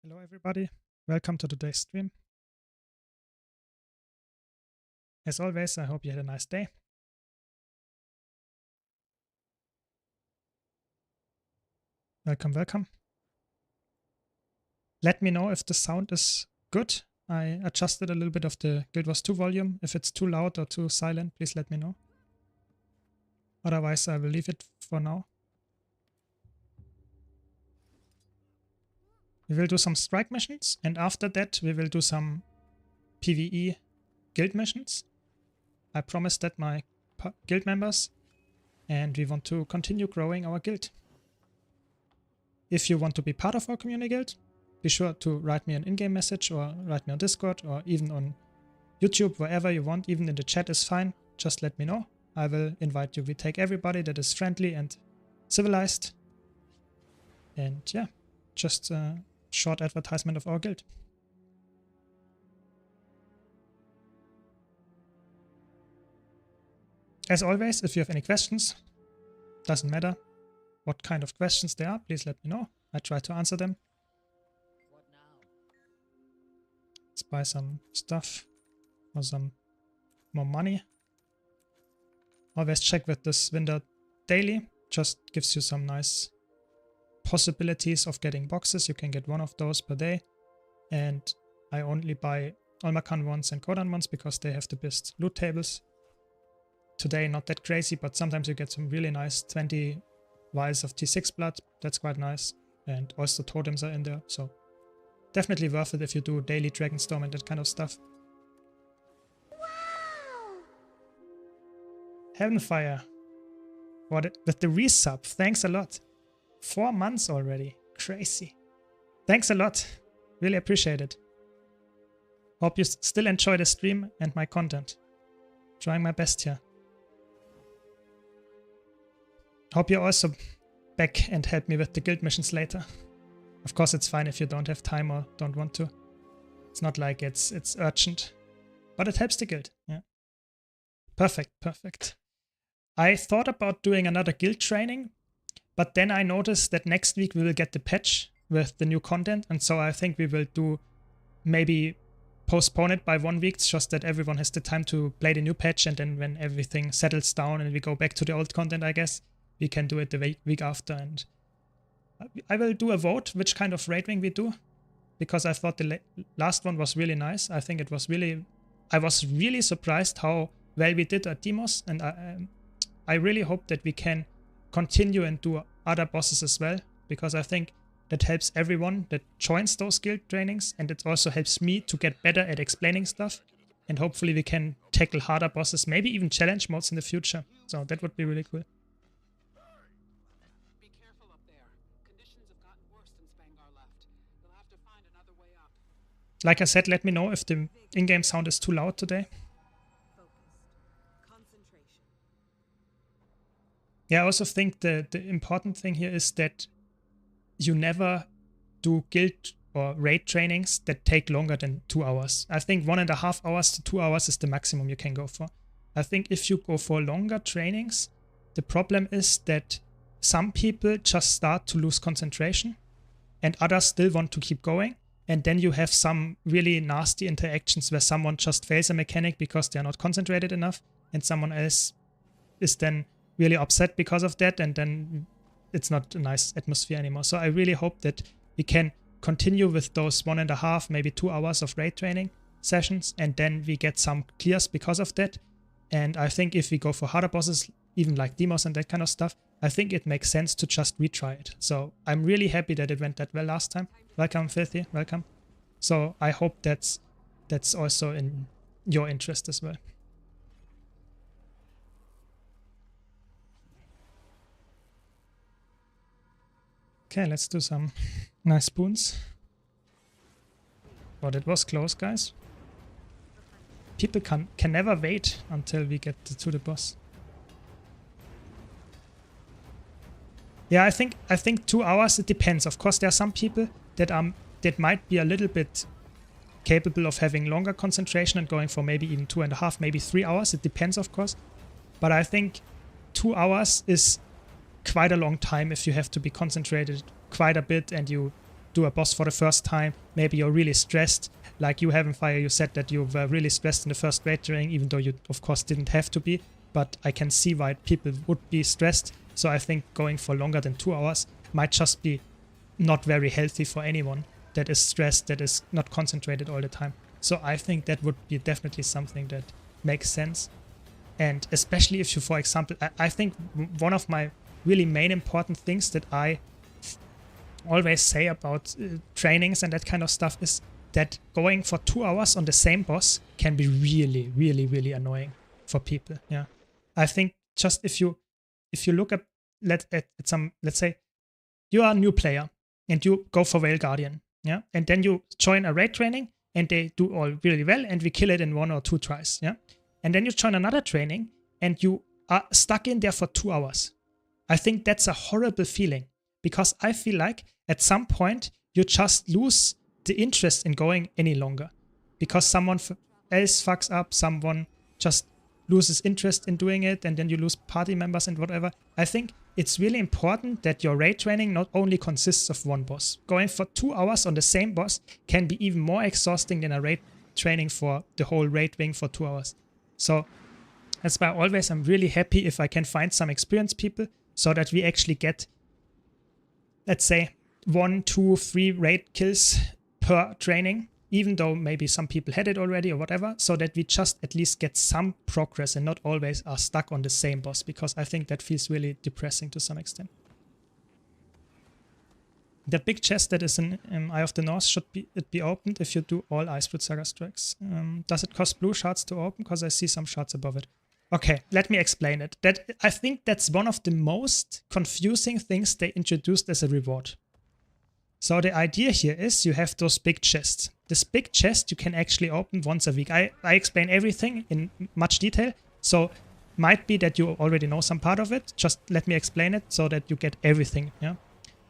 Hello everybody, welcome to today's stream. As always, I hope you had a nice day. Welcome, welcome. Let me know if the sound is good. I adjusted a little bit of the GW2 volume. If it's too loud or too silent, please let me know. Otherwise, I will leave it for now. We will do some strike missions, and after that we will do some PvE guild missions. I promised that my guild members, and we want to continue growing our guild. If you want to be part of our community guild, be sure to write me an in-game message or write me on Discord or even on YouTube, wherever you want, even in the chat is fine. Just let me know. I will invite you. We take everybody that is friendly and civilized. And yeah, just a short advertisement of our guild. As always, if you have any questions, doesn't matter what kind of questions they are, please let me know. I try to answer them. What now? Let's buy some stuff or some more money. Always check with this vendor daily. Just gives you some nice possibilities of getting boxes. You can get one of those per day. And I only buy Olmakan ones and Kodan ones because they have the best loot tables. Today not that crazy, but sometimes you get some really nice 20 vials of T6 blood. That's quite nice. And also totems are in there, so definitely worth it if you do daily Dragonstorm and that kind of stuff. Wow! Heavenfire. What with the resub. Thanks a lot. 4 months already. Crazy. Thanks a lot. Really appreciate it. Hope you still enjoy the stream and my content. Trying my best here. Hope you're also back and help me with the guild missions later. Of course, it's fine if you don't have time or don't want to. It's not like it's urgent, but it helps the guild. Yeah. Perfect, perfect. I thought about doing another guild training, but then I noticed that next week we will get the patch with the new content, and so I think we will do maybe postpone it by 1 week, just that everyone has the time to play the new patch, and then when everything settles down and we go back to the old content, I guess, we can do it the week after. And I will do a vote which kind of raid wing we do, because I thought the last one was really nice. I think it was really, I was really surprised how well we did at Demos, and I really hope that we can continue and do other bosses as well, because I think that helps everyone that joins those guild trainings, and it also helps me to get better at explaining stuff, and hopefully we can tackle harder bosses, maybe even challenge modes in the future. So that would be really cool. Be careful up there. Conditions have gotten worse since Vanguard left. You'll have to find another way up. Like I said, let me know if the in-game sound is too loud today. Concentration. Yeah, I also think the important thing here is that you never do guild or raid trainings that take longer than 2 hours. I think 1.5 hours to 2 hours is the maximum you can go for. I think if you go for longer trainings, the problem is that some people just start to lose concentration and others still want to keep going. And then you have some really nasty interactions where someone just fails a mechanic because they're not concentrated enough, and someone else is then really upset because of that, and then it's not a nice atmosphere anymore. So I really hope that we can continue with those 1.5, maybe 2 hours of raid training sessions, and then we get some clears because of that. And I think if we go for harder bosses, even like Demos and that kind of stuff, I think it makes sense to just retry it. So I'm really happy that it went that well last time. Welcome, Filthy, welcome. So I hope that's also in your interest as well. Okay, let's do some nice spoons. But it was close, guys. People can never wait until we get to the boss. Yeah, I think 2 hours, it depends. Of course, there are some people that might be a little bit capable of having longer concentration and going for maybe even 2.5, maybe 3 hours. It depends, of course. But I think 2 hours is quite a long time if you have to be concentrated quite a bit and you do a boss for the first time. Maybe you're really stressed. Like you, Heavenfire, you said that you were really stressed in the first raid training, even though you, of course, didn't have to be. But I can see why people would be stressed. So I think going for longer than 2 hours might just be not very healthy for anyone that is stressed, that is not concentrated all the time. So I think that would be definitely something that makes sense. And especially if you, for example, I think one of my really main important things that I always say about trainings and that kind of stuff is that going for 2 hours on the same boss can be really, really, really annoying for people. Yeah, I think just if you look at some, let's say you are a new player and you go for Veil Guardian, yeah, and then you join a raid training and they do all really well and we kill it in 1 or 2 tries, yeah, and then you join another training and you are stuck in there for 2 hours. I think that's a horrible feeling, because I feel like at some point you just lose the interest in going any longer because someone else fucks up, someone just loses interest in doing it, and then you lose party members and whatever. I think it's really important that your raid training not only consists of one boss. Going for 2 hours on the same boss can be even more exhausting than a raid training for the whole raid wing for 2 hours. So that's why I'm really happy if I can find some experienced people so that we actually get, let's say, 1, 2, 3 raid kills per training, even though maybe some people had it already or whatever, so that we just at least get some progress and not always are stuck on the same boss, because I think that feels really depressing to some extent. The big chest that is in Eye of the North, should be opened if you do all Iceblood Saga strikes. Does it cost blue shards to open? Because I see some shards above it. Okay, let me explain it. I think that's one of the most confusing things they introduced as a reward. So the idea here is you have those big chests. This big chest you can actually open once a week. I explain everything in much detail, so might be that you already know some part of it. Just let me explain it so that you get everything. Yeah.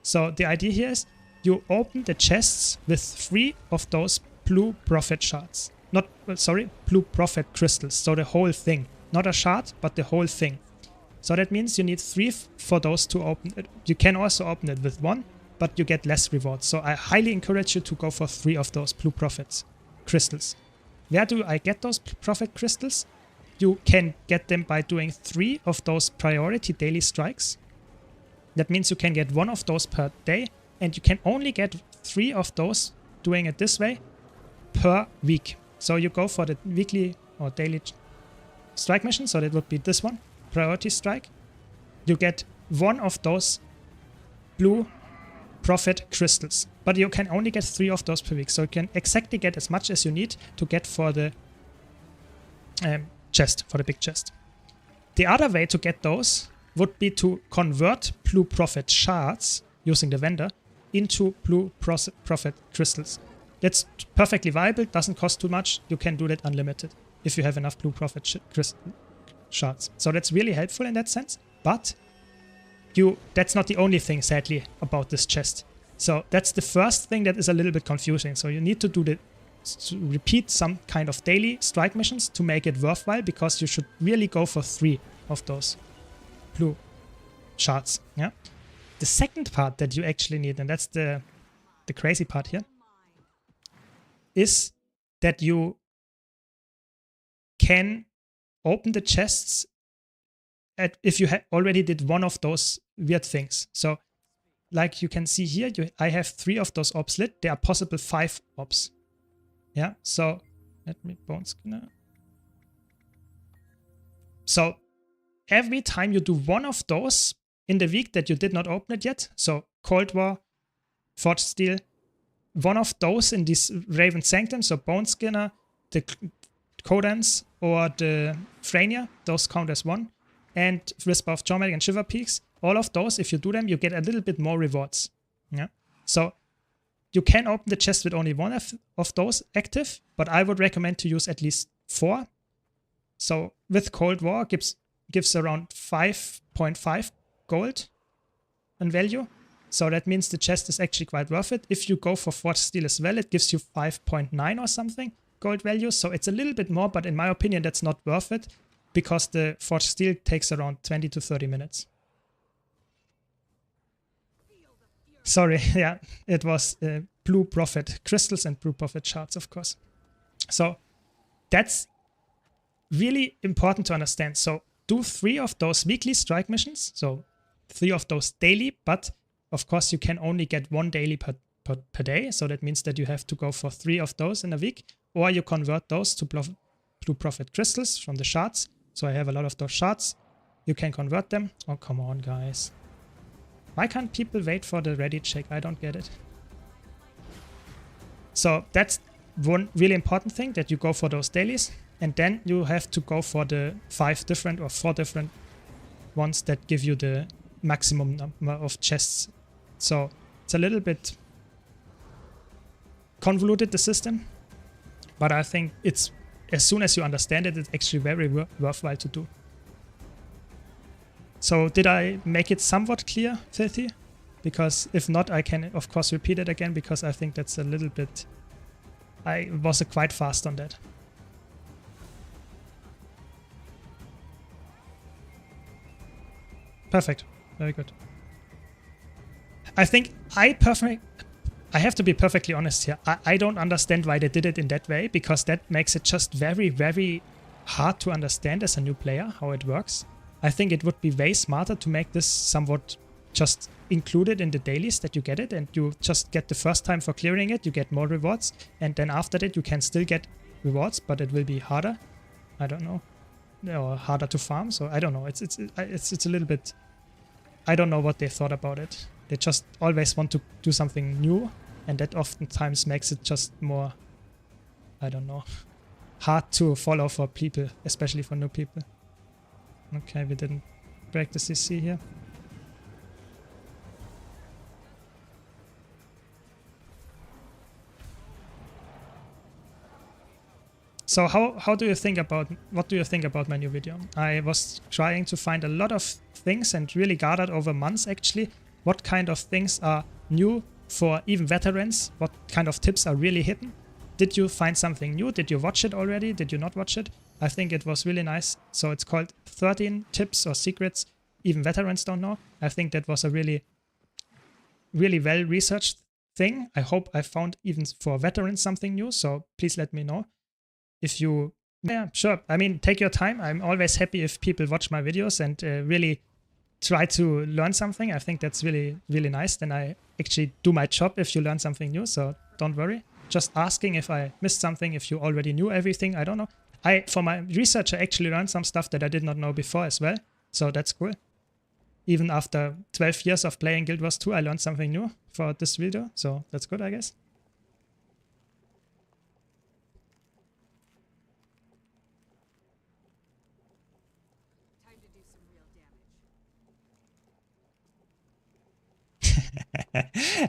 So the idea here is you open the chests with 3 of those blue prophet shards. Blue prophet crystals. So the whole thing. Not a shard, but the whole thing. So that means you need 3 for those to open it. You can also open it with 1, but you get less rewards. So I highly encourage you to go for 3 of those blue prophets crystals. Where do I get those prophet crystals? You can get them by doing 3 of those priority daily strikes. That means you can get 1 of those per day, and you can only get 3 of those, doing it this way, per week. So you go for the weekly or daily strike mission, so that would be this one, priority strike. You get 1 of those blue prophet crystals, but you can only get 3 of those per week, so you can exactly get as much as you need to get for the chest, for the big chest. The other way to get those would be to convert blue prophet shards using the vendor into blue prophet crystals. That's perfectly viable, doesn't cost too much, you can do that unlimited if you have enough blue prophet shards. So that's really helpful in that sense, but that's not the only thing, sadly, about this chest. So that's the first thing that is a little bit confusing. So you need to repeat some kind of daily strike missions to make it worthwhile, because you should really go for 3 of those blue shards. Yeah. The second part that you actually need, and that's the crazy part here, is that you can open the chests if you already did 1 of those weird things. So like you can see here, I have 3 of those orbs lit. There are possible 5 orbs. Yeah, so let me bone skinner. So every time you do 1 of those in the week that you did not open it yet, so Cold War, Forged Steel, 1 of those in this Raven Sanctum, so Bone Skinner, the Codans, or the Frania, those count as 1. And Whisper of Jormadic and Shiver Peaks, all of those, if you do them, you get a little bit more rewards. Yeah. So you can open the chest with only 1 of those active, but I would recommend to use at least 4. So with Cold War gives around 5.5 gold in value. So that means the chest is actually quite worth it. If you go for Forged Steel as well, it gives you 5.9 or something gold value. So it's a little bit more, but in my opinion, that's not worth it, because the Forged Steel takes around 20 to 30 minutes. Sorry, yeah, it was blue prophet crystals and blue prophet shards, of course. So that's really important to understand. So do 3 of those weekly strike missions, so 3 of those daily, but of course you can only get 1 daily per day. So that means that you have to go for 3 of those in a week, or you convert those to blue prophet crystals from the shards. So I have a lot of those shards. You can convert them. Oh, come on, guys. Why can't people wait for the ready check? I don't get it. So that's one really important thing, that you go for those dailies. And then you have to go for the 5 different or 4 different ones that give you the maximum number of chests. So it's a little bit convoluted, the system. But I think it's, as soon as you understand it, it's actually very worthwhile to do. So did I make it somewhat clear, Filthy? Because if not, I can of course repeat it again, because I think that's a little bit... I was quite fast on that. Perfect. Very good. I think I have to be perfectly honest here. I don't understand why they did it in that way, because that makes it just very, very hard to understand as a new player how it works. I think it would be way smarter to make this somewhat just included in the dailies, that you get it and you just get the first time for clearing it, you get more rewards, and then after that you can still get rewards, but it will be harder. I don't know, or harder to farm. So I don't know. It's a little bit. I don't know what they thought about it. They just always want to do something new, and that oftentimes makes it just more, I don't know, hard to follow for people, especially for new people. Okay, we didn't break the CC here. So how do you think about, what do you think about my new video? I was trying to find a lot of things and really gathered over months actually what kind of things are new for even veterans, what kind of tips are really hidden. Did you find something new? Did you watch it already? Did you not watch it? I think it was really nice. So it's called 13 tips or secrets even veterans don't know. I think that was a really, really well researched thing. I hope I found even for veterans something new. So please let me know. If you, yeah, sure. I mean, take your time. I'm always happy if people watch my videos and really try to learn something. I think that's really, really nice. Then I actually do my job if you learn something new. So don't worry. Just asking if I missed something, if you already knew everything. I don't know. For my research, I actually learned some stuff that I did not know before as well. So that's cool. Even after 12 years of playing Guild Wars 2, I learned something new for this video. So that's good, I guess.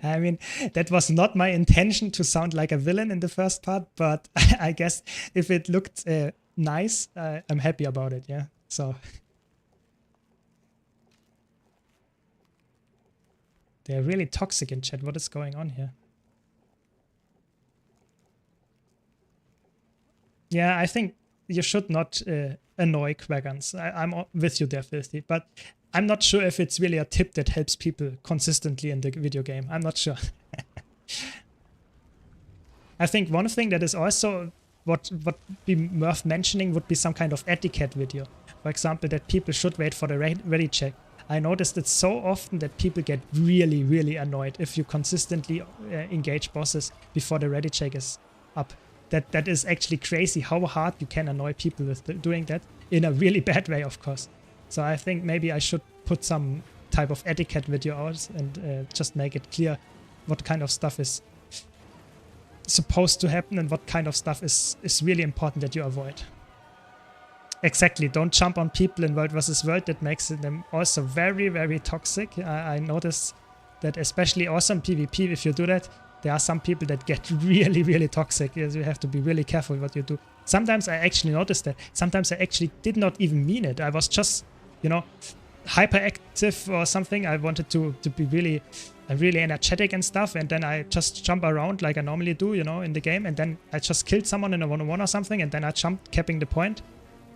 I mean, that was not my intention to sound like a villain in the first part, but I guess if it looked nice, I'm happy about it, yeah. So they're really toxic in chat. What is going on here? Yeah, I think you should not annoy Quagons. I'm with you there, Filthy, but I'm not sure if it's really a tip that helps people consistently in the video game. I'm not sure. I think one thing that is also what be worth mentioning would be some kind of etiquette video. For example, that people should wait for the ready check. I noticed it so often that people get really, really annoyed if you consistently engage bosses before the ready check is up. That is actually crazy how hard you can annoy people with doing that in a really bad way, of course. So I think maybe I should put some type of etiquette video out and just make it clear what kind of stuff is supposed to happen and what kind of stuff is really important that you avoid. Exactly, don't jump on people in World vs. World. That makes them also very, very toxic. I noticed that especially also in PvP, if you do that, there are some people that get really, really toxic. Yes, you have to be really careful what you do. Sometimes I actually noticed that. Sometimes I actually did not even mean it. I was just, you know, hyperactive or something. I wanted to be really energetic and stuff, and then I just jump around like I normally do, you know, in the game, and then I just killed someone in a 1-on-1 or something, and then I jumped, capping the point.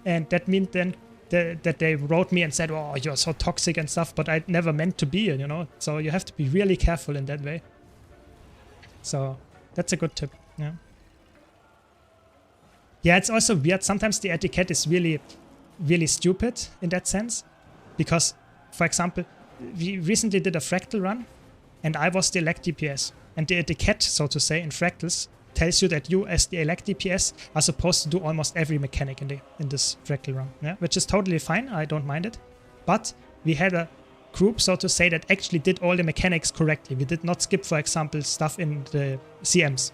And that meant then that they wrote me and said, oh, you're so toxic and stuff, but I never meant to be, you know? So you have to be really careful in that way. So that's a good tip, yeah. Yeah, it's also weird. Sometimes the etiquette is really, really stupid in that sense. Because, for example, we recently did a fractal run and I was the elect DPS. And the etiquette, so to say, in fractals tells you that you, as the elect DPS, are supposed to do almost every mechanic in this fractal run, yeah? Which is totally fine. I don't mind it. But we had a group, so to say, that actually did all the mechanics correctly. We did not skip, for example, stuff in the CMs.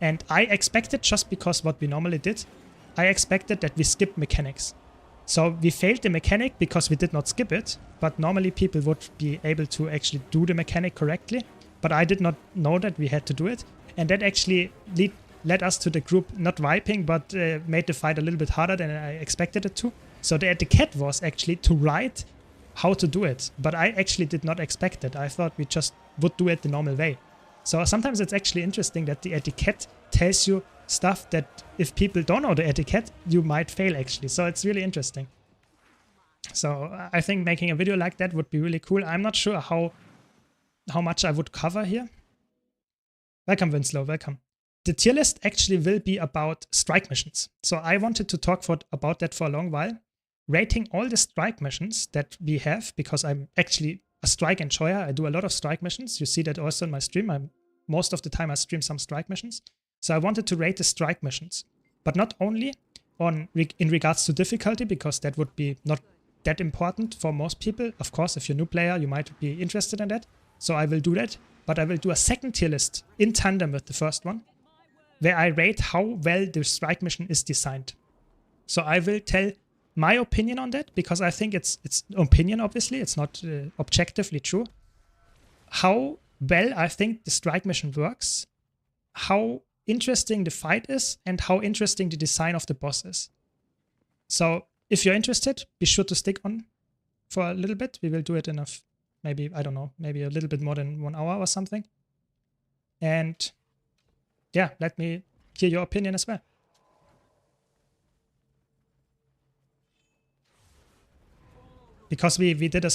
And I expected, just because what we normally did, I expected that we skip mechanics. So we failed the mechanic because we did not skip it, but normally people would be able to actually do the mechanic correctly. But I did not know that we had to do it. And that actually led us to the group not wiping, but made the fight a little bit harder than I expected it to. So the etiquette was actually to write how to do it. But I actually did not expect it. I thought we just would do it the normal way. So sometimes it's actually interesting that the etiquette tells you stuff that if people don't know the etiquette, you might fail actually. So it's really interesting. So I think making a video like that would be really cool. I'm not sure how much I would cover here. Welcome, Winslow, welcome. The tier list actually will be about strike missions. So I wanted to talk about that for a long while. Rating all the strike missions that we have, because I'm actually a strike enjoyer. I do a lot of strike missions. You see that also in my stream. Most of the time I stream some strike missions. So I wanted to rate the strike missions. But not only in regards to difficulty, because that would be not that important for most people. Of course, if you're a new player, you might be interested in that. So I will do that. But I will do a second tier list in tandem with the first one, where I rate how well the strike mission is designed. So I will tell my opinion on that, because I think it's opinion, obviously. It's not objectively true. How well I think the strike mission works, how interesting the fight is, and how interesting the design of the boss is. So if you're interested, be sure to stick on for a little bit. We will do it in maybe, I don't know, maybe a little bit more than 1 hour or something. And yeah, let me hear your opinion as well. Because we did a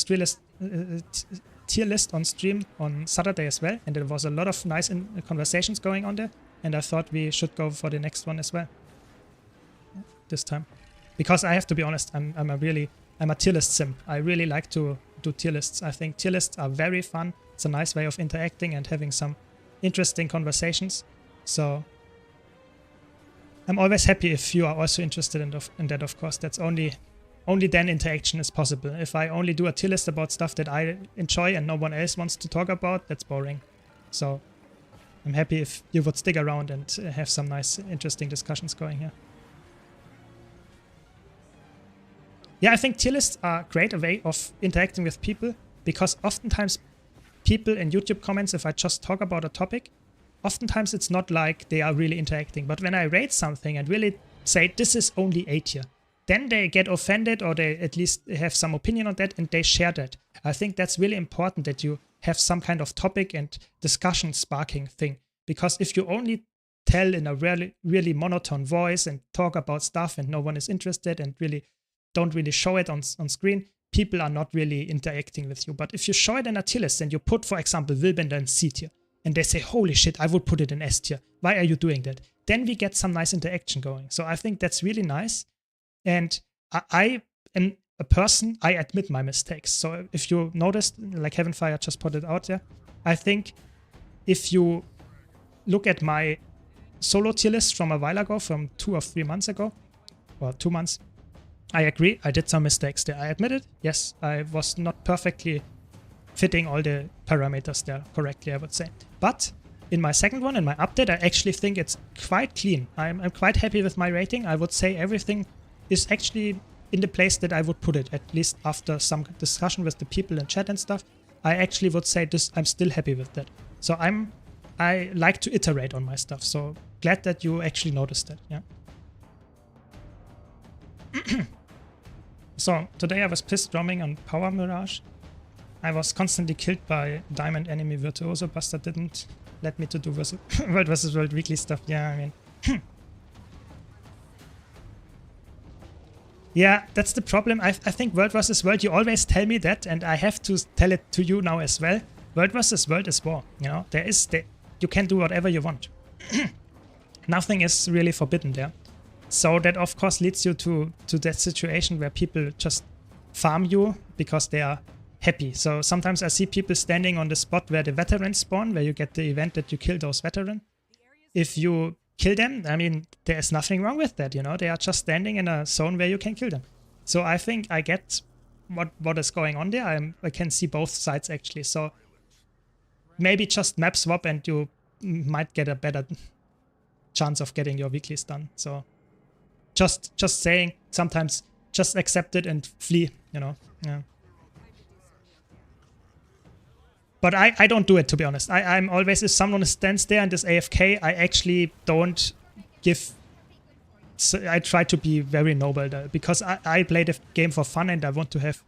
tier list on stream on Saturday as well, and there was a lot of nice conversations going on there, and I thought we should go for the next one as well this time. Because I have to be honest, I'm a tier list simp. I really like to do tier lists. I think tier lists are very fun. It's a nice way of interacting and having some interesting conversations. So I'm always happy if you are also interested in that, of course. That's only then interaction is possible. If I only do a tier list about stuff that I enjoy and no one else wants to talk about, that's boring. So I'm happy if you would stick around and have some nice, interesting discussions going here. Yeah, I think tier lists are a great way of interacting with people, because oftentimes people in YouTube comments, if I just talk about a topic, oftentimes it's not like they are really interacting. But when I rate something and really say this is only A tier, then they get offended, or they at least have some opinion on that and they share that. I think that's really important, that you have some kind of topic and discussion sparking thing. Because if you only tell in a really monotone voice and talk about stuff and no one is interested and really don't really show it on screen, people are not really interacting with you. But if you show it in a tier list and you put, for example, Wilbender in C tier, and they say, holy shit, I would put it in S tier. Why are you doing that? Then we get some nice interaction going. So I think that's really nice. And I am a person, I admit my mistakes. So if you noticed, like Heavenfire just put it out there, I think if you look at my solo tier list from a while ago, from 2 or 3 months ago, or 2 months, I agree, I did some mistakes there. I admit it. Yes, I was not perfectly fitting all the parameters there correctly, I would say. But in my second one, in my update, I actually think it's quite clean. I'm quite happy with my rating. I would say everything is actually in the place that I would put it, at least after some discussion with the people in chat and stuff. I actually would say this, I'm still happy with that. So I like to iterate on my stuff. So glad that you actually noticed that, yeah. So today I was pissed roaming on Power Mirage. I was constantly killed by Diamond Enemy Virtuoso. Bastard didn't let me to do World vs. World weekly stuff. Yeah, I mean. Yeah, that's the problem. I think World vs. World, you always tell me that, and I have to tell it to you now as well. World vs. World is war, you know? You can do whatever you want. Nothing is really forbidden there. So that of course leads you to that situation where people just farm you because they are happy. So sometimes I see people standing on the spot where the veterans spawn, where you get the event that you kill those veterans. If you kill them, I mean, there's nothing wrong with that, you know? They are just standing in a zone where you can kill them. So I think I get what is going on there. I can see both sides actually. So maybe just map swap and you might get a better chance of getting your weeklies done. So just saying, sometimes just accept it and flee, you know? Yeah. But I don't do it, to be honest. I'm always, if someone stands there and is AFK, I actually don't give... So I try to be very noble there, because I play the game for fun and I want to have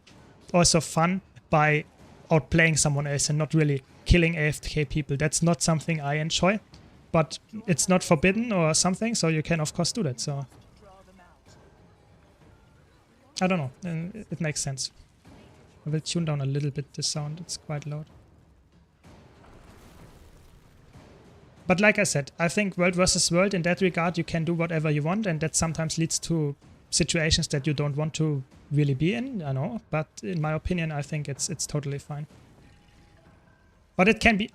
also fun by outplaying someone else and not really killing AFK people. That's not something I enjoy, but it's not forbidden or something, so you can of course do that. So I don't know, it makes sense. I will tune down a little bit the sound, it's quite loud. But like I said, I think World vs. World, in that regard, you can do whatever you want, and that sometimes leads to situations that you don't want to really be in, I know, but in my opinion, I think it's totally fine. But it can be,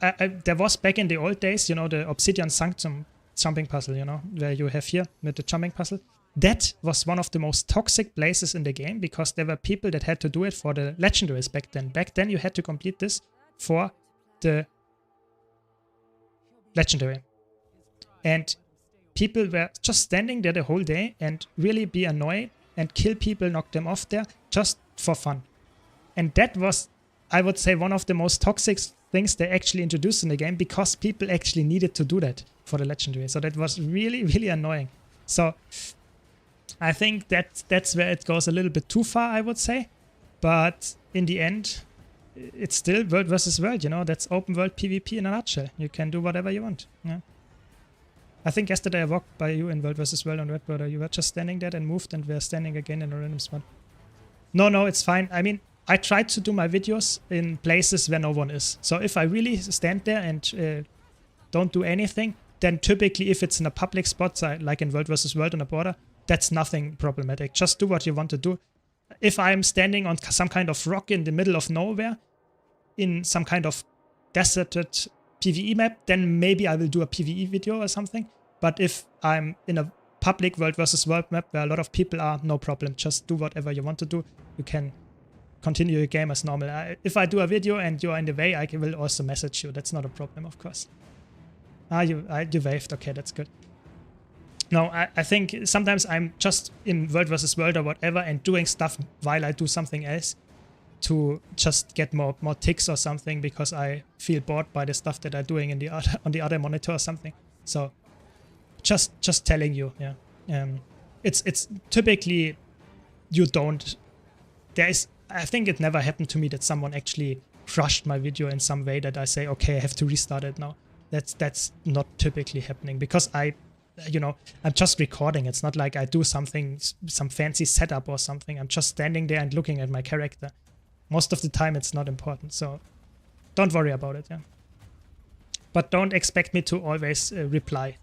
there was back in the old days, you know, the Obsidian Sanctum jumping puzzle, you know, where you have here with the jumping puzzle. That was one of the most toxic places in the game, because there were people that had to do it for the legendaries back then. Back then you had to complete this for the legendary. And people were just standing there the whole day and really be annoyed and kill people, knock them off there just for fun. And that was, I would say, one of the most toxic things they actually introduced in the game, because people actually needed to do that for the legendary. So that was really, really annoying. So I think that's where it goes a little bit too far, I would say. But in the end, it's still World vs. World, you know, that's open world PvP in a nutshell. You can do whatever you want. Yeah. I think yesterday I walked by you in World vs. World on Red Border. You were just standing there and moved, and we're standing again in a random spot. No, it's fine. I mean, I try to do my videos in places where no one is. So if I really stand there and don't do anything, then typically if it's in a public spot, like in World vs. World on a border, that's nothing problematic. Just do what you want to do. If I'm standing on some kind of rock in the middle of nowhere, in some kind of deserted PvE map, then maybe I will do a PvE video or something. But if I'm in a public World vs. World map where a lot of people are, no problem. Just do whatever you want to do. You can continue your game as normal. If I do a video and you're in the way, I will also message you. That's not a problem, of course. You waved. Okay, that's good. No, I think sometimes I'm just in World vs. World or whatever and doing stuff while I do something else to just get more ticks or something, because I feel bored by the stuff that I'm doing in the on the other monitor or something. So just telling you, yeah. It's typically you don't. I think it never happened to me that someone actually crushed my video in some way that I say, okay, I have to restart it now. That's not typically happening, because you know, I'm just recording. It's not like I do something, some fancy setup or something. I'm just standing there and looking at my character. Most of the time it's not important, so don't worry about it, yeah. But don't expect me to always reply,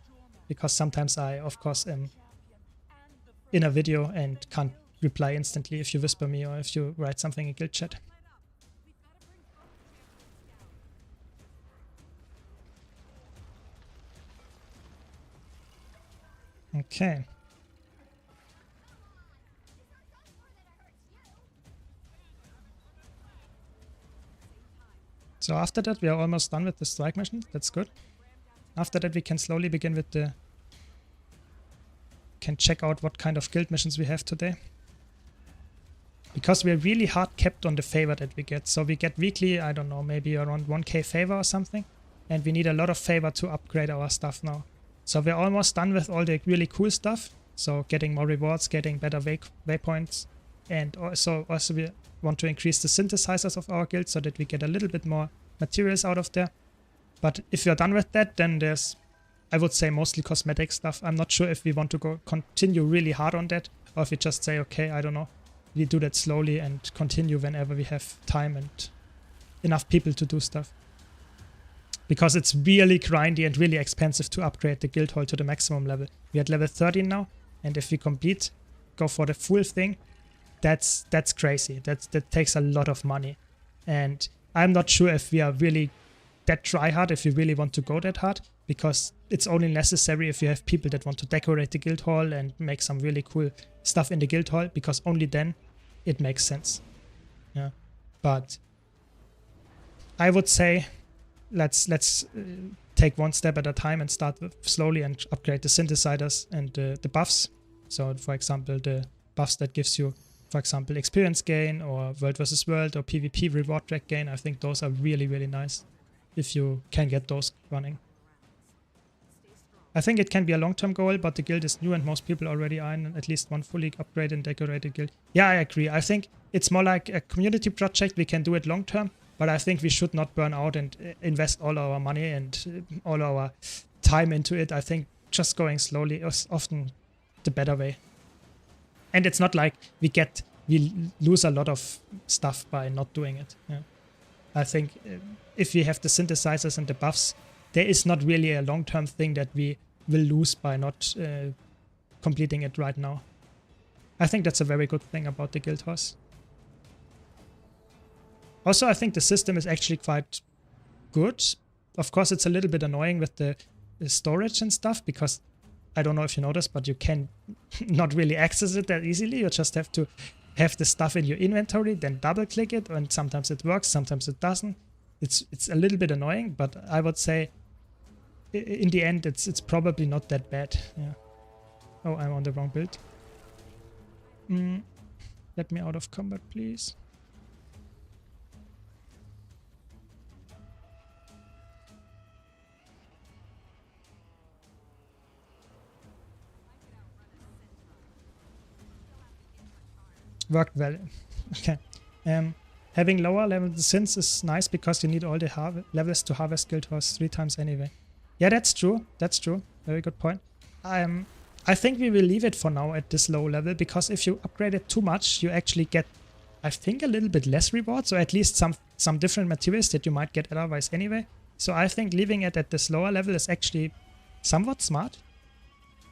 because sometimes I, of course, am in a video and can't reply instantly if you whisper me or if you write something in guild chat. Okay. So after that, we are almost done with the strike mission. That's good. After that, we can slowly begin with the... Can check out what kind of guild missions we have today. Because we're really hard kept on the favor that we get. So we get weekly, I don't know, maybe around 1k favor or something. And we need a lot of favor to upgrade our stuff now. So we're almost done with all the really cool stuff. So getting more rewards, getting better waypoints. And also we want to increase the synthesizers of our guild so that we get a little bit more materials out of there. But if you're done with that, then there's, I would say, mostly cosmetic stuff. I'm not sure if we want to continue really hard on that, or if we just say, okay, I don't know, we do that slowly and continue whenever we have time and enough people to do stuff. Because it's really grindy and really expensive to upgrade the guild hall to the maximum level. We're at level 13 now, and if we go for the full thing, that's crazy. That takes a lot of money. And I'm not sure if we are really that try hard, if we really want to go that hard, because it's only necessary if you have people that want to decorate the guild hall and make some really cool stuff in the guild hall, because only then it makes sense. Yeah, but I would say let's take one step at a time and start slowly and upgrade the synthesizers and the buffs. So for example, the buffs that gives you, for example, experience gain or world versus world or PvP reward track gain, I think those are really, really nice if you can get those running. I think it can be a long-term goal, but the guild is new and most people already are in at least one fully upgraded and decorated guild. Yeah, I agree. I think it's more like a community project. We can do it long-term, but I think we should not burn out and invest all our money and all our time into it. I think just going slowly is often the better way. And it's not like we lose a lot of stuff by not doing it. Yeah. I think if we have the synthesizers and the buffs, there is not really a long-term thing that we will lose by not completing it right now. I think that's a very good thing about the guild horse. Also, I think the system is actually quite good. Of course, it's a little bit annoying with the storage and stuff, because I don't know if you noticed, but you can not really access it that easily. You just have to have the stuff in your inventory, then double click it, and sometimes it works, sometimes it doesn't. It's a little bit annoying, but I would say in the end it's probably not that bad. Yeah. Oh, I'm on the wrong build. Let me out of combat, please. Worked well. Okay. Having lower level synths is nice because you need all the levels to harvest guild horse 3 times anyway. Yeah, that's true. That's true. Very good point. I think we will leave it for now at this low level, because if you upgrade it too much, you actually get, I think, a little bit less rewards, or at least some different materials that you might get otherwise anyway. So I think leaving it at this lower level is actually somewhat smart.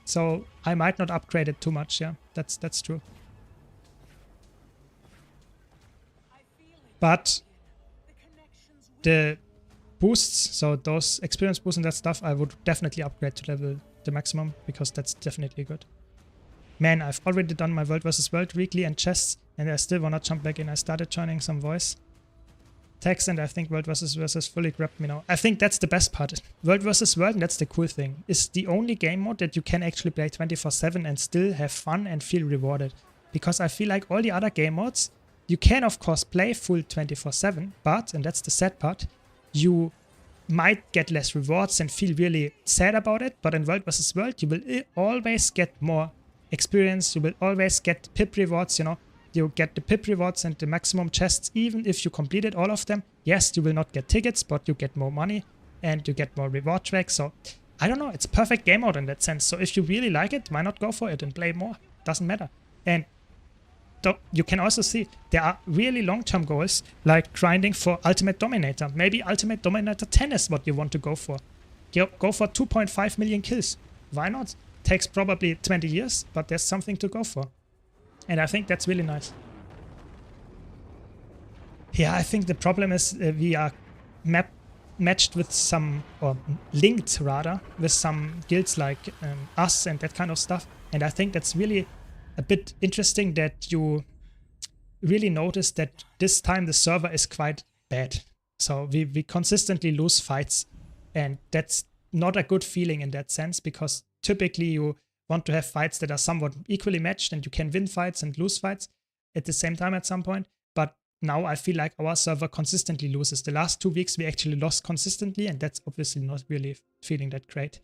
So I might not upgrade it too much. Yeah, that's true. But the boosts, so those experience boosts and that stuff, I would definitely upgrade to level the maximum, because that's definitely good. Man, I've already done my World vs. World weekly and chests, and I still wanna jump back in. I started joining some voice text, and I think World vs. fully grabbed me now. I think that's the best part. World vs. World, and that's the cool thing, is the only game mode that you can actually play 24/7 and still have fun and feel rewarded. Because I feel like all the other game modes, you can of course play full 24/7, but, and that's the sad part, you might get less rewards and feel really sad about it. But in World vs. World, you will always get more experience, you will always get pip rewards, you know. You get the pip rewards and the maximum chests, even if you completed all of them. Yes, you will not get tickets, but you get more money and you get more reward tracks. So, I don't know, it's a perfect game mode in that sense. So if you really like it, why not go for it and play more? Doesn't matter. And you can also see there are really long-term goals, like grinding for Ultimate Dominator. Maybe Ultimate Dominator 10 is what you want to go for. You go for 2.5 million kills. Why not? Takes probably 20 years, but there's something to go for. And I think that's really nice. Yeah, I think the problem is we are matched with some, or linked rather, with some guilds like us and that kind of stuff. And I think that's really a bit interesting that you really notice that this time the server is quite bad. So we consistently lose fights, and that's not a good feeling in that sense, because typically you want to have fights that are somewhat equally matched and you can win fights and lose fights at the same time at some point. But now I feel like our server consistently loses. The last 2 weeks we actually lost consistently, and that's obviously not really feeling that great.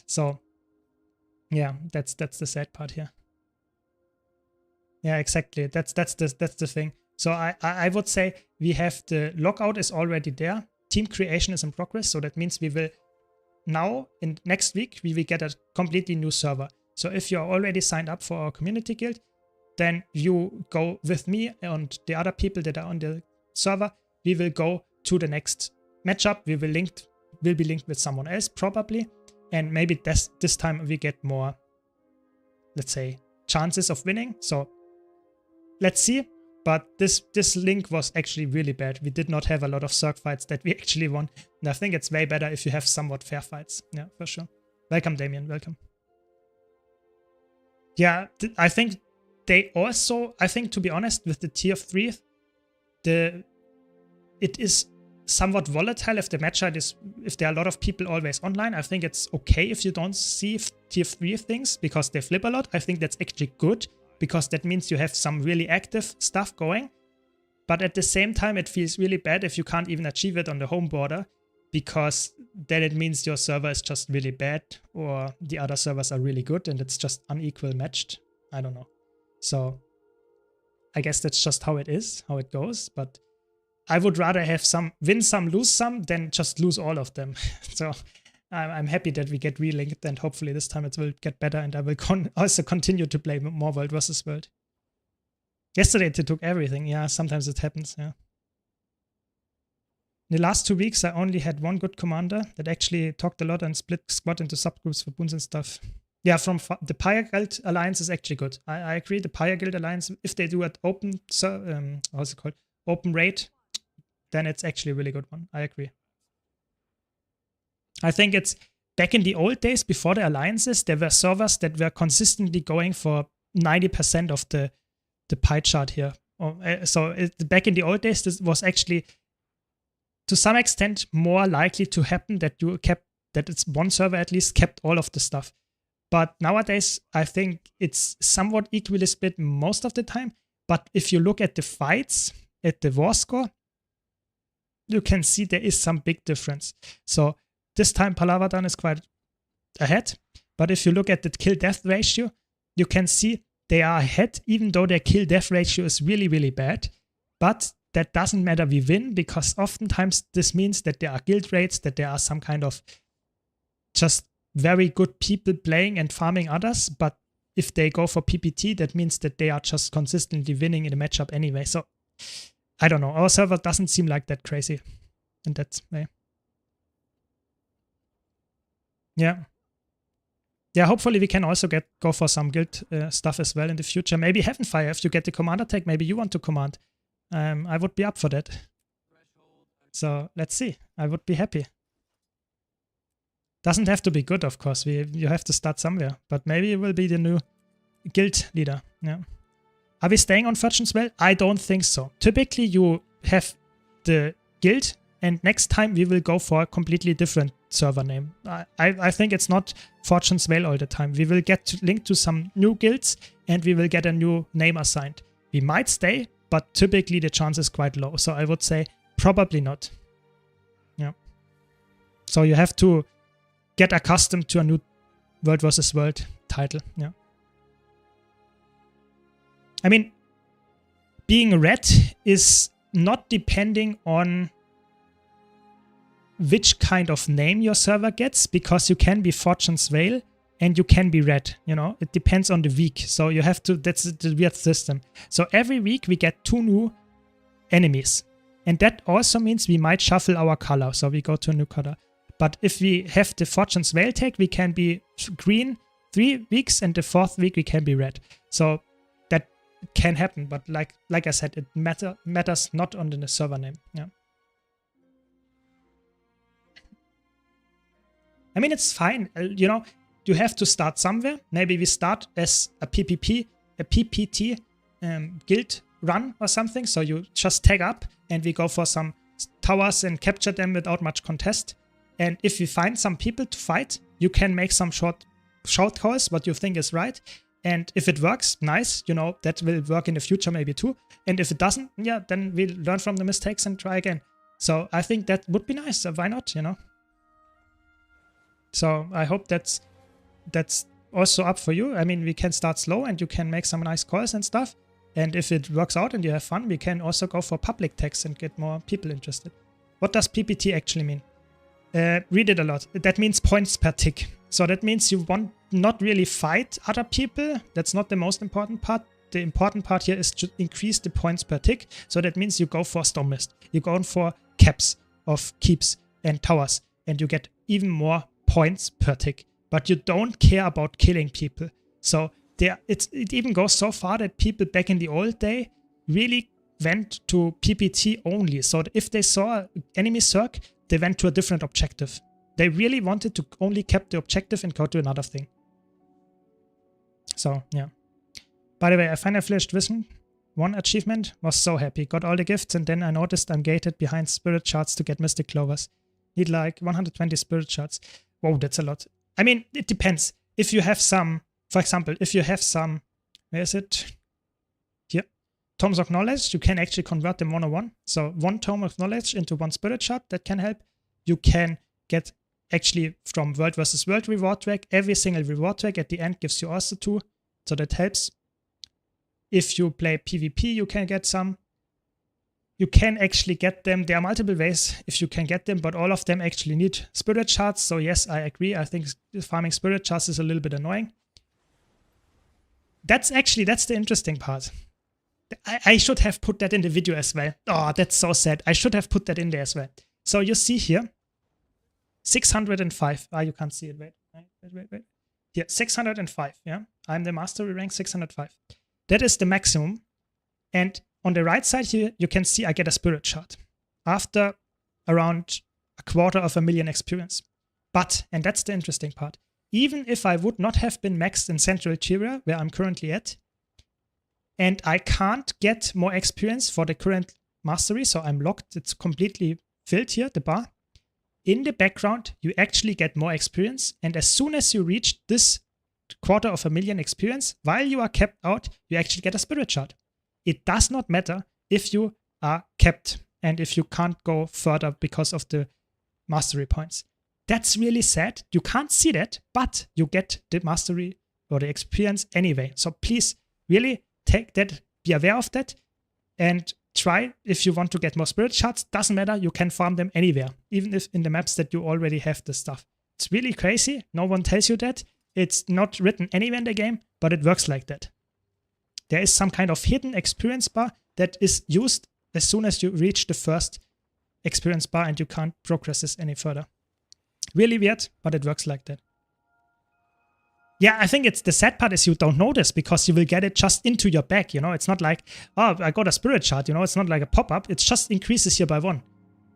So yeah, that's the sad part here. Yeah, exactly. That's the thing. So I would say we have the lockout is already there. Team creation is in progress. So that means we will now, in next week, we will get a completely new server. So if you're already signed up for our community guild, then you go with me and the other people that are on the server. We will go to the next matchup. We will be linked with someone else probably, and maybe this time we get more, let's say, chances of winning. So let's see. But this link was actually really bad. We did not have a lot of Zerg fights that we actually won. And I think it's way better if you have somewhat fair fights. Yeah, for sure. Welcome, Damien. Welcome. Yeah, I think they also, I think, to be honest, with the tier 3, it is somewhat volatile if the matchup is, if there are a lot of people always online. I think it's okay if you don't see tier 3 things because they flip a lot. I think that's actually good, because that means you have some really active stuff going. But at the same time, it feels really bad if you can't even achieve it on the home border, because then it means your server is just really bad or the other servers are really good and it's just unequal matched. I don't know. So I guess that's just how it is, how it goes. But I would rather have some win some, lose some than just lose all of them. So I'm happy that we get relinked, and hopefully this time it will get better, and I will also continue to play more World vs. World. Yesterday it took everything. Yeah, sometimes it happens. Yeah. In the last 2 weeks, I only had one good commander that actually talked a lot and split squad into subgroups for boons and stuff. Yeah, from the Pyre Guild Alliance is actually good. I agree. The Pyre Guild Alliance, if they do it open, how's it called? Open raid, then it's actually a really good one. I agree. I think it's back in the old days before the alliances, there were servers that were consistently going for 90% of the pie chart here. Back in the old days, this was actually to some extent more likely to happen that it's one server at least kept all of the stuff. But nowadays, I think it's somewhat equally split most of the time. But if you look at the fights, at the war score, you can see there is some big difference. So this time Palavadan is quite ahead. But if you look at the kill-death ratio, you can see they are ahead, even though their kill-death ratio is really, really bad. But that doesn't matter, we win, because oftentimes this means that there are guild raids, that there are some kind of just very good people playing and farming others. But if they go for PPT, that means that they are just consistently winning in the matchup anyway. So I don't know. Our server doesn't seem like that crazy in that way. Yeah. Yeah, hopefully we can also go for some guild stuff as well in the future. Maybe Heavenfire, if you get the commander tag, maybe you want to command. I would be up for that. So let's see. I would be happy. Doesn't have to be good, of course. You have to start somewhere. But maybe you will be the new guild leader. Yeah. Are we staying on Fortune's Well? I don't think so. Typically, you have the guild, and next time we will go for a completely different server name. I think it's not Fortune's Well all the time. We will get linked to some new guilds, and we will get a new name assigned. We might stay, but typically the chance is quite low. So I would say probably not. Yeah. So you have to get accustomed to a new World vs. World title. Yeah. I mean, being red is not depending on which kind of name your server gets, because you can be Fortune's Veil and you can be red, you know, it depends on the week. So you have to, that's the weird system. So every week we get 2 new enemies, and that also means we might shuffle our color. So we go to a new color. But if we have the Fortune's Veil tag, we can be green 3 weeks, and the 4th week we can be red. So that can happen, but like I said, it matters not on the server name. Yeah. I mean, it's fine. You know, you have to start somewhere. Maybe we start as a PPT guild run or something. So you just tag up and we go for some towers and capture them without much contest. And if we find some people to fight, you can make some short calls, what you think is right. And if it works, nice. You know, that will work in the future maybe too. And if it doesn't, yeah, then we learn from the mistakes and try again. So I think that would be nice. Why not, you know? So I hope that's also up for you. I mean, we can start slow and you can make some nice calls and stuff. And if it works out and you have fun, we can also go for public text and get more people interested. What does PPT actually mean? Read it a lot. That means points per tick. So that means you want not really fight other people. That's not the most important part. the important part here is to increase the points per tick. So that means you go for Storm Mist. You go for caps of keeps and towers, and you get even more points per tick. But you don't care about killing people. So it even goes so far that people back in the old day really went to PPT only. So if they saw enemy circ, they went to a different objective. They really wanted to only keep the objective and go to another thing. So, yeah. By the way, I finally finished Vision. One achievement, was so happy. Got all the gifts, and then I noticed I'm gated behind spirit shards to get Mystic Clovers. Need like 120 spirit shards. Whoa, that's a lot. I mean, it depends. If you have some, for example, if you have some, where is it? Here. Tomes of Knowledge, you can actually convert them 101. So 1 Tome of Knowledge into 1 spirit shard, that can help. You can get actually from World vs. World reward track, every single reward track at the end gives you also 2. So that helps. If you play PvP, you can get some. You can actually get them. There are multiple ways if you can get them, but all of them actually need spirit shards. So yes, I agree. I think farming spirit shards is a little bit annoying. That's the interesting part. I should have put that in the video as well. Oh, that's so sad. I should have put that in there as well. So you see here, 605. Ah, you can't see it. Wait. Here, 605. Yeah, I'm the mastery rank 605. That is the maximum. And on the right side here, you can see I get a spirit shard after around 250,000 experience. But, and that's the interesting part, even if I would not have been maxed in Central Tyria, where I'm currently at, and I can't get more experience for the current mastery, so I'm locked, it's completely filled here, the bar. In the background, you actually get more experience, and as soon as you reach this 250,000 experience, while you are kept out, you actually get a spirit shard. It does not matter if you are kept and if you can't go further because of the mastery points. That's really sad. You can't see that, but you get the mastery or the experience anyway. So please really take that, be aware of that, and try if you want to get more spirit shards. Doesn't matter, you can farm them anywhere, even if in the maps that you already have the stuff. It's really crazy. No one tells you that. It's not written anywhere in the game, but it works like that. There is some kind of hidden experience bar that is used as soon as you reach the first experience bar and you can't progress this any further. Really weird, but it works like that. Yeah, I think it's the sad part is you don't know this because you will get it just into your bag, you know? It's not like, oh, I got a spirit shard, you know? It's not like a pop-up. It just increases here by 1.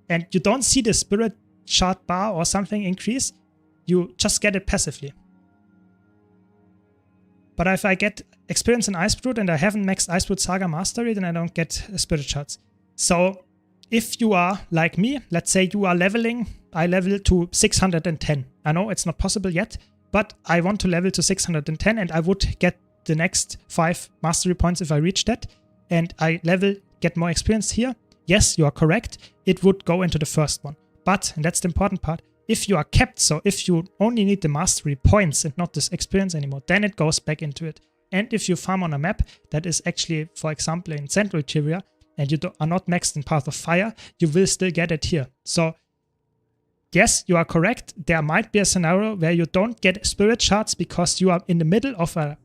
And you don't see the spirit shard bar or something increase. You just get it passively. But if I get experience in Icebrute and I haven't maxed Icebrute Saga Mastery, then I don't get spirit shards. So if you are like me, let's say you are leveling, I level to 610. I know it's not possible yet, but I want to level to 610 and I would get the next 5 mastery points if I reach that. And I get more experience here. Yes, you are correct. It would go into the first one. But, and that's the important part, if you are kept, so if you only need the mastery points and not this experience anymore, then it goes back into it. And if you farm on a map that is actually, for example, in Central Tyria, and you are not maxed in Path of Fire, you will still get it here. So, yes, you are correct. There might be a scenario where you don't get spirit shards because you are in the middle of a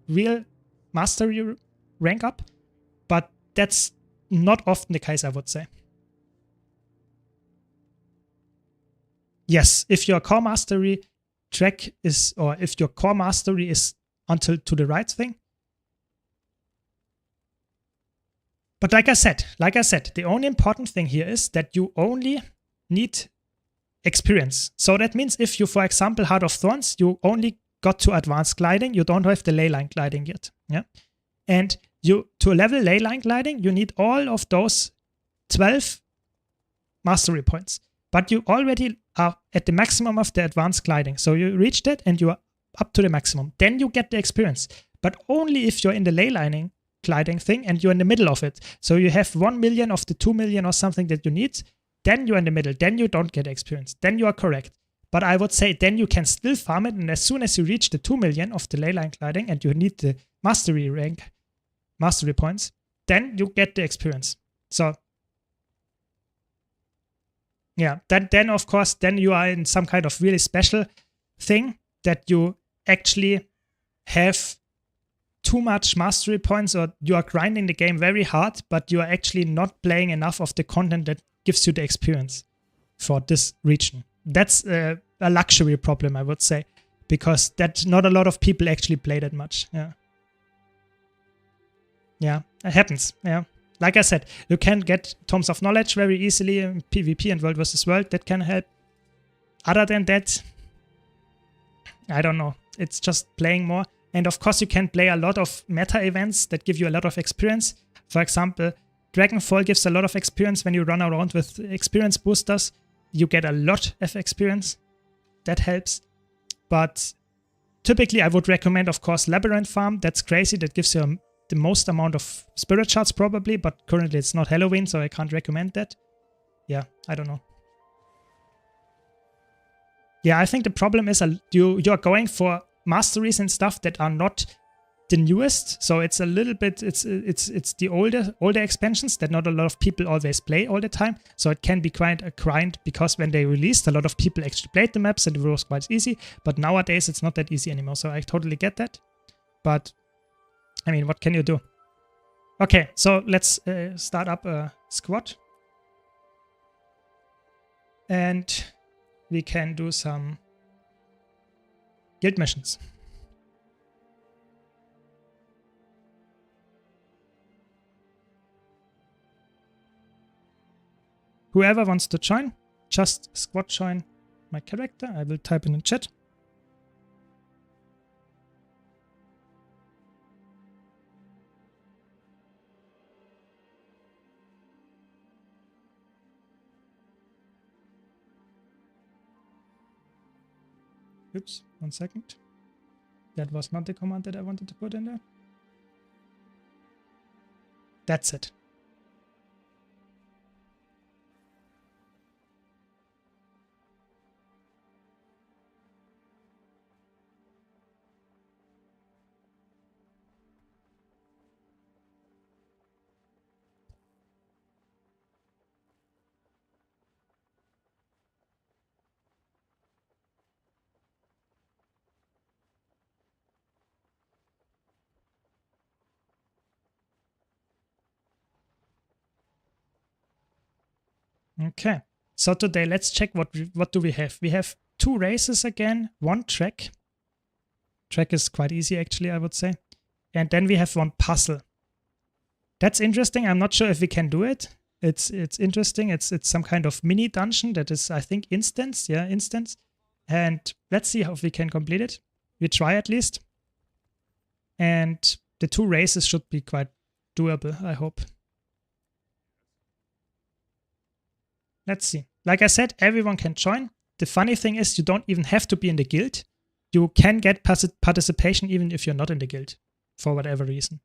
real mastery rank up, but that's not often the case, I would say. Yes, if your core mastery track is, or if your core mastery is until to the right thing. But like I said, the only important thing here is that you only need experience. So that means if you, for example, Heart of Thorns, you only got to advanced gliding, you don't have the ley line gliding yet. Yeah. And you, to level ley line gliding, you need all of those 12 mastery points. But you already are at the maximum of the advanced gliding. So you reach that and you are up to the maximum. Then you get the experience. But only if you're in the ley lining gliding thing and you're in the middle of it. So you have 1 million of the 2 million or something that you need. Then you're in the middle. Then you don't get experience. Then you are correct. But I would say then you can still farm it. And as soon as you reach the 2 million of the ley line gliding and you need the mastery rank, mastery points, then you get the experience. So yeah, then of course, then you are in some kind of really special thing that you actually have too much mastery points or you are grinding the game very hard, but you are actually not playing enough of the content that gives you the experience for this region. That's a luxury problem, I would say, because that not a lot of people actually play that much. Yeah. Yeah, it happens. Yeah. Like I said, you can get Tomes of Knowledge very easily in PvP and World vs. World. That can help. Other than that, I don't know. It's just playing more. And of course, you can play a lot of meta events that give you a lot of experience. For example, Dragonfall gives a lot of experience when you run around with experience boosters. You get a lot of experience. That helps. But typically, I would recommend, of course, Labyrinth Farm. That's crazy. That gives you the most amount of spirit shards probably, but currently it's not Halloween, so I can't recommend that. Yeah, I don't know. Yeah, I think the problem is you're going for masteries and stuff that are not the newest, so it's a little bit, it's the older expansions that not a lot of people always play all the time, so it can be quite a grind, because when they released, a lot of people actually played the maps and it was quite easy, but nowadays it's not that easy anymore, so I totally get that. But I mean, what can you do? Okay, so let's start up a squad. And we can do some guild missions. Whoever wants to join, just squad join my character. I will type in the chat. Oops, 1 second. That was not the command that I wanted to put in there. That's it. Okay, so today let's check what do we have. We have 2 races again, 1 track. Track is quite easy actually, I would say. And then we have 1 puzzle. That's interesting. I'm not sure if we can do it. It's interesting. It's some kind of mini dungeon that is, I think, instance. Yeah, instance. And let's see if we can complete it. We try at least. And the 2 races should be quite doable, I hope. Let's see. Like I said, everyone can join. The funny thing is you don't even have to be in the guild. You can get participation even if you're not in the guild, for whatever reason.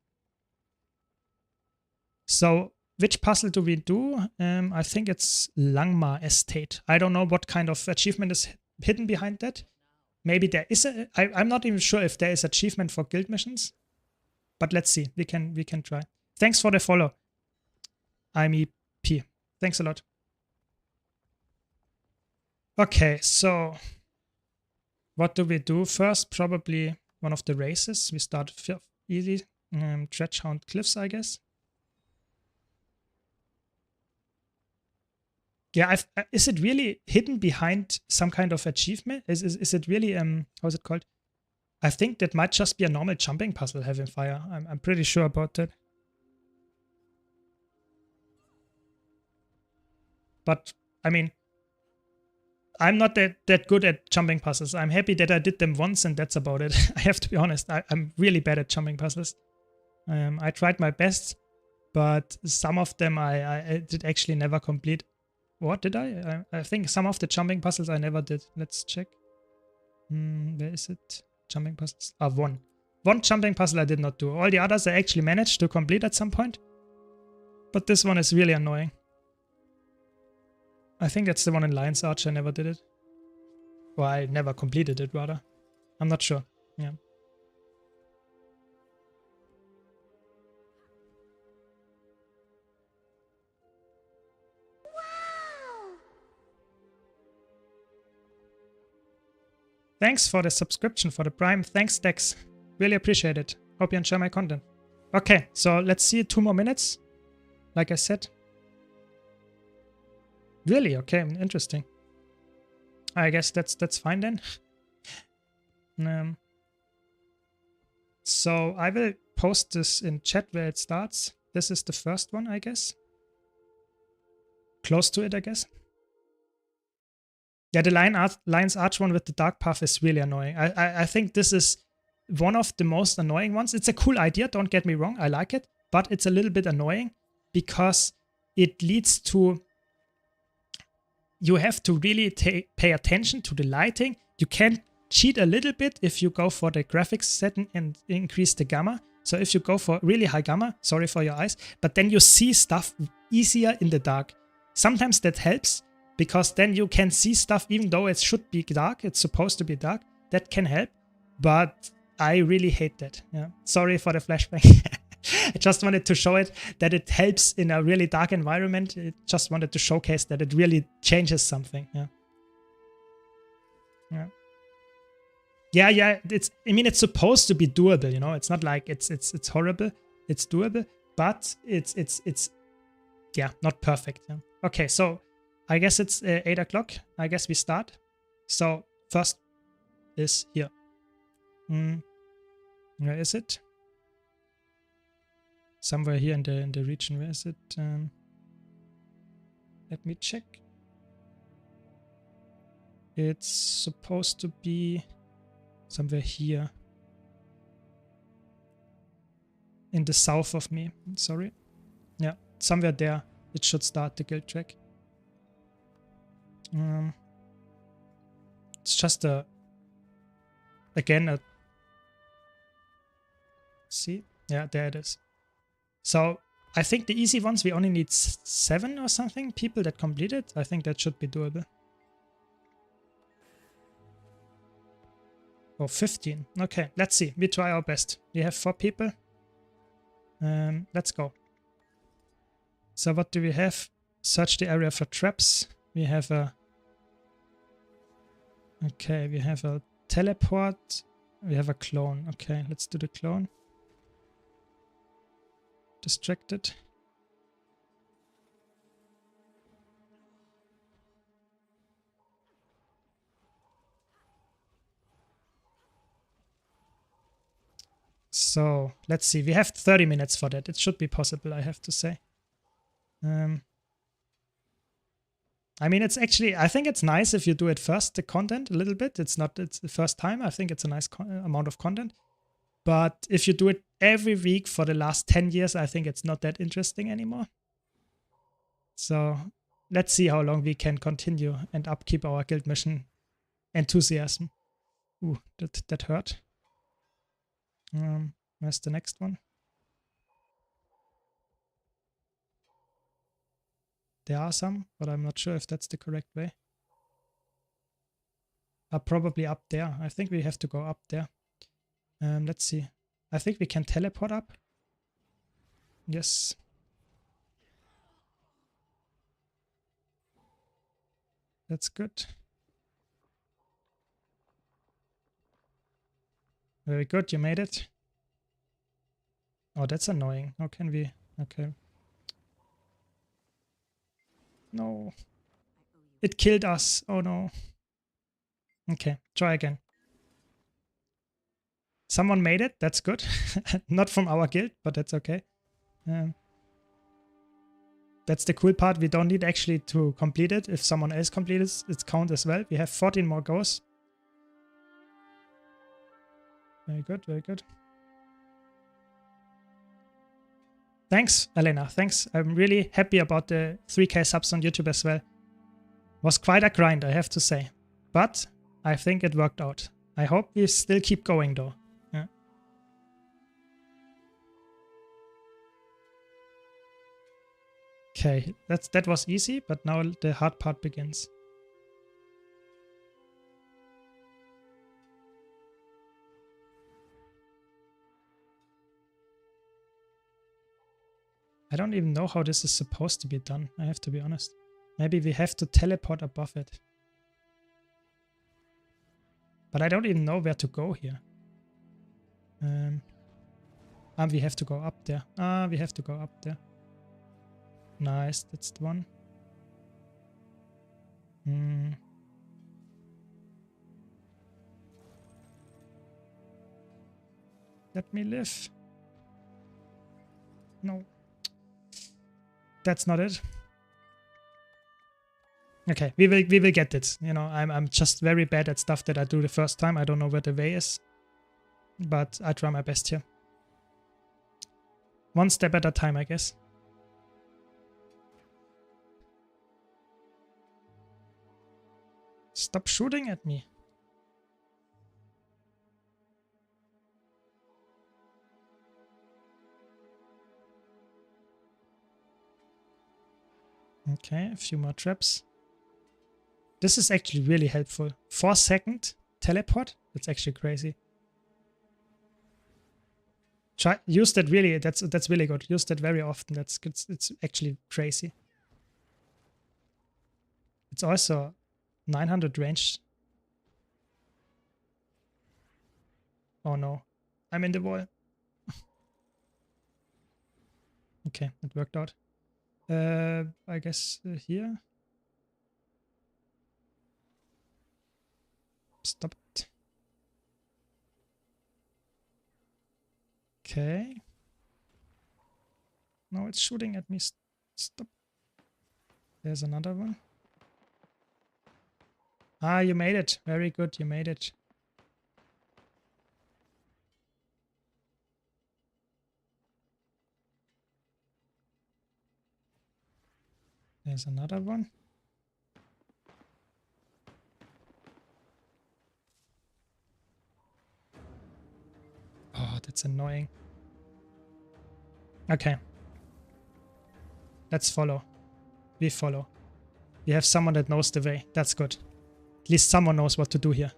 So which puzzle do we do? I think it's Langmar Estate. I don't know what kind of achievement is hidden behind that. Maybe there is I'm not even sure if there is achievement for guild missions. But let's see. We can try. Thanks for the follow. I'm EP. Thanks a lot. Okay, so what do we do first? Probably one of the races. We start easy. Dredgehound Cliffs, I guess. Yeah, is it really hidden behind some kind of achievement? Is it really, how is it called? I think that might just be a normal jumping puzzle, Heaven Fire. I'm pretty sure about that. But, I mean, I'm not that good at jumping puzzles. I'm happy that I did them once and that's about it. I have to be honest. I'm really bad at jumping puzzles. I tried my best, but some of them I did actually never complete. What did I? I think some of the jumping puzzles I never did. Let's check. Where is it? Jumping puzzles. Ah, one. One jumping puzzle I did not do. All the others I actually managed to complete at some point. But this one is really annoying. I think that's the one in Lion's Arch. I never did it. Or I never completed it, rather. I'm not sure. Yeah. Wow. Thanks for the subscription, for the Prime. Thanks, Dex. Really appreciate it. Hope you enjoy my content. Okay, so let's see 2 more minutes. Like I said. Really? Okay, interesting. I guess that's fine then. So I will post this in chat where it starts. This is the first one, I guess. Close to it, I guess. Yeah, the Lion's Arch one with the dark path is really annoying. I think this is one of the most annoying ones. It's a cool idea, don't get me wrong, I like it, but it's a little bit annoying because it leads to you have to really pay attention to the lighting. You can cheat a little bit if you go for the graphics setting and increase the gamma. So if you go for really high gamma, sorry for your eyes, but then you see stuff easier in the dark. Sometimes that helps because then you can see stuff even though it should be dark, it's supposed to be dark. That can help, but I really hate that. Yeah, sorry for the flashbang. I just wanted to show it that it helps in a really dark environment. I just wanted to showcase that it really changes something. Yeah. Yeah. Yeah. I mean, it's supposed to be doable, you know. It's not like it's horrible. It's doable, but it's yeah, not perfect. Yeah. Okay, so I guess it's 8 o'clock. I guess we start. So first is here. Where is it? Somewhere here in the region. Where is it? Let me check. It's supposed to be somewhere here. In the south of me. Sorry. Yeah, somewhere there. It should start the guild track. It's just again, see? Yeah, there it is. So I think the easy ones, we only need 7 or something people that complete it. I think that should be doable. Oh, 15. Okay, let's see. We try our best. We have 4 people. Let's go. So what do we have? Search the area for traps. We have a... Okay, we have a teleport. We have a clone. Okay, let's do the clone. Distracted. So let's see. We have 30 minutes for that. It should be possible, I have to say. I mean, it's actually, I think it's nice if you do it first, the content a little bit. It's the first time. I think it's a nice amount of content. But if you do it every week for the last 10 years, I think it's not that interesting anymore. So let's see how long we can continue and upkeep our guild mission enthusiasm. Ooh, that hurt. Where's the next one? There are some, but I'm not sure if that's the correct way. Probably up there. I think we have to go up there. Let's see. I think we can teleport up. Yes. That's good. Very good, you made it. Oh, that's annoying. How can we... Okay. No. It killed us. Oh no. Okay, try again. Someone made it. That's good. Not from our guild, but that's okay. That's the cool part. We don't need actually to complete it. If someone else completes it, it's count as well. We have 14 more goes. Very good, very good. Thanks, Elena. Thanks. I'm really happy about the 3K subs on YouTube as well. Was quite a grind, I have to say. But I think it worked out. I hope we still keep going though. Yeah. Okay, that was easy, but now the hard part begins. I don't even know how this is supposed to be done, I have to be honest. Maybe we have to teleport above it. But I don't even know where to go here. We have to go up there. We have to go up there. Nice, that's the one. Let me live. No. That's not it. Okay, we will get it. You know, I'm just very bad at stuff that I do the first time. I don't know where the way is. But I try my best here. One step at a time, I guess. Stop shooting at me. Okay, a few more traps. This is actually really helpful. 4-second teleport? That's actually crazy. Use that really, that's really good. Use that very often. That's good. It's actually crazy. It's also 900 range. Oh no, I'm in the wall. Okay, it worked out. I guess here. Stop it. Okay. No, it's shooting at me. Stop. There's another one. Ah, you made it. Very good, you made it. There's another one. Oh, that's annoying. Okay. Let's follow. We follow. We have someone that knows the way. That's good. At least someone knows what to do here.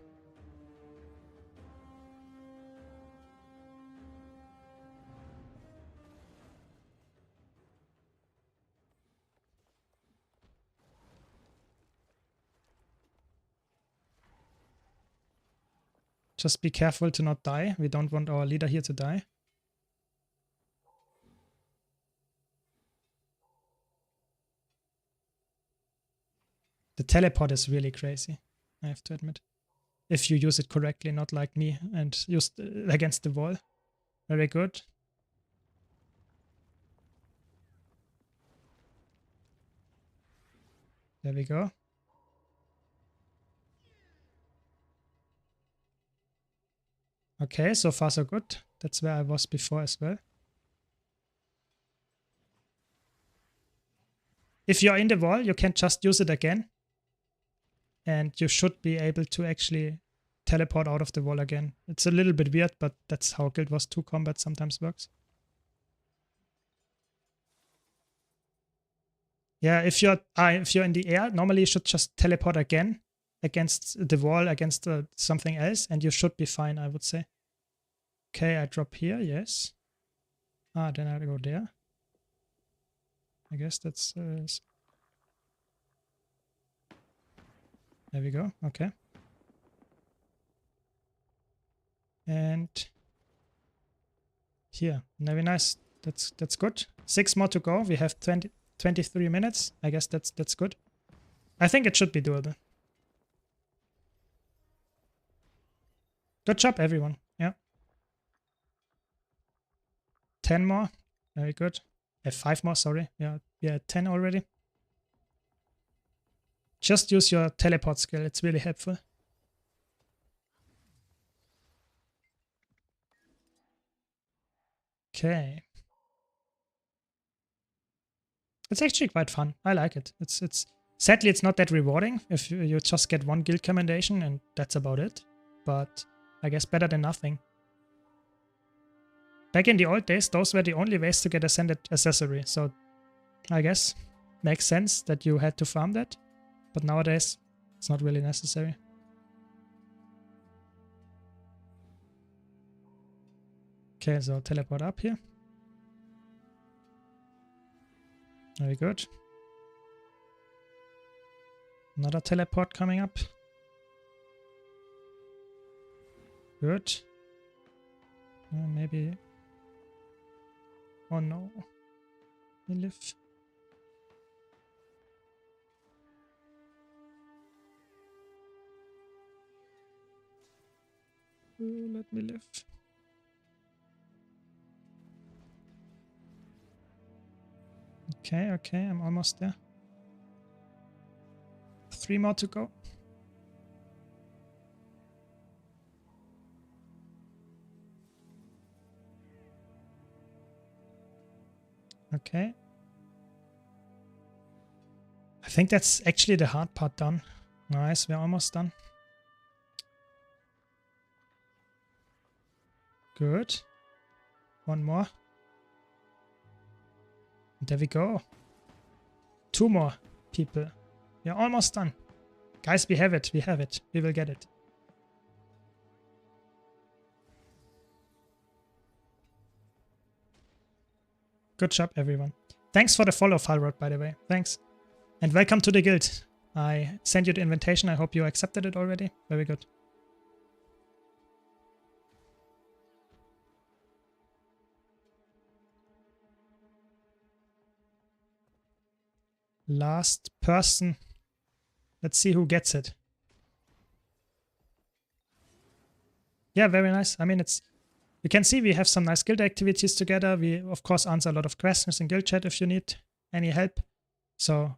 Just be careful to not die. We don't want our leader here to die. The teleport is really crazy, I have to admit. If you use it correctly, not like me, and use against the wall. Very good. There we go. Okay, so far so good. That's where I was before as well. If you're in the wall, you can just use it again. And you should be able to actually teleport out of the wall again. It's a little bit weird, but that's how Guild Wars 2 combat sometimes works. Yeah, if you're in the air, normally you should just teleport again against the wall, against something else, and you should be fine, I would say. Okay, I drop here, yes. Ah, then I go there. I guess that's... there we go, okay. And here, very nice. That's good. 6 more to go. We have 23 minutes. I guess that's good. I think it should be doable. Good job, everyone. Yeah. 10 more. Very good. 5 more, sorry. Yeah, we are at 10 already. Just use your teleport skill. It's really helpful. Okay. It's actually quite fun. I like it. It's sadly it's not that rewarding if you just get 1 guild commendation and that's about it. But I guess better than nothing. Back in the old days, those were the only ways to get Ascended accessory. So I guess makes sense that you had to farm that. But nowadays, it's not really necessary. Okay, so teleport up here. Very good. Another teleport coming up. Good. Maybe Oh no. We live. Oh, let me live. Okay, okay, I'm almost there. 3 more to go. Okay. I think that's actually the hard part done. Nice, we're almost done. Good. One more. There we go. 2 more people. We're almost done. Guys, we have it. We have it. We will get it. Good job, everyone. Thanks for the follow, Falrod, by the way. Thanks. And welcome to the guild. I sent you the invitation. I hope you accepted it already. Very good. Last person. Let's see who gets it. Yeah, very nice. I mean, you can see we have some nice guild activities together. We, of course, answer a lot of questions in guild chat if you need any help. So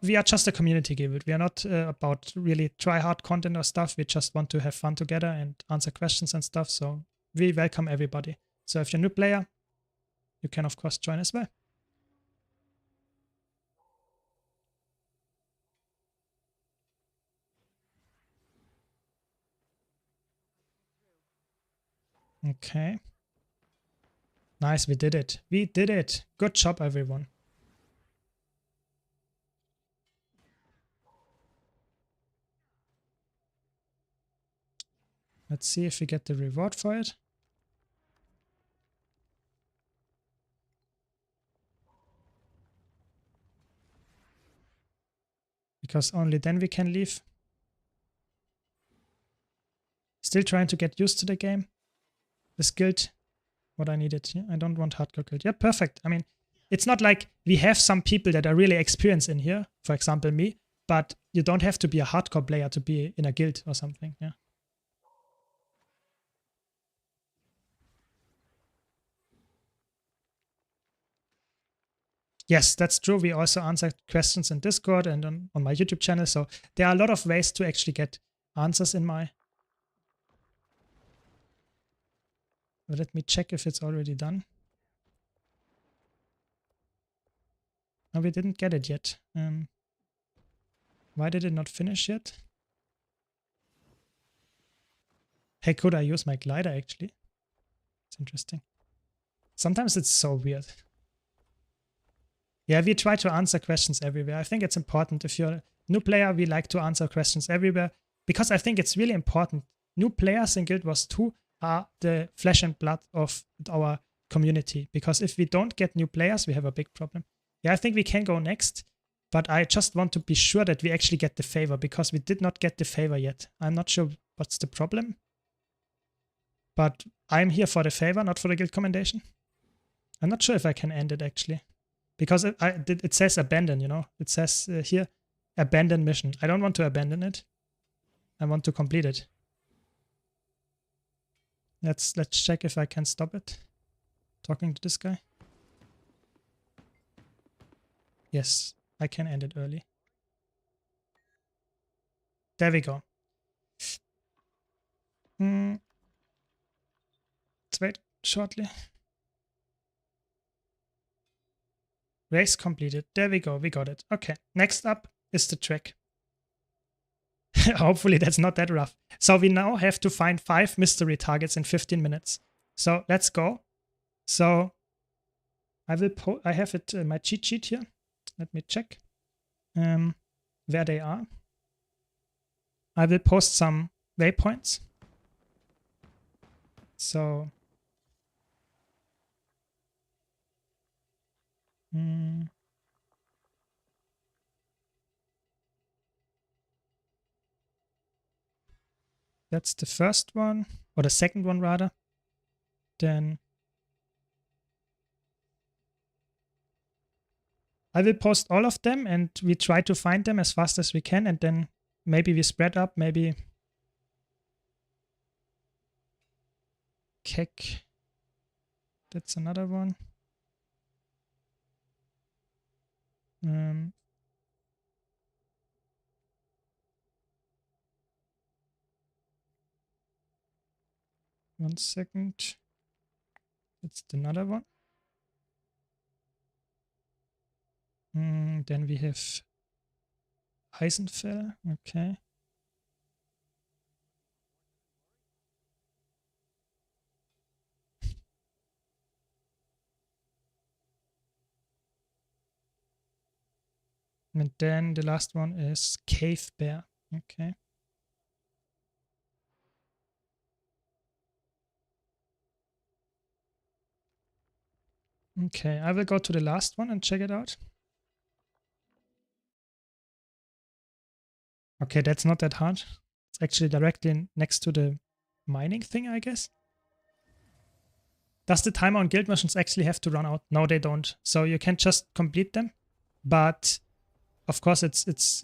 we are just a community guild. We are not about really try hard content or stuff. We just want to have fun together and answer questions and stuff. So we welcome everybody. So if you're a new player, you can, of course, join as well. Okay. Nice, we did it. We did it. Good job, everyone. Let's see if we get the reward for it. Because only then we can leave. Still trying to get used to the game. This guild, what I needed. Yeah, I don't want hardcore guild. Yeah, perfect. I mean, it's not like we have some people that are really experienced in here, for example me, but you don't have to be a hardcore player to be in a guild or something. Yeah. Yes, that's true. We also answer questions in Discord and on my YouTube channel. So there are a lot of ways to actually get answers in my... Let me check if it's already done. No, we didn't get it yet. Why did it not finish yet? Hey, could I use my glider actually? It's interesting. Sometimes it's so weird. Yeah, we try to answer questions everywhere. I think it's important. If you're a new player, we like to answer questions everywhere because I think it's really important. New players in Guild Wars 2 are the flesh and blood of our community, because if we don't get new players, we have a big problem. Yeah, I think we can go next, but I just want to be sure that we actually get the favor, because we did not get the favor yet. I'm not sure what's the problem, but I'm here for the favor, not for the guild commendation. I'm not sure if I can end it actually, because it says abandon, you know, it says here abandon mission. I don't want to abandon it. I want to complete it. Let's check if I can stop it. Talking to this guy. Yes, I can end it early. There we go. Let's wait shortly. Race completed. There we go. We got it. Okay. Next up is the track. Hopefully that's not that rough. So we now have to find 5 mystery targets in 15 minutes. So let's go. So I have it my cheat sheet here. Let me check where they are. I will post some waypoints. So that's the first one, or the second one rather. Then I will post all of them and we try to find them as fast as we can, and then maybe we spread up, maybe Keck. That's another one. 1 second. That's another one. Then we have Eisenfell. Okay. And then the last one is Cave Bear. Okay. Okay, I will go to the last one and check it out. Okay, that's not that hard. It's actually directly next to the mining thing, I guess. Does the timer on guild missions actually have to run out? No, they don't. So you can just complete them. But of course, it's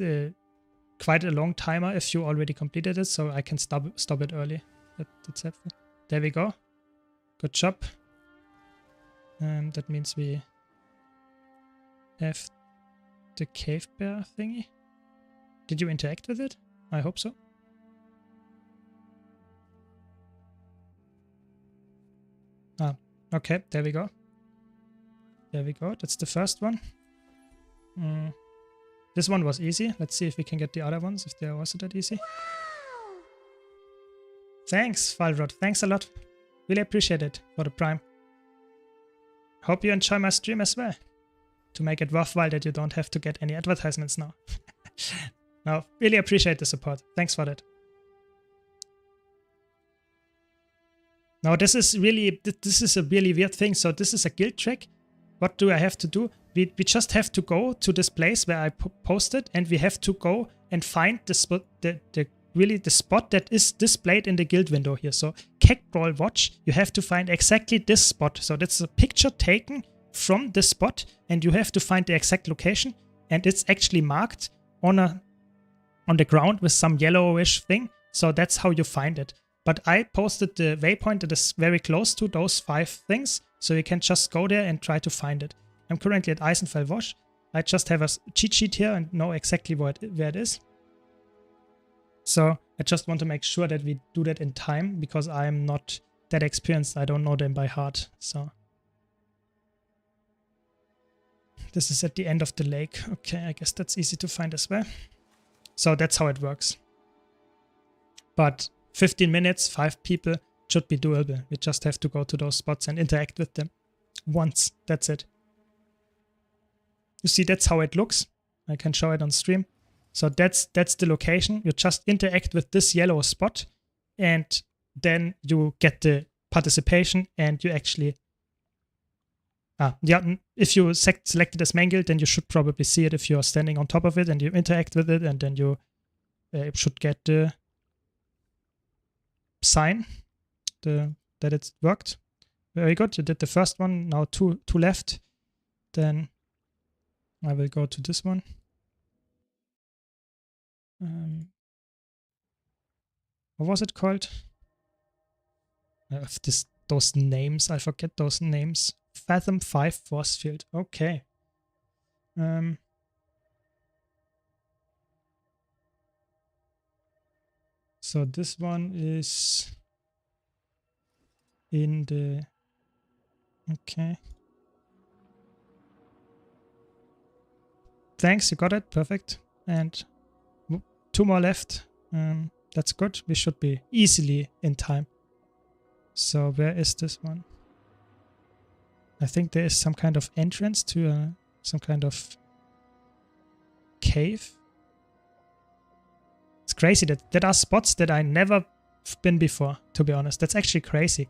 quite a long timer if you already completed it. So I can stop it early. That's helpful. There we go. Good job. That means we have the cave bear thingy. Did you interact with it? I hope so. Ah, okay, there we go. There we go, that's the first one. This one was easy. Let's see if we can get the other ones, if they are also that easy. Thanks, Valrod. Thanks a lot. Really appreciate it for the Prime. Hope you enjoy my stream as well. To make it worthwhile that you don't have to get any advertisements now. No, really appreciate the support. Thanks for that. Now this is a really weird thing. So this is a guild track. What do I have to do? We just have to go to this place where I posted, and we have to go and find the spot, the spot that is displayed in the guild window here. So Keckbrawl Watch, you have to find exactly this spot. So that's a picture taken from this spot, and you have to find the exact location, and it's actually marked on the ground with some yellowish thing. So that's how you find it. But I posted the waypoint that is very close to those 5 things, so you can just go there and try to find it. I'm currently at Eisenfell Wash. I just have a cheat sheet here and know exactly where it is. So I just want to make sure that we do that in time, because I'm not that experienced. I don't know them by heart. So this is at the end of the lake. Okay, I guess that's easy to find as well. So that's how it works. But 15 minutes, 5 people should be doable. We just have to go to those spots and interact with them once. That's it. You see, that's how it looks. I can show it on stream. So that's the location. You just interact with this yellow spot, and then you get the participation, and you actually... yeah, if you selected as main guild, then you should probably see it if you're standing on top of it and you interact with it, and then you should get the sign that it's worked. Very good. You did the first one. Now two left. Then I will go to this one. What was it called? Those names. I forget those names. Fathom 5 force field. Okay. So this one is in the... Okay. Thanks, you got it. Perfect. And 2 more left. That's good. We should be easily in time. So where is this one? I think there is some kind of entrance to some kind of cave. It's crazy that there are spots that I never been before, to be honest. That's actually crazy.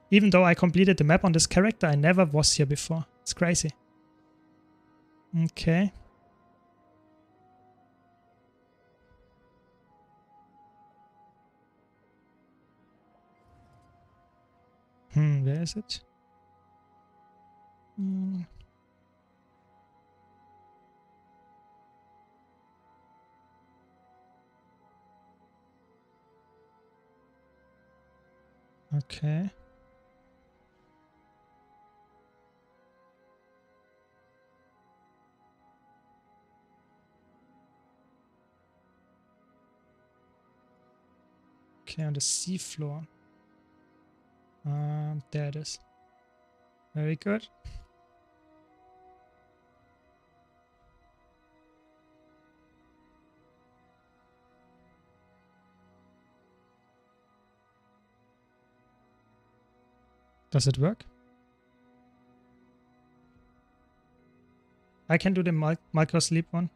Even though I completed the map on this character, I never was here before. It's crazy. Okay. Where is it? Okay. Okay, on the seafloor. There it is. Very good. Does it work? I can do the micro sleep one.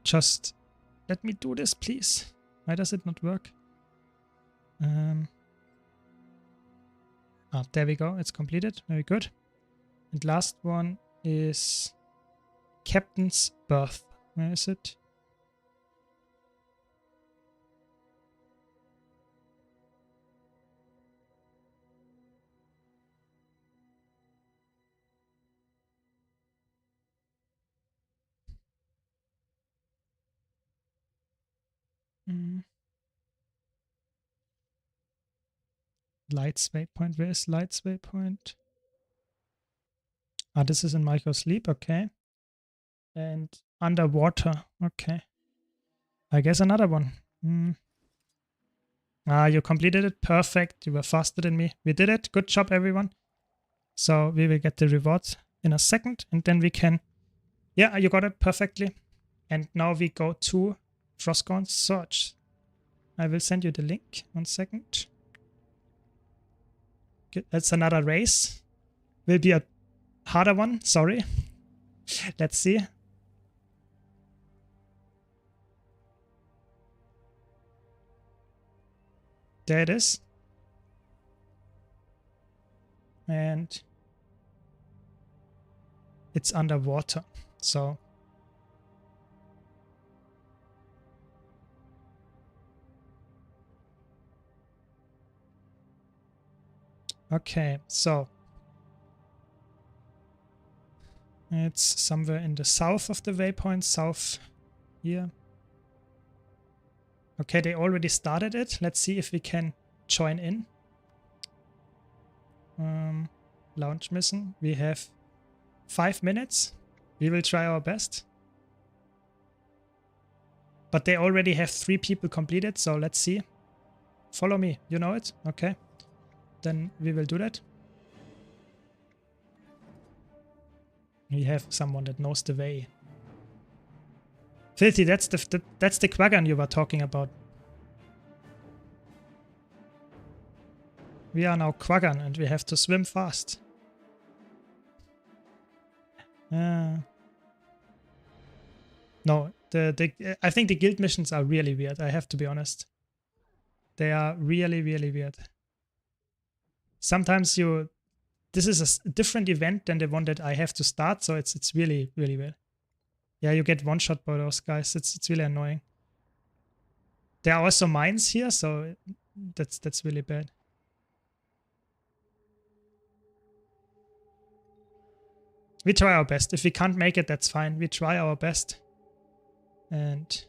Just let me do this, please. Why does it not work? There we go. It's completed. Very good. And last one is Captain's Berth. Where is it? Lights waypoint. Where is Lights waypoint? This is in micro sleep. Okay. And underwater. Okay. I guess another one. You completed it. Perfect. You were faster than me. We did it. Good job, everyone. So we will get the rewards in a second. And then we can... Yeah, you got it perfectly. And now we go to Frostgorn Search. I will send you the link. 1 second. That's another race. Will be a harder one. Sorry. Let's see. There it is. And it's underwater. So okay, so it's somewhere in the south of the waypoint, south here. Okay, they already started it. Let's see if we can join in. Launch mission. We have 5 minutes. We will try our best. But they already have 3 people completed, so let's see. Follow me. You know it? Okay. Then we will do that. We have someone that knows the way. Filthy, that's the Quaggan you were talking about. We are now Quaggan and we have to swim fast. No, I think the guild missions are really weird, I have to be honest. They are really, really weird. Sometimes this is a different event than the one that I have to start, so it's really, really weird. Yeah, you get one shot by those guys. It's really annoying. There are also mines here, so that's really bad. We try our best. If we can't make it, that's fine. We try our best. And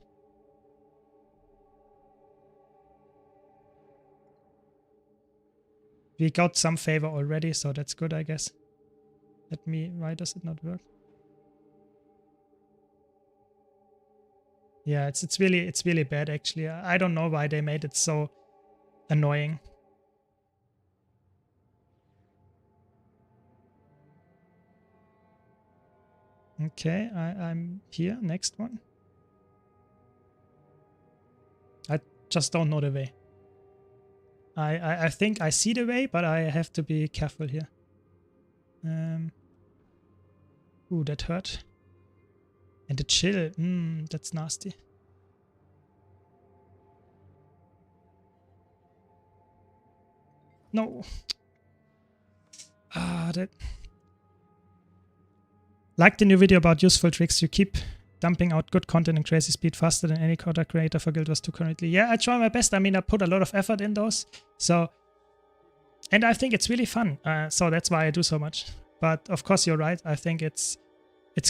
we got some favor already, so that's good, I guess. Why does it not work? Yeah, it's really bad actually. I don't know why they made it so annoying. Okay, I'm here. Next one. I just don't know the way. I think I see the way, but I have to be careful here. Ooh, that hurt. And the chill. That's nasty. No. That... Like the new video about useful tricks. You keep dumping out good content in crazy speed faster than any content creator for Guild Wars 2 currently. Yeah, I try my best. I mean, I put a lot of effort in those. So, and I think it's really fun. So that's why I do so much. But of course, you're right. I think it's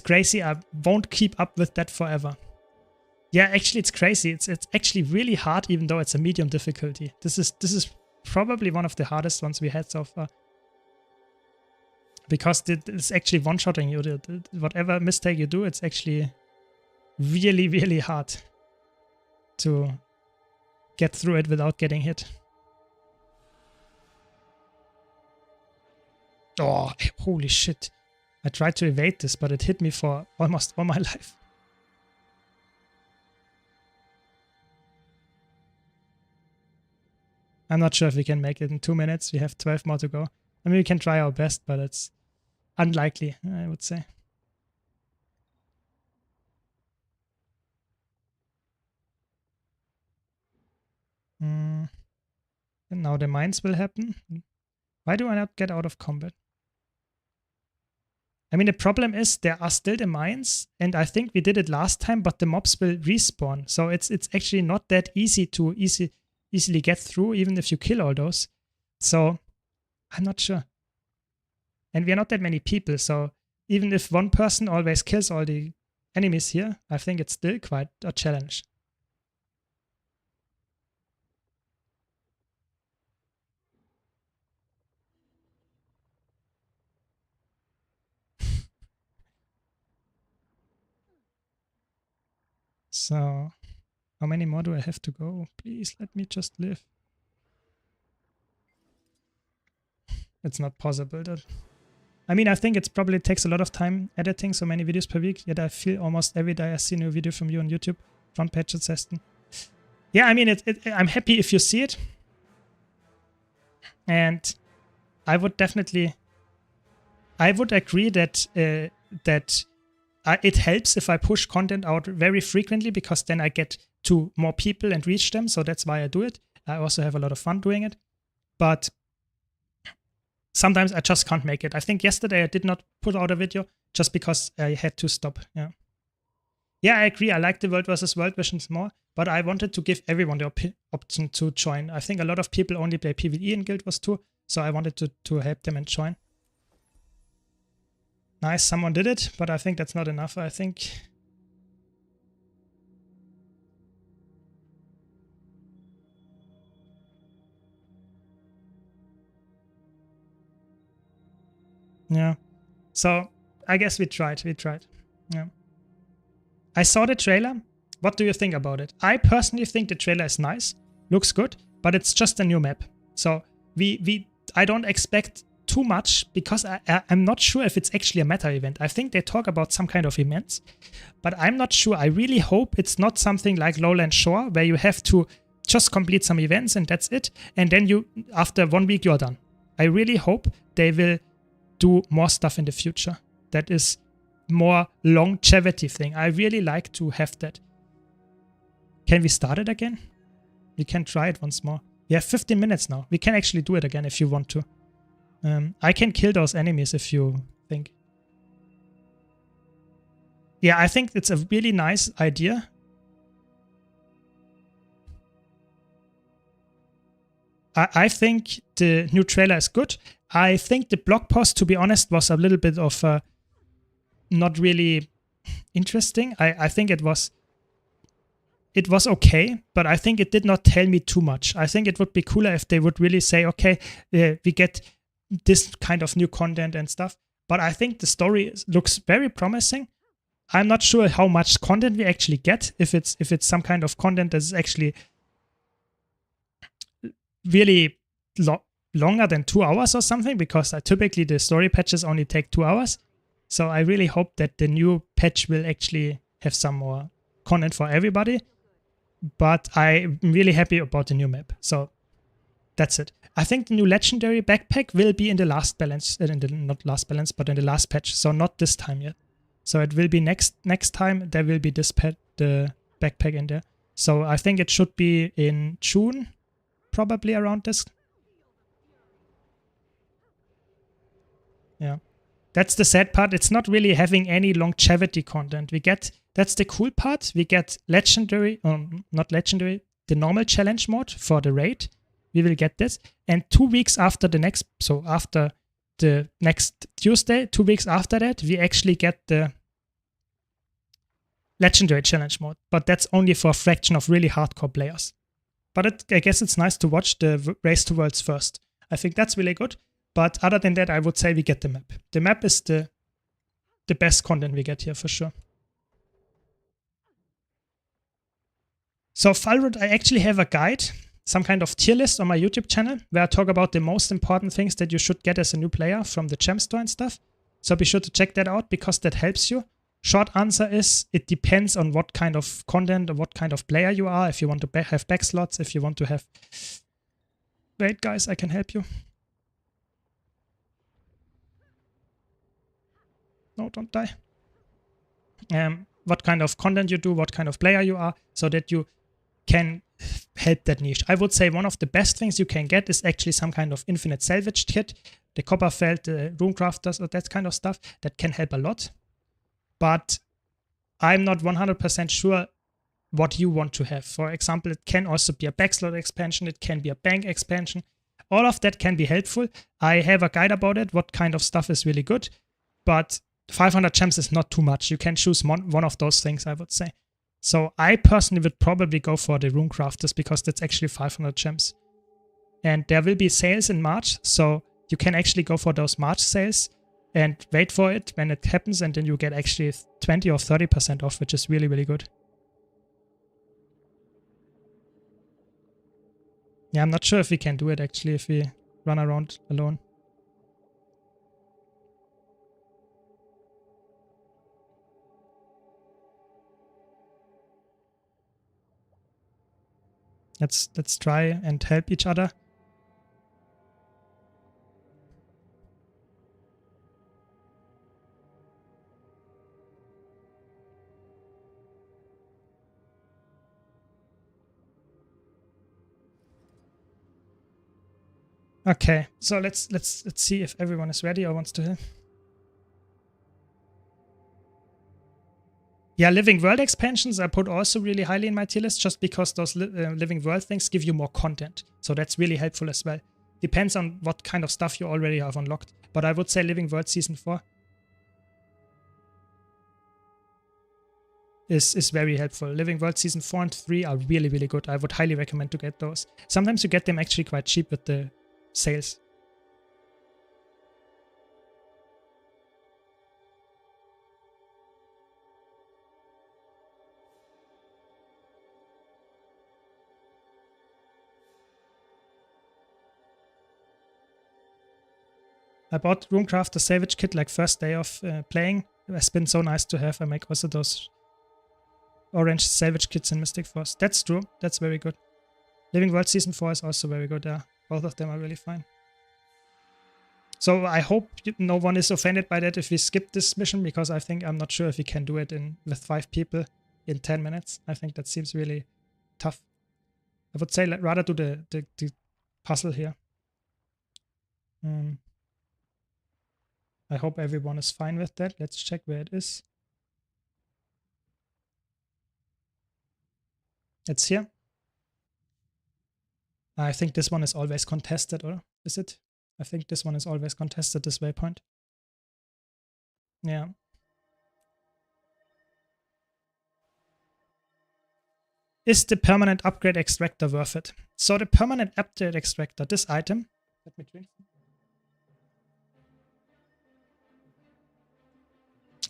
crazy. I won't keep up with that forever. Yeah, actually, it's crazy. It's actually really hard, even though it's a medium difficulty. This is probably one of the hardest ones we had so far. Because it's actually one-shotting you. Whatever mistake you do, it's actually really, really hard to get through it without getting hit. Oh, holy shit. I tried to evade this, but it hit me for almost all my life. I'm not sure if we can make it in 2 minutes. We have 12 more to go. I mean, we can try our best, but it's unlikely, I would say. And now the mines will happen. Why do I not get out of combat? I mean, the problem is there are still the mines, and I think we did it last time, but the mobs will respawn. So it's actually not that easy to easily get through, even if you kill all those. So I'm not sure. And we are not that many people, so even if one person always kills all the enemies here, I think it's still quite a challenge. So, how many more do I have to go? Please let me just live. It's not possible. I mean, I think it probably takes a lot of time editing so many videos per week, yet I feel almost every day I see a new video from you on YouTube. Front page testen. Yeah, I mean, I'm happy if you see it. And I would definitely... I would agree that it helps if I push content out very frequently, because then I get to more people and reach them. So that's why I do it. I also have a lot of fun doing it. But sometimes I just can't make it. I think yesterday I did not put out a video just because I had to stop. Yeah, I agree. I like the World vs. World missions more, but I wanted to give everyone the option to join. I think a lot of people only play PvE in Guild Wars 2, so I wanted to help them and join. Nice, someone did it, but I think that's not enough. I think... Yeah. So, I guess we tried. Yeah. I saw the trailer. What do you think about it? I personally think the trailer is nice. Looks good, but it's just a new map. So, I don't expect too much, because I'm not sure if it's actually a meta event. I think they talk about some kind of events, but I'm not sure. I really hope it's not something like Lowland Shore, where you have to just complete some events and that's it. And then after 1 week, you're done. I really hope they will do more stuff in the future. That is more longevity thing. I really like to have that. Can we start it again? We can try it once more. We have 15 minutes now. We can actually do it again if you want to. I can kill those enemies if you think. Yeah, I think it's a really nice idea. I think the new trailer is good. I think the blog post, to be honest, was a little bit of not really interesting. I think it was okay, but I think it did not tell me too much. I think it would be cooler if they would really say, okay, we get this kind of new content and stuff. But I think the story looks very promising. I'm not sure how much content we actually get, if it's some kind of content that is actually really longer than 2 hours or something, because typically the story patches only take 2 hours. So I really hope that the new patch will actually have some more content for everybody. But I'm really happy about the new map. So that's it. I think the new legendary backpack will be in the last balance, not last balance, but in the last patch. So not this time yet. So it will be next time. There will be the backpack in there. So I think it should be in June, probably around this. Yeah, that's the sad part. It's not really having any longevity content. That's the cool part. We get legendary, not legendary, the normal challenge mode for the raid. We will get this. And 2 weeks after after the next Tuesday, 2 weeks after that, we actually get the legendary challenge mode. But that's only for a fraction of really hardcore players. But I guess it's nice to watch the Race to Worlds first. I think that's really good. But other than that, I would say we get the map. The map is the best content we get here for sure. So Falrut, I actually have a guide, some kind of tier list on my YouTube channel where I talk about the most important things that you should get as a new player from the gem store and stuff. So be sure to check that out because that helps you. Short answer is it depends on what kind of content or what kind of player you are. If you want to have back slots, if you want to have... Wait guys, I can help you. No, don't die. What kind of content you do, what kind of player you are, so that you can help that niche. I would say one of the best things you can get is actually some kind of infinite salvage kit, the Copperfeld, the Rune Crafters, or that kind of stuff. That can help a lot. But I'm not 100% sure what you want to have. For example, it can also be a backslot expansion, it can be a bank expansion. All of that can be helpful. I have a guide about it, what kind of stuff is really good, but 500 gems is not too much. You can choose one of those things, I would say. So I personally would probably go for the Rune Crafters because that's actually 500 gems. And there will be sales in March, so you can actually go for those March sales and wait for it when it happens, and then you get actually 20 or 30% off, which is really, really good. Yeah, I'm not sure if we can do it actually if we run around alone. Let's try and help each other. Okay, so let's see if everyone is ready or wants to help. Yeah, Living World expansions I put also really highly in my tier list just because those Living World things give you more content. So that's really helpful as well. Depends on what kind of stuff you already have unlocked. But I would say Living World Season 4 is very helpful. Living World Season 4 and 3 are really, really good. I would highly recommend to get those. Sometimes you get them actually quite cheap with the sales. I bought Runecraft, the Savage Kit, like first day of playing. It's been so nice to have. I make also those orange Savage Kits in Mystic Force. That's true. That's very good. Living World Season 4 is also very good. Yeah, both of them are really fine. So I hope no one is offended by that if we skip this mission, because I think I'm not sure if we can do it with 5 people in 10 minutes. I think that seems really tough. I would say rather do the puzzle here. I hope everyone is fine with that. Let's check where it is. It's here. I think this one is always contested, or is it? I think this one is always contested, this waypoint. Yeah. Is the permanent upgrade extractor worth it? So the permanent upgrade extractor, this item, let me drink.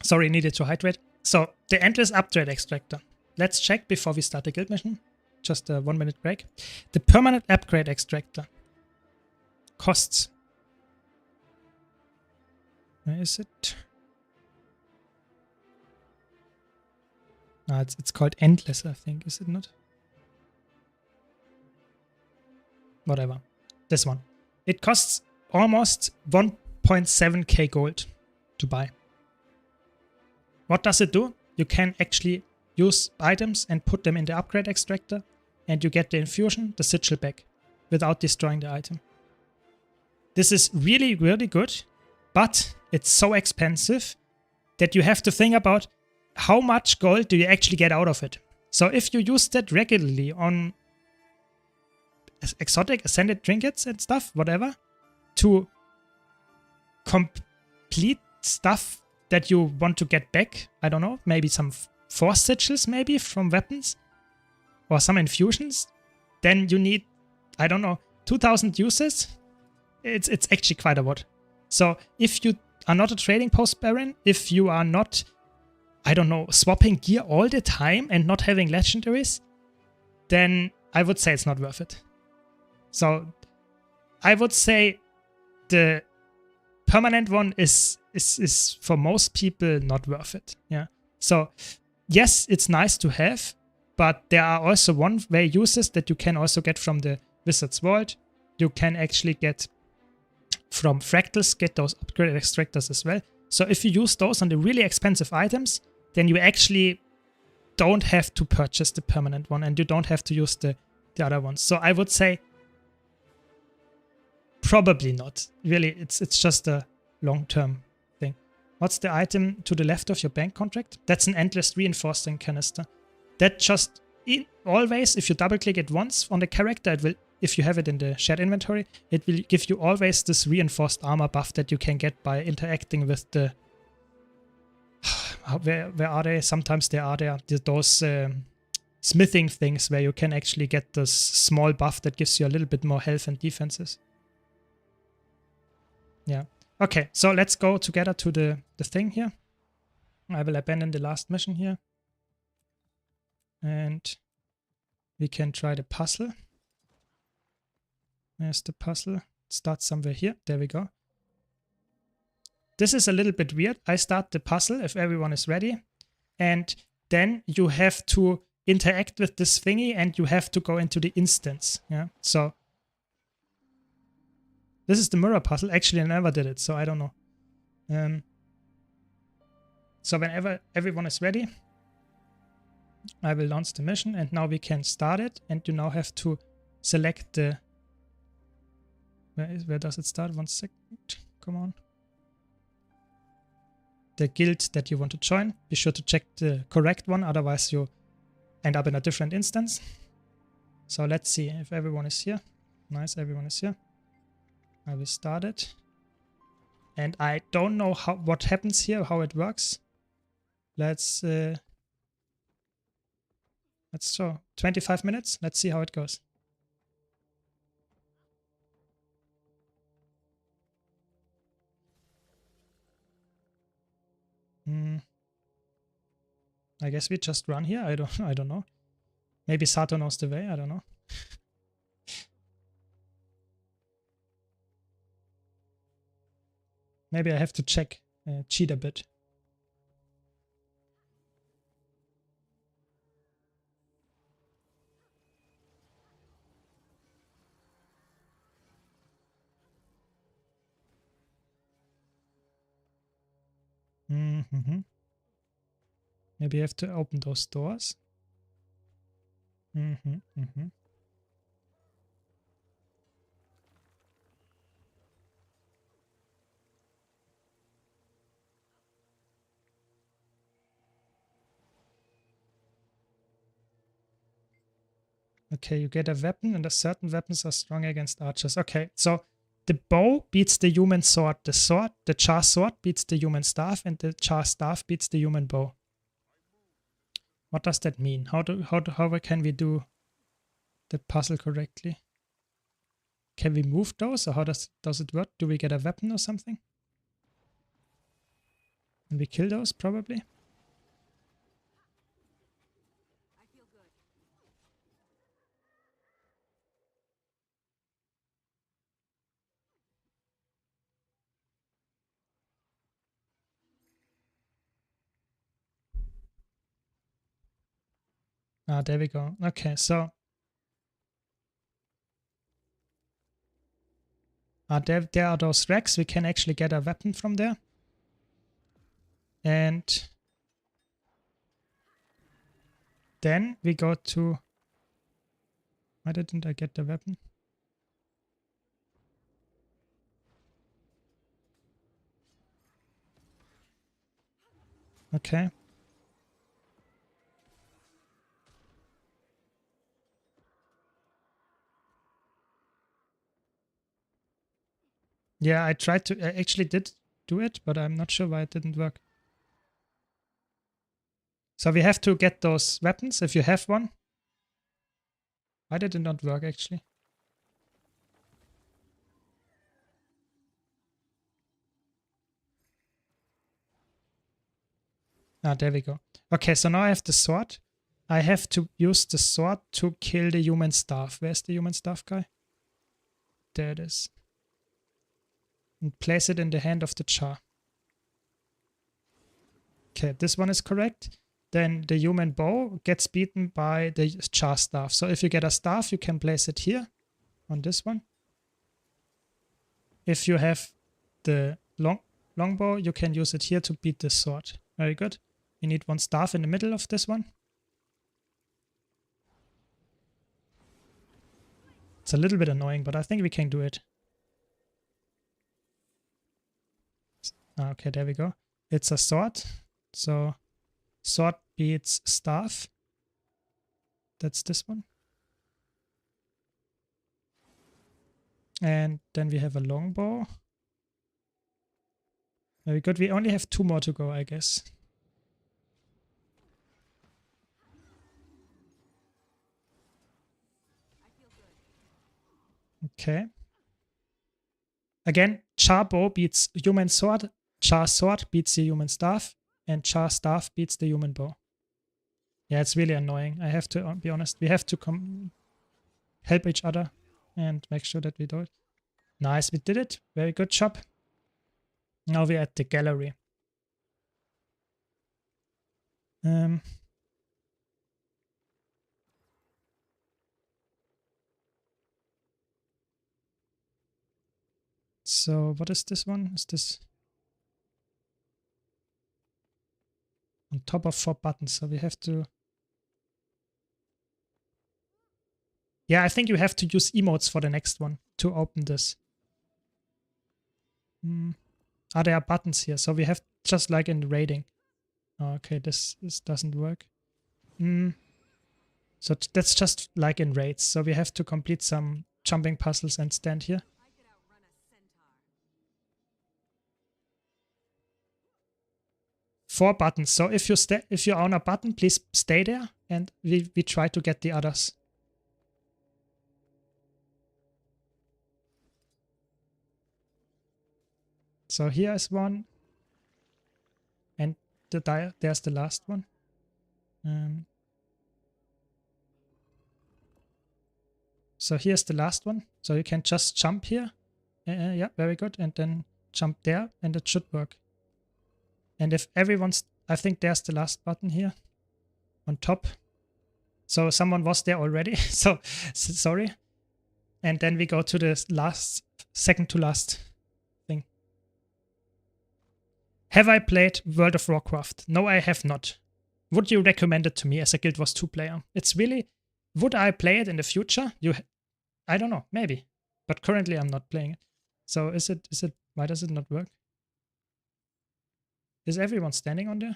Sorry, needed to hydrate. So the endless upgrade extractor. Let's check before we start the guild mission. Just a 1 minute break. The permanent upgrade extractor costs. Where is it? It's called endless, I think, is it not? Whatever. This one. It costs almost 1.7k gold to buy. What does it do? You can actually use items and put them in the upgrade extractor, and you get the infusion, the sigil back, without destroying the item. This is really, really good, but it's so expensive that you have to think about how much gold do you actually get out of it. So if you use that regularly on exotic ascended trinkets and stuff, whatever, to complete stuff that you want to get back, I don't know, maybe some force sigils maybe from weapons or some infusions, then you need, I don't know, 2,000 uses. It's actually quite a lot. So if you are not a trading post baron, if you are not, I don't know, swapping gear all the time and not having legendaries, then I would say it's not worth it. So I would say the permanent one is for most people not worth it. Yeah. So yes, it's nice to have, but there are also one-way uses that you can also get from the Wizard's Vault. You can actually get from fractals, get those upgrade extractors as well. So if you use those on the really expensive items, then you actually don't have to purchase the permanent one and you don't have to use the other ones. So I would say probably not. Really, it's just a long-term thing. What's the item to the left of your bank contract? That's an endless reinforcing canister. That just always, if you double-click it once on the character, it will, if you have it in the shared inventory, it will give you always this reinforced armor buff that you can get by interacting with the... Where are they? Sometimes they are there. Those smithing things where you can actually get this small buff that gives you a little bit more health and defenses. Yeah. Okay, so let's go together to the thing here. I will abandon the last mission here. And we can try the puzzle. There's the puzzle. It starts somewhere here. There we go. This is a little bit weird. I start the puzzle if everyone is ready. And then you have to interact with this thingy and you have to go into the instance. Yeah. So this is the mirror puzzle. Actually, I never did it, so I don't know. So whenever everyone is ready, I will launch the mission and now we can start it. And you now have to select the... Where does it start? 1 second. Come on. The guild that you want to join. Be sure to check the correct one, otherwise you end up in a different instance. So let's see if everyone is here. Nice, everyone is here. I will start it. And I don't know what happens here, how it works. Let's show 25 minutes. Let's see how it goes. I guess we just run here. I don't know. Maybe Sato knows the way. I don't know. Maybe I have to cheat a bit. Maybe I have to open those doors. Okay, you get a weapon and certain weapons are strong against archers. Okay, so the bow beats the human sword. The char sword beats the human staff, and the char staff beats the human bow. What does that mean? How can we do the puzzle correctly? Can we move those, or how does it work? Do we get a weapon or something? And we kill those probably. Ah, there we go. Okay, so there are those racks. We can actually get a weapon from there. And then we go to... Why didn't I get the weapon? Okay. Yeah, I actually did do it, but I'm not sure why it didn't work. So we have to get those weapons if you have one. Why did it not work actually? Ah, there we go. Okay, so now I have the sword. I have to use the sword to kill the human staff. Where's the human staff guy? There it is. And place it in the hand of the Char. Okay, this one is correct. Then the human bow gets beaten by the Char staff. So if you get a staff, you can place it here on this one. If you have the longbow, you can use it here to beat the sword. Very good. You need one staff in the middle of this one. It's a little bit annoying, but I think we can do it. Okay, there we go. It's a sword. So sword beats staff. That's this one. And then we have a longbow. Very good. We only have 2 more to go, I guess. Okay. Again, Char bow beats human sword. Char sword beats the human staff. And Char staff beats the human bow. Yeah, it's really annoying. I have to be honest. We have to help each other and make sure that we do it. Nice, we did it. Very good job. Now we're at the gallery. So what is this one? Is this on top of 4 buttons? So we have to... Yeah, I think you have to use emotes for the next one to open this. Ah, there are buttons here. So we have just like in the raiding. Okay, this doesn't work. So that's just like in raids. So we have to complete some jumping puzzles and stand here. 4 buttons. So if you're on a button, please stay there, and we try to get the others. So here is one, and there's the last one. So here's the last one. So you can just jump here. Yeah, very good. And then jump there, and it should work. And if everyone's... I think there's the last button here on top. So someone was there already. so sorry. And then we go to the second to last thing. Have I played World of Warcraft? No, I have not. Would you recommend it to me as a Guild Wars 2 player? It's really... Would I play it in the future? I don't know, maybe. But currently I'm not playing it. So is it... Why does it not work? Is everyone standing on there?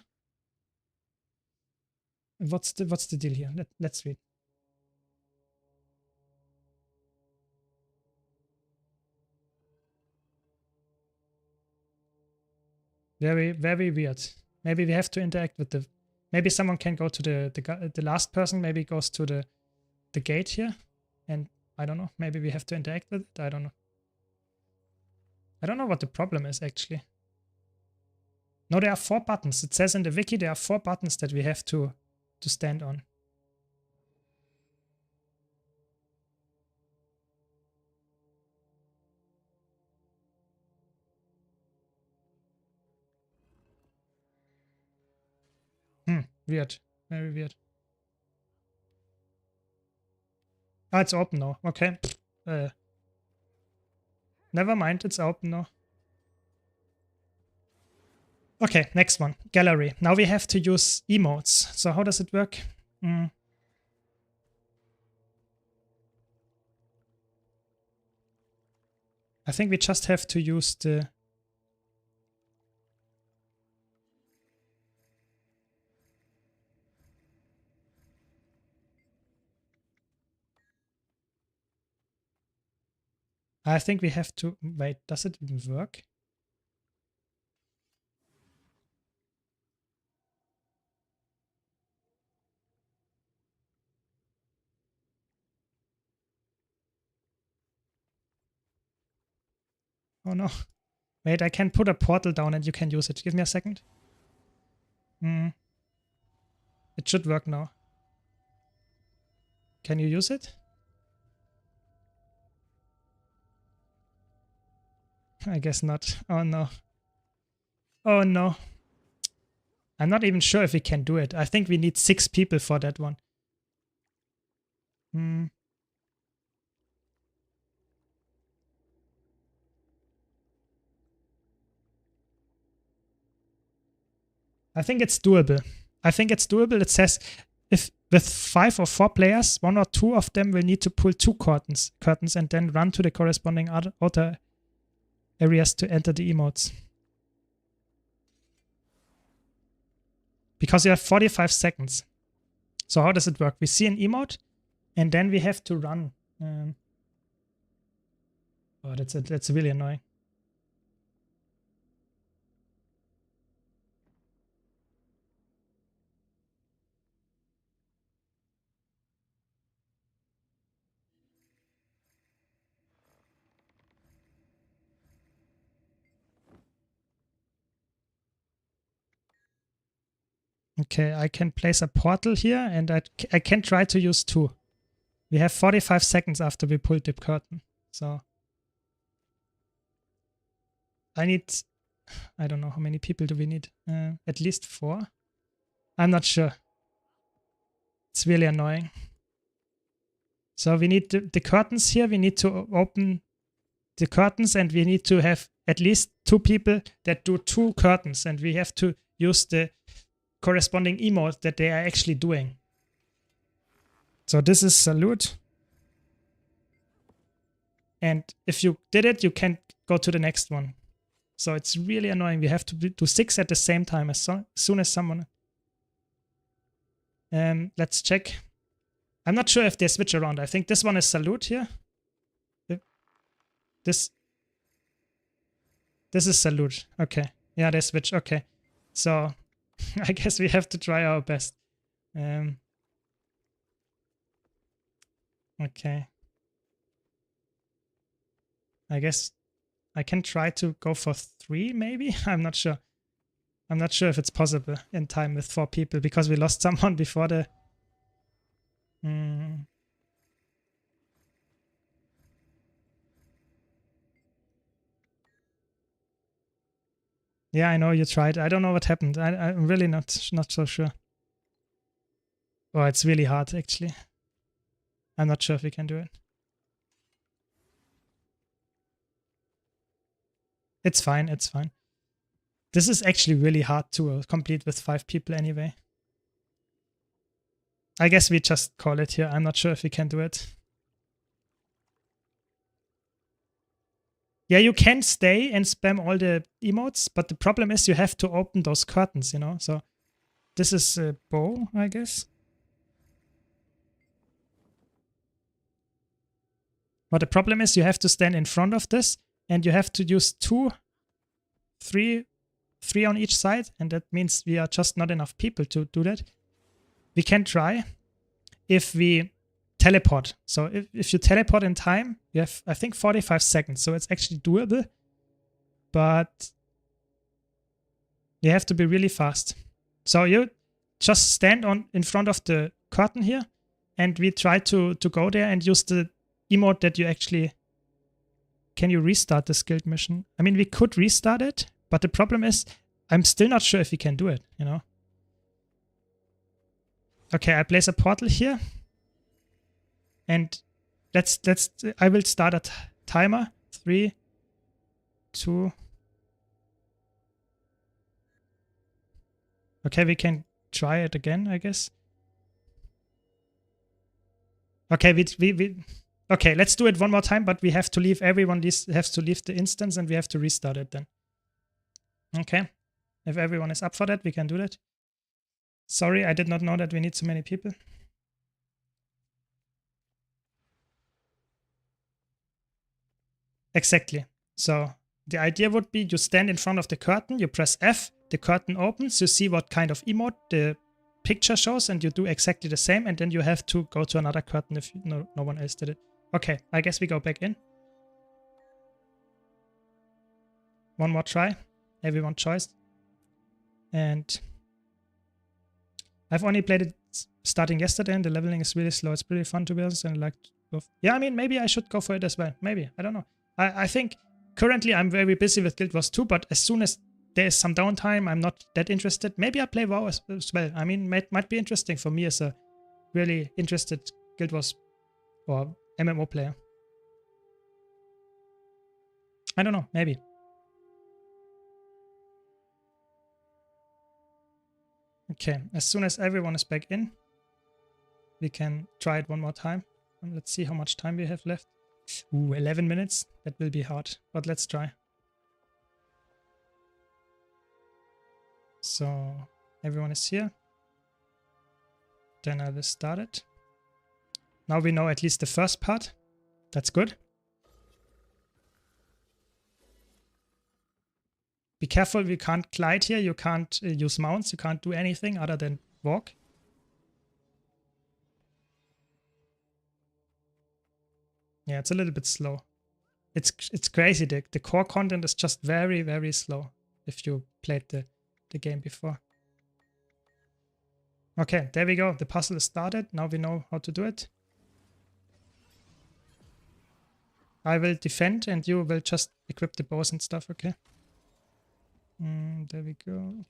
What's the deal here? Let's read. Very, very weird. Maybe we have to interact with the... Maybe someone can go to the last person. Maybe goes to the gate here. And I don't know. Maybe we have to interact with it. I don't know. I don't know what the problem is actually. No, there are 4 buttons. It says in the wiki there are 4 buttons that we have to stand on. Weird. Very weird. Ah, it's open now. Okay. Never mind, it's open now. Okay, next one. Gallery. Now we have to use emotes. So how does it work? I think we just have to use the... I think we have to... Wait, does it even work? Oh no. Wait, I can put a portal down and you can use it. Give me a second. It should work now. Can you use it? I guess not. Oh no. Oh no. I'm not even sure if we can do it. I think we need 6 people for that one. I think it's doable. It says if with 5 or 4 players, 1 or 2 of them will need to pull 2 curtains and then run to the corresponding outer areas to enter the emotes. Because you have 45 seconds. So how does it work? We see an emote and then we have to run. Oh, that's really annoying. Okay, I can place a portal here and I can try to use 2. We have 45 seconds after we pulled the curtain. So I don't know how many people do we need. At least 4. I'm not sure. It's really annoying. So we need the curtains here. We need to open the curtains and we need to have at least 2 people that do 2 curtains and we have to use the corresponding emote that they are actually doing. So this is salute. And if you did it, you can go to the next one. So it's really annoying. We have to do 6 at the same time as soon as someone... let's check. I'm not sure if they switch around. I think this one is salute here. This is salute. Okay. Yeah, they switch. Okay. So I guess we have to try our best. Okay. I guess I can try to go for 3 maybe? I'm not sure. I'm not sure if it's possible in time with 4 people because we lost someone before the... Yeah, I know you tried. I don't know what happened. I'm really not so sure. Oh, it's really hard actually. I'm not sure if we can do it. It's fine, it's fine. This is actually really hard to complete with 5 people anyway. I guess we just call it here. I'm not sure if we can do it. Yeah, you can stay and spam all the emotes, but the problem is you have to open those curtains, you know? So this is a bow, I guess. But the problem is you have to stand in front of this and you have to use 2, 3 on each side. And that means we are just not enough people to do that. We can try if we teleport. So if you teleport in time, you have, I think, 45 seconds. So it's actually doable. But you have to be really fast. So you just stand in front of the curtain here. And we try to go there and use the emote that you actually... Can you restart this guild mission? I mean, we could restart it. But the problem is, I'm still not sure if we can do it, you know? Okay, I place a portal here. And I will start a timer. 3, 2. Okay, we can try it again, I guess. Okay, okay, let's do it one more time, but we have to leave everyone has to leave the instance and we have to restart it then. Okay. If everyone is up for that, we can do that. Sorry, I did not know that we need so many people. Exactly. So the idea would be you stand in front of the curtain, you press F, the curtain opens, you see what kind of emote the picture shows, and you do exactly the same, and then you have to go to another curtain if no one else did it. Okay, I guess we go back in. One more try. Everyone choice. And I've only played it starting yesterday, and the leveling is really slow. It's pretty fun, to be honest, and I like both. Yeah, I mean, maybe I should go for it as well. Maybe. I don't know. I think currently I'm very busy with Guild Wars 2, but as soon as there is some downtime, I'm not that interested. Maybe I play WoW as well. I mean, might be interesting for me as a really interested Guild Wars or MMO player. I don't know. Maybe. Okay, as soon as everyone is back in, we can try it one more time. And let's see how much time we have left. Ooh, 11 minutes. That will be hard, but let's try. So everyone is here. Then I will start it. Now we know at least the first part. That's good. Be careful, we can't glide here. You can't use mounts. You can't do anything other than walk. Yeah, it's a little bit slow. It's crazy. The core content is just very, very slow if you played the game before. Okay, there we go. The puzzle is started. Now we know how to do it. I will defend and you will just equip the bows and stuff, okay? There we go.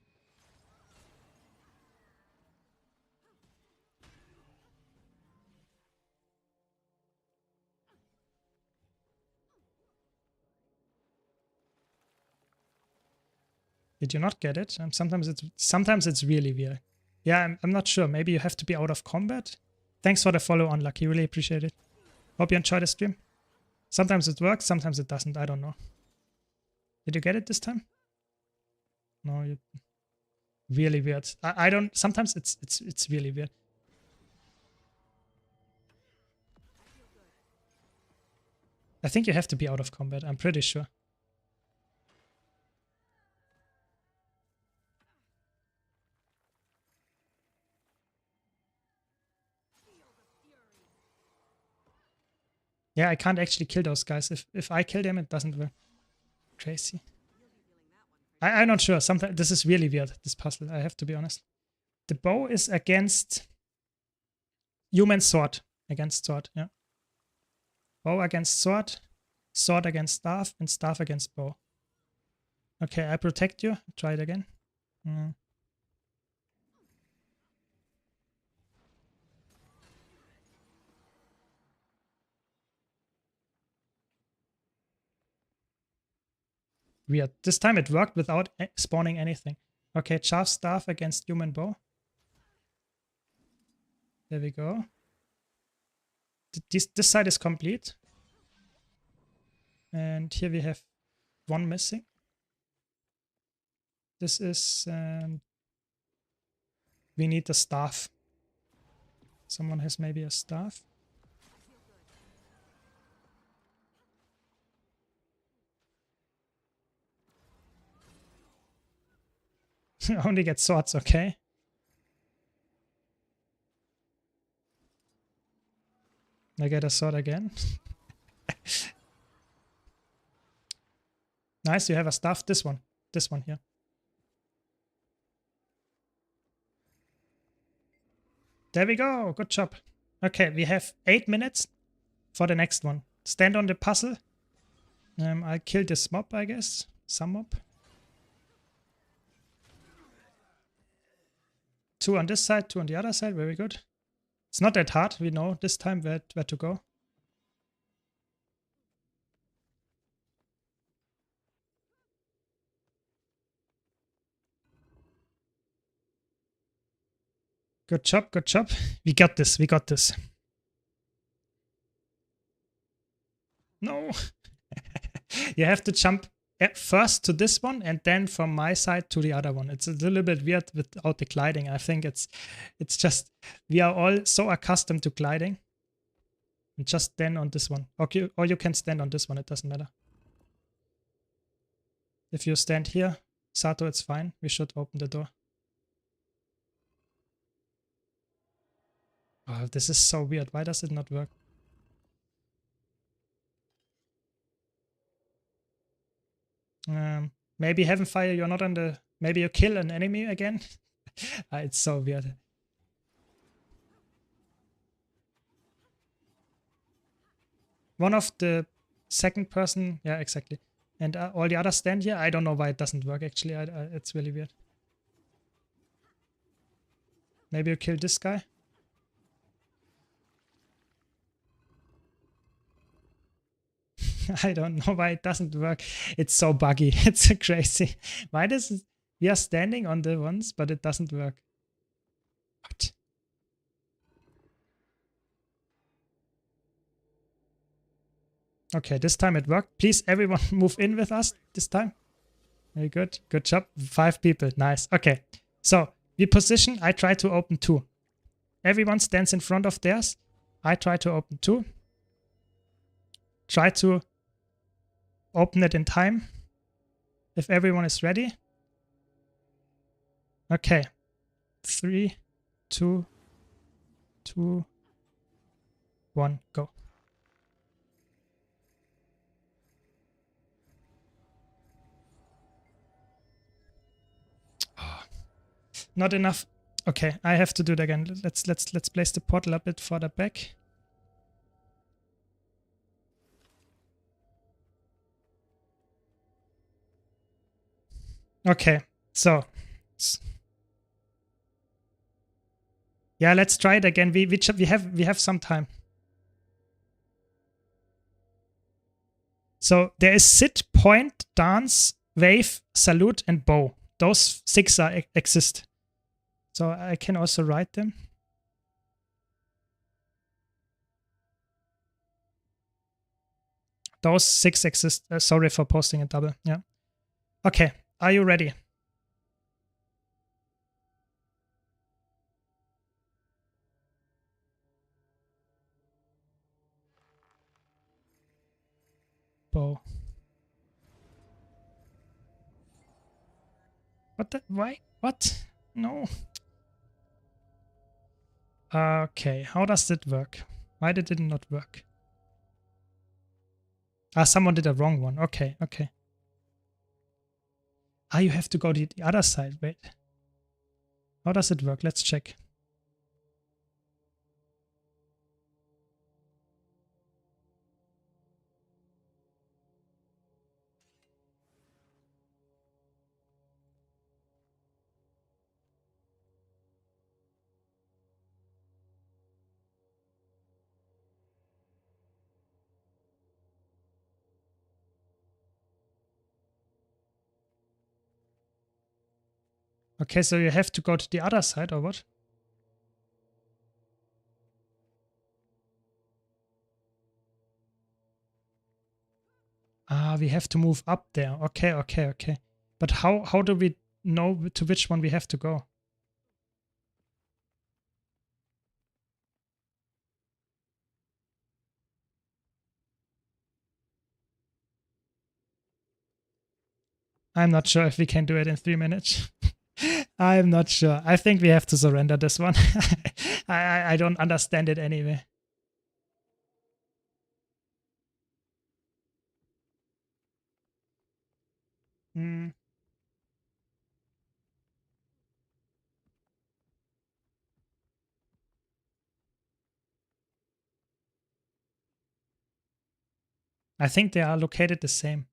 Did you not get it? Sometimes it's really weird. Yeah, I'm not sure. Maybe you have to be out of combat. Thanks for the follow, Unlucky. Really appreciate it. Hope you enjoyed the stream. Sometimes it works, sometimes it doesn't. I don't know. Did you get it this time? No, you. Really weird. I don't. Sometimes it's really weird. I think you have to be out of combat. I'm pretty sure. Yeah, I can't actually kill those guys. If I kill them, it doesn't work. Crazy. I'm not sure. Sometimes this is really weird, this puzzle. I have to be honest. The bow is against human sword. Against sword, yeah. Bow against sword, sword against staff, and staff against bow. Okay, I protect you. Try it again. Weird. This time it worked without spawning anything. Okay, chaff staff against human bow. There we go. This side is complete. And here we have one missing. This is... we need a staff. Someone has maybe a staff. Only get swords, okay. I get a sword again. Nice, you have a staff. This one here. There we go. Good job. Okay, we have 8 minutes for the next one. Stand on the puzzle. I'll kill this mob, I guess. Some mob. 2 on this side, 2 on the other side. Very good. It's not that hard. We know this time where to go. Good job, good job. We got this, we got this. No. You have to jump first to this one and then from my side to the other one. It's a little bit weird without the gliding. I think it's just, we are all so accustomed to gliding. And just stand on this one. Okay, or you can stand on this one, it doesn't matter. If you stand here, Sato, it's fine. We should open the door. Oh, this is so weird. Why does it not work? Maybe Heaven Fire, you're not on the... Maybe you kill an enemy again? It's so weird. One of the second person... Yeah, exactly. And all the others stand here. I don't know why it doesn't work, actually. It's really weird. Maybe you kill this guy? I don't know why it doesn't work. It's so buggy. It's so crazy. Why does it... We are standing on the ones, but it doesn't work. What? Okay, this time it worked. Please, everyone move in with us this time. Very good. Good job. 5 people. Nice. Okay. So, we position. I try to open 2. Everyone stands in front of theirs. I try to open 2. Try to open it in time. If everyone is ready. Okay. 3, 2, 1, go. Not enough. Okay, I have to do it again. Let's place the portal a bit further back. Okay, so yeah, let's try it again. We have some time. So there is sit, point, dance, wave, salute, and bow. Those 6 exist. So I can also write them. Those 6 exist. Sorry for posting a double. Yeah. Okay. Are you ready? Bow. What the? Why? What? No. Okay. How does it work? Why did it not work? Someone did a wrong one. Okay. Okay. You have to go to the other side. Wait. How does it work? Let's check. Okay, so you have to go to the other side, or what? We have to move up there. Okay, okay, okay. But how do we know to which one we have to go? I'm not sure if we can do it in 3 minutes. I'm not sure. I think we have to surrender this one. I don't understand it anyway. Hmm. I think they are located the same.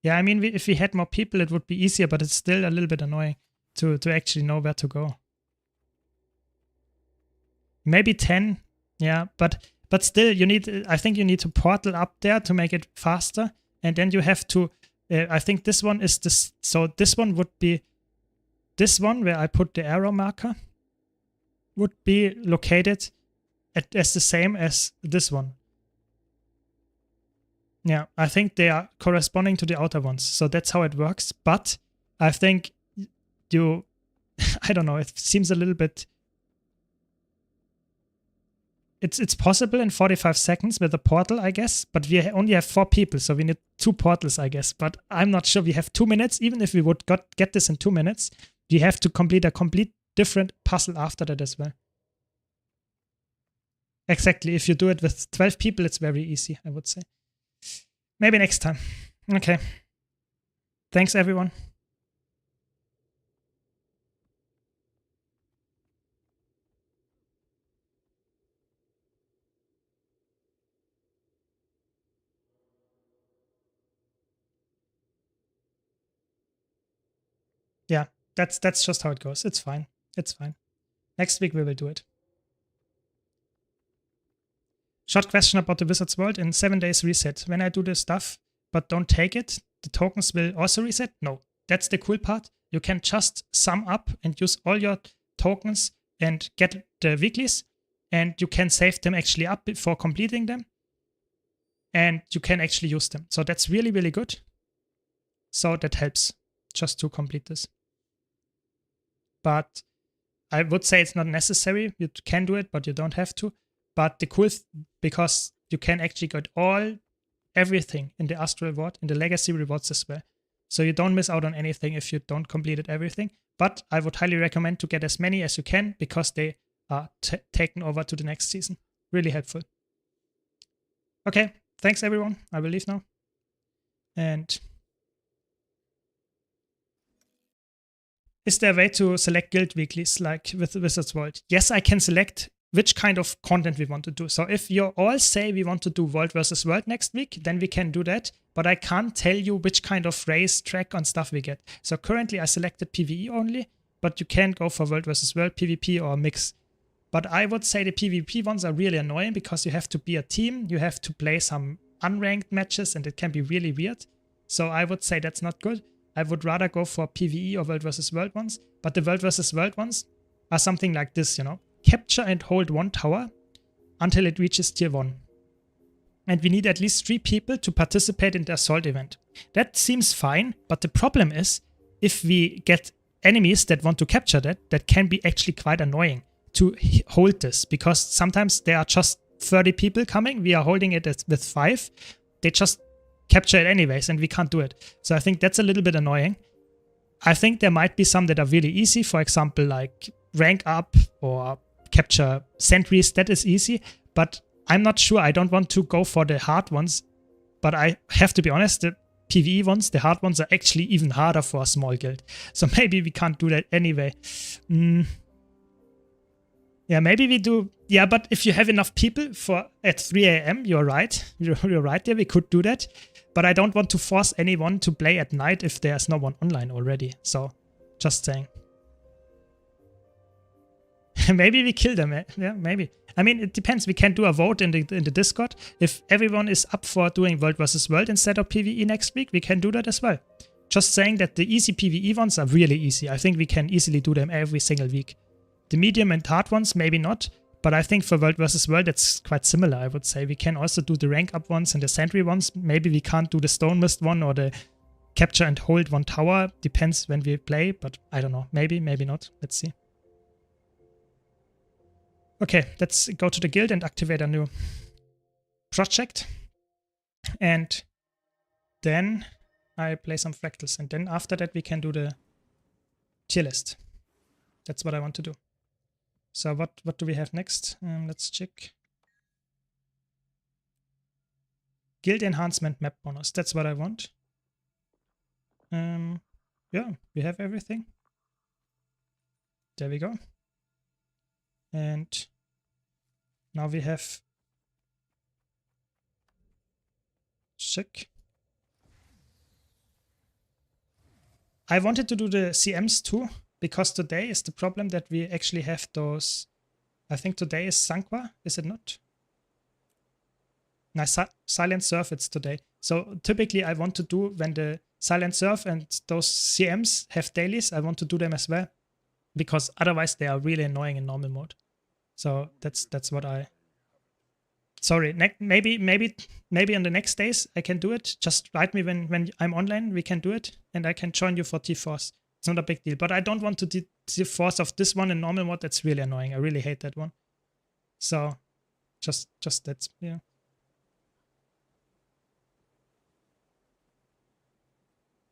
Yeah, I mean, if we had more people, it would be easier, but it's still a little bit annoying to actually know where to go. Maybe 10, yeah, but still, you need. I think you need to portal up there to make it faster, and then you have to. I think this one is this. So this one would be this one where I put the arrow marker. Would be located as the same as this one. Yeah, I think they are corresponding to the outer ones, so that's how it works. But I think you, I don't know. It seems a little bit. It's possible in 45 seconds with a portal, I guess, but we only have 4 people, so we need 2 portals, I guess. But I'm not sure. We have 2 minutes. Even if we would get this in 2 minutes, we have to complete a complete different puzzle after that as well. Exactly. If you do it with 12 people, it's very easy, I would say. Maybe next time. Okay. Thanks, everyone. Yeah, that's just how it goes. It's fine. It's fine. Next week we will do it. Short question about the Wizard's World. In 7 days reset. When I do the stuff but don't take it, the tokens will also reset? No. That's the cool part. You can just sum up and use all your tokens and get the weeklies, and you can save them actually up before completing them, and you can actually use them. So that's really, really good. So that helps just to complete this. But I would say it's not necessary. You can do it, but you don't have to. But the cool, because you can actually get everything in the Astral Reward, in the Legacy rewards as well. So you don't miss out on anything if you don't complete everything. But I would highly recommend to get as many as you can, because they are taken over to the next season. Really helpful. Okay, thanks everyone. I will leave now. And is there a way to select guild weeklies like with the Wizard's World? Yes, I can select which kind of content we want to do. So if you all say we want to do World versus World next week, then we can do that. But I can't tell you which kind of race, track, and stuff we get. So currently I selected PvE only, but you can go for World versus World, PvP, or mix. But I would say the PvP ones are really annoying, because you have to be a team, you have to play some unranked matches, and it can be really weird. So I would say that's not good. I would rather go for PvE or World versus World ones. But the World versus World ones are something like this, you know. Capture and hold one tower until it reaches tier 1. And we need at least 3 people to participate in the assault event. That seems fine, but the problem is, if we get enemies that want to capture that can be actually quite annoying to hold this, because sometimes there are just 30 people coming, we are holding it with 5, they just capture it anyways, and we can't do it. So I think that's a little bit annoying. I think there might be some that are really easy, for example, like rank up or capture sentries. That is easy, but I'm not sure. I don't want to go for the hard ones, but I have to be honest, the PvE ones, the hard ones, are actually even harder for a small guild. So maybe we can't do that anyway. Yeah, maybe we do. Yeah, but if you have enough people at 3 AM, you're right. You're right there, we could do that. But I don't want to force anyone to play at night if there's no one online already. So, just saying. Maybe we kill them. Yeah, maybe. I mean, it depends. We can do a vote in the Discord. If everyone is up for doing World versus World instead of PvE next week, we can do that as well. Just saying that the easy PvE ones are really easy. I think we can easily do them every single week. The medium and hard ones, maybe not. But I think for World versus World, it's quite similar, I would say. We can also do the rank up ones and the sentry ones. Maybe we can't do the stone mist one or the capture and hold one tower. Depends when we play, but I don't know. Maybe, maybe not. Let's see. Okay, let's go to the guild and activate a new project. And then I play some fractals. And then after that, we can do the tier list. That's what I want to do. So what do we have next? Let's check. Guild enhancement map bonus. That's what I want. Yeah, we have everything. There we go. And now we have check. I wanted to do the CMs too, because today is the problem that we actually have those. I think today is Sanqua, is it not? No, Silent Surf, it's today. So typically I want to do, when the Silent Surf and those CMs have dailies, I want to do them as well, because otherwise they are really annoying in normal mode. So that's what I... Sorry, maybe on the next days I can do it. Just write me when I'm online, we can do it, and I can join you for T-Force. It's not a big deal, but I don't want to do T-Force of this one in normal mode. That's really annoying. I really hate that one. So just that's, yeah.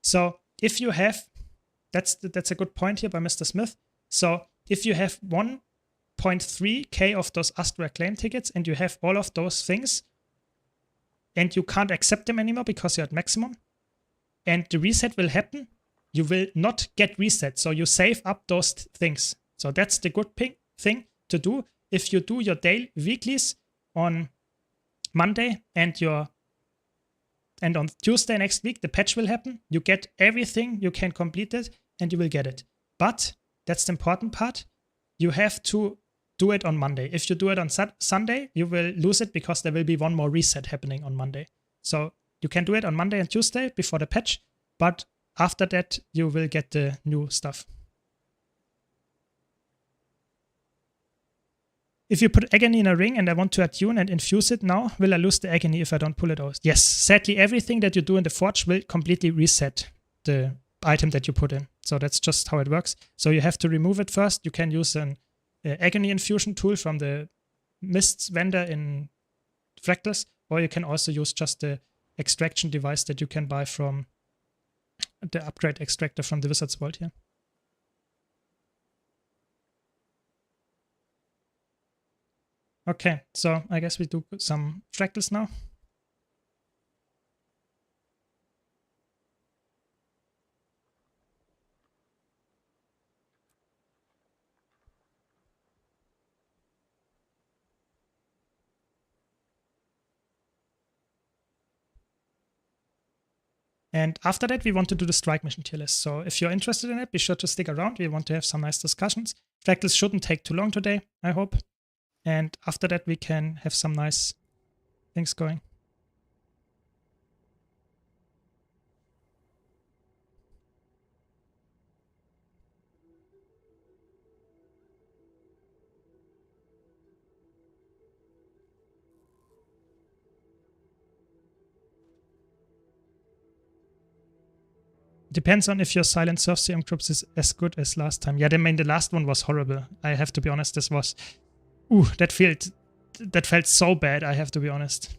So if you have, that's a good point here by Mr. Smith. So if you have 1.3k of those Astro Acclaim tickets and you have all of those things and you can't accept them anymore because you're at maximum, and the reset will happen, you will not get reset. So you save up those things. So that's the good thing to do. If you do your daily weeklies on Monday and on Tuesday next week, the patch will happen. You get everything, you can complete it, and you will get it. But that's the important part. You have to do it on Monday. If you do it on Sunday, you will lose it because there will be one more reset happening on Monday. So you can do it on Monday and Tuesday before the patch, but after that, you will get the new stuff. If you put agony in a ring and I want to attune and infuse it now, will I lose the agony if I don't pull it out? Yes, sadly, everything that you do in the forge will completely reset the item that you put in. So that's just how it works. So you have to remove it first. You can use an agony infusion tool from the mists vendor in Fractals, or you can also use just the extraction device that you can buy from the upgrade extractor from the Wizard's Vault here. Okay, so I guess we do some fractals now. And after that, we want to do the strike mission tier list. So if you're interested in it, be sure to stick around. We want to have some nice discussions. Fractals shouldn't take too long today, I hope. And after that, we can have some nice things going. Depends on if your silent surf CM groups is as good as last time. Yeah, I mean, the last one was horrible. I have to be honest, this was... that felt so bad, I have to be honest.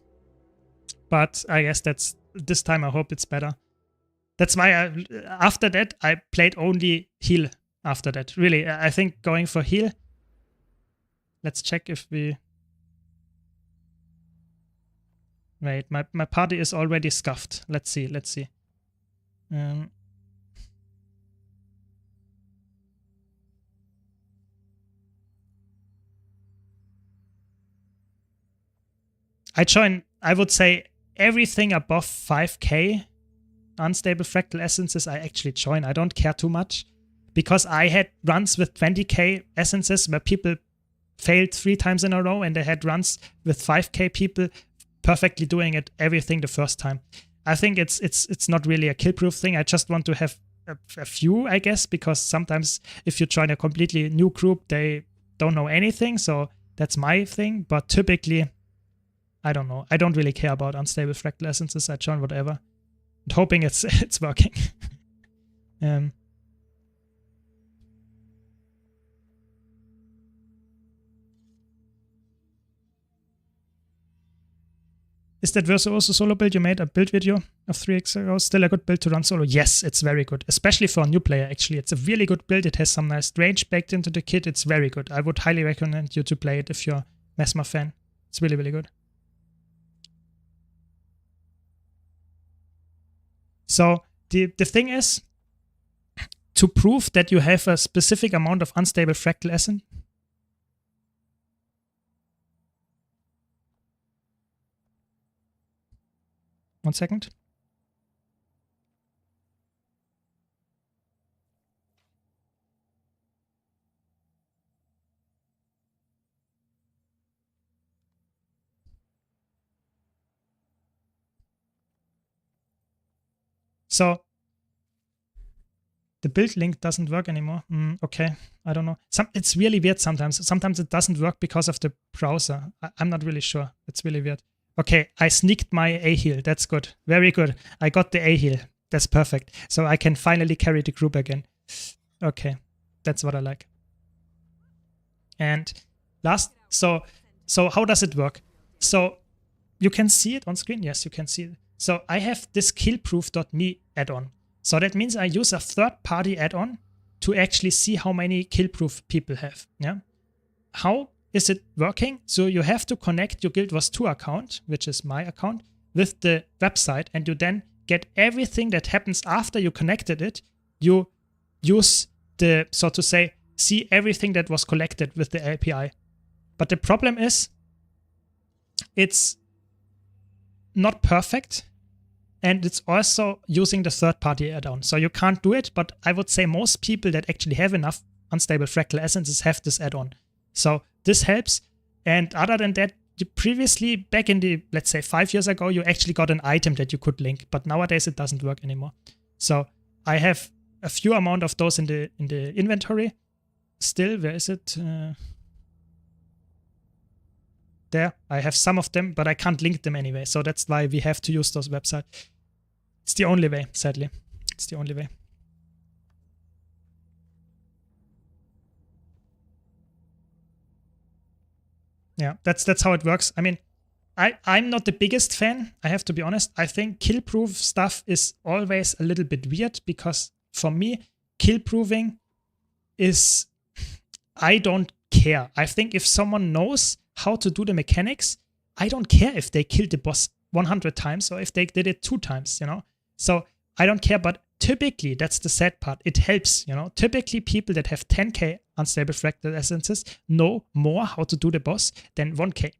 But I guess that's... this time I hope it's better. That's why after that, I played only heal after that. Really, I think going for heal... Let's check if we... Wait, my party is already scuffed. Let's see. I would say everything above 5k unstable fractal essences I actually join. I don't care too much because I had runs with 20k essences where people failed 3 times in a row, and they had runs with 5k people perfectly doing it everything the first time. I think it's not really a kill-proof thing. I just want to have a few, I guess, because sometimes if you join a completely new group, they don't know anything. So that's my thing. But typically, I don't know. I don't really care about unstable fractal essences. I join whatever, and hoping it's working. Is that Virtuoso solo build? You made a build video of 3 weeks ago. Still a good build to run solo? Yes, it's very good. Especially for a new player, actually. It's a really good build. It has some nice range baked into the kit. It's very good. I would highly recommend you to play it if you're a Mesmer fan. It's really, really good. So the thing is, to prove that you have a specific amount of unstable fractal essence, one second. So the build link doesn't work anymore. Okay, I don't know. It's really weird sometimes. Sometimes it doesn't work because of the browser. I'm not really sure. It's really weird. Okay, I sneaked my A-heal. That's good. Very good. I got the A-heal. That's perfect. So I can finally carry the group again. Okay, that's what I like. And last, so how does it work? So you can see it on screen. Yes, you can see it. So I have this killproof.me add-on. So that means I use a third-party add-on to actually see how many killproof people have. Yeah. How is it working? So you have to connect your Guild Wars 2 account, which is my account, with the website, and you then get everything that happens after you connected it. You use the, so to say, see everything that was collected with the API. But the problem is, it's not perfect, and it's also using the third-party add-on. So you can't do it, but I would say most people that actually have enough unstable fractal essences have this add-on. So this helps. And other than that, you previously, back in the, let's say 5 years ago, you actually got an item that you could link, but nowadays it doesn't work anymore. So I have a few amount of those in the inventory. Still, where is it? There, I have some of them, but I can't link them anyway. So that's why we have to use those websites. It's the only way, sadly. It's the only way. Yeah, that's how it works. I mean, I'm not the biggest fan, I have to be honest. I think kill-proof stuff is always a little bit weird because for me, kill-proofing is, I don't care. I think if someone knows how to do the mechanics, I don't care if they killed the boss 100 times or if they did it 2 times, you know? So I don't care, but typically, that's the sad part, it helps, you know? Typically, people that have 10k unstable fractal essences know more how to do the boss than 1k.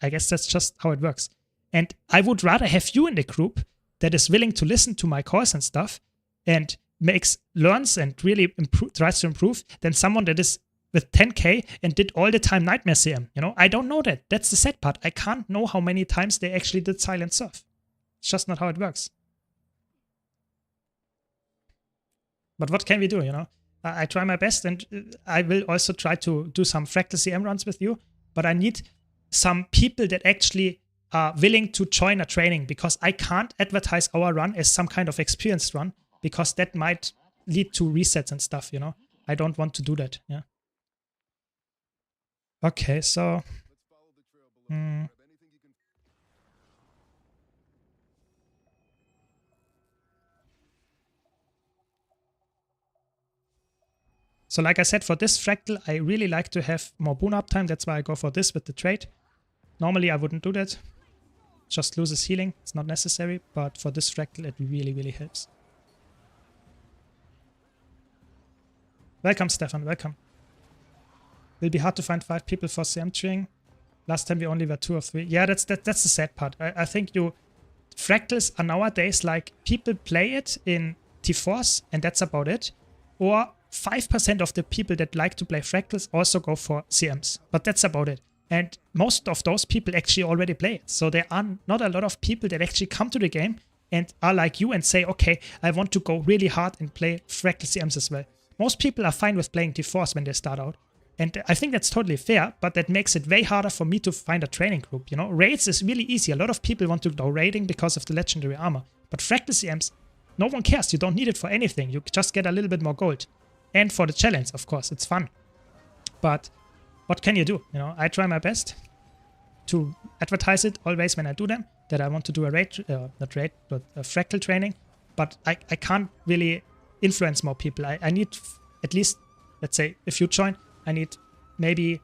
I guess that's just how it works. And I would rather have you in the group that is willing to listen to my calls and stuff and learns and really tries to improve than someone that is with 10k and did all the time Nightmare CM. You know, I don't know that. That's the sad part. I can't know how many times they actually did Silent Surf. It's just not how it works. But what can we do, you know? I try my best, and I will also try to do some Fractal CM runs with you, but I need some people that actually are willing to join a training, because I can't advertise our run as some kind of experienced run, because that might lead to resets and stuff, you know? I don't want to do that, yeah. Okay, so... So like I said, for this fractal, I really like to have more boon uptime. That's why I go for this with the trade. Normally I wouldn't do that. Just loses healing. It's not necessary. But for this fractal, it really, really helps. Welcome, Stefan. Welcome. Will be hard to find 5 people for CM training. Last time we only were 2 or 3. Yeah, that's the sad part. I think fractals are nowadays like people play it in T4s and that's about it. Or 5% of the people that like to play fractals also go for CMs, but that's about it. And most of those people actually already play it. So there are not a lot of people that actually come to the game and are like you and say, okay, I want to go really hard and play fractal CMs as well. Most people are fine with playing T4s when they start out. And I think that's totally fair, but that makes it way harder for me to find a training group. You know, raids is really easy. A lot of people want to go raiding because of the legendary armor. But fractal CMs, no one cares. You don't need it for anything. You just get a little bit more gold. And for the challenge, of course, it's fun. But what can you do? You know, I try my best to advertise it always when I do them, that I want to do a raid, not raid, but a fractal training. But I can't really influence more people. I need at least, let's say, if you join, I need maybe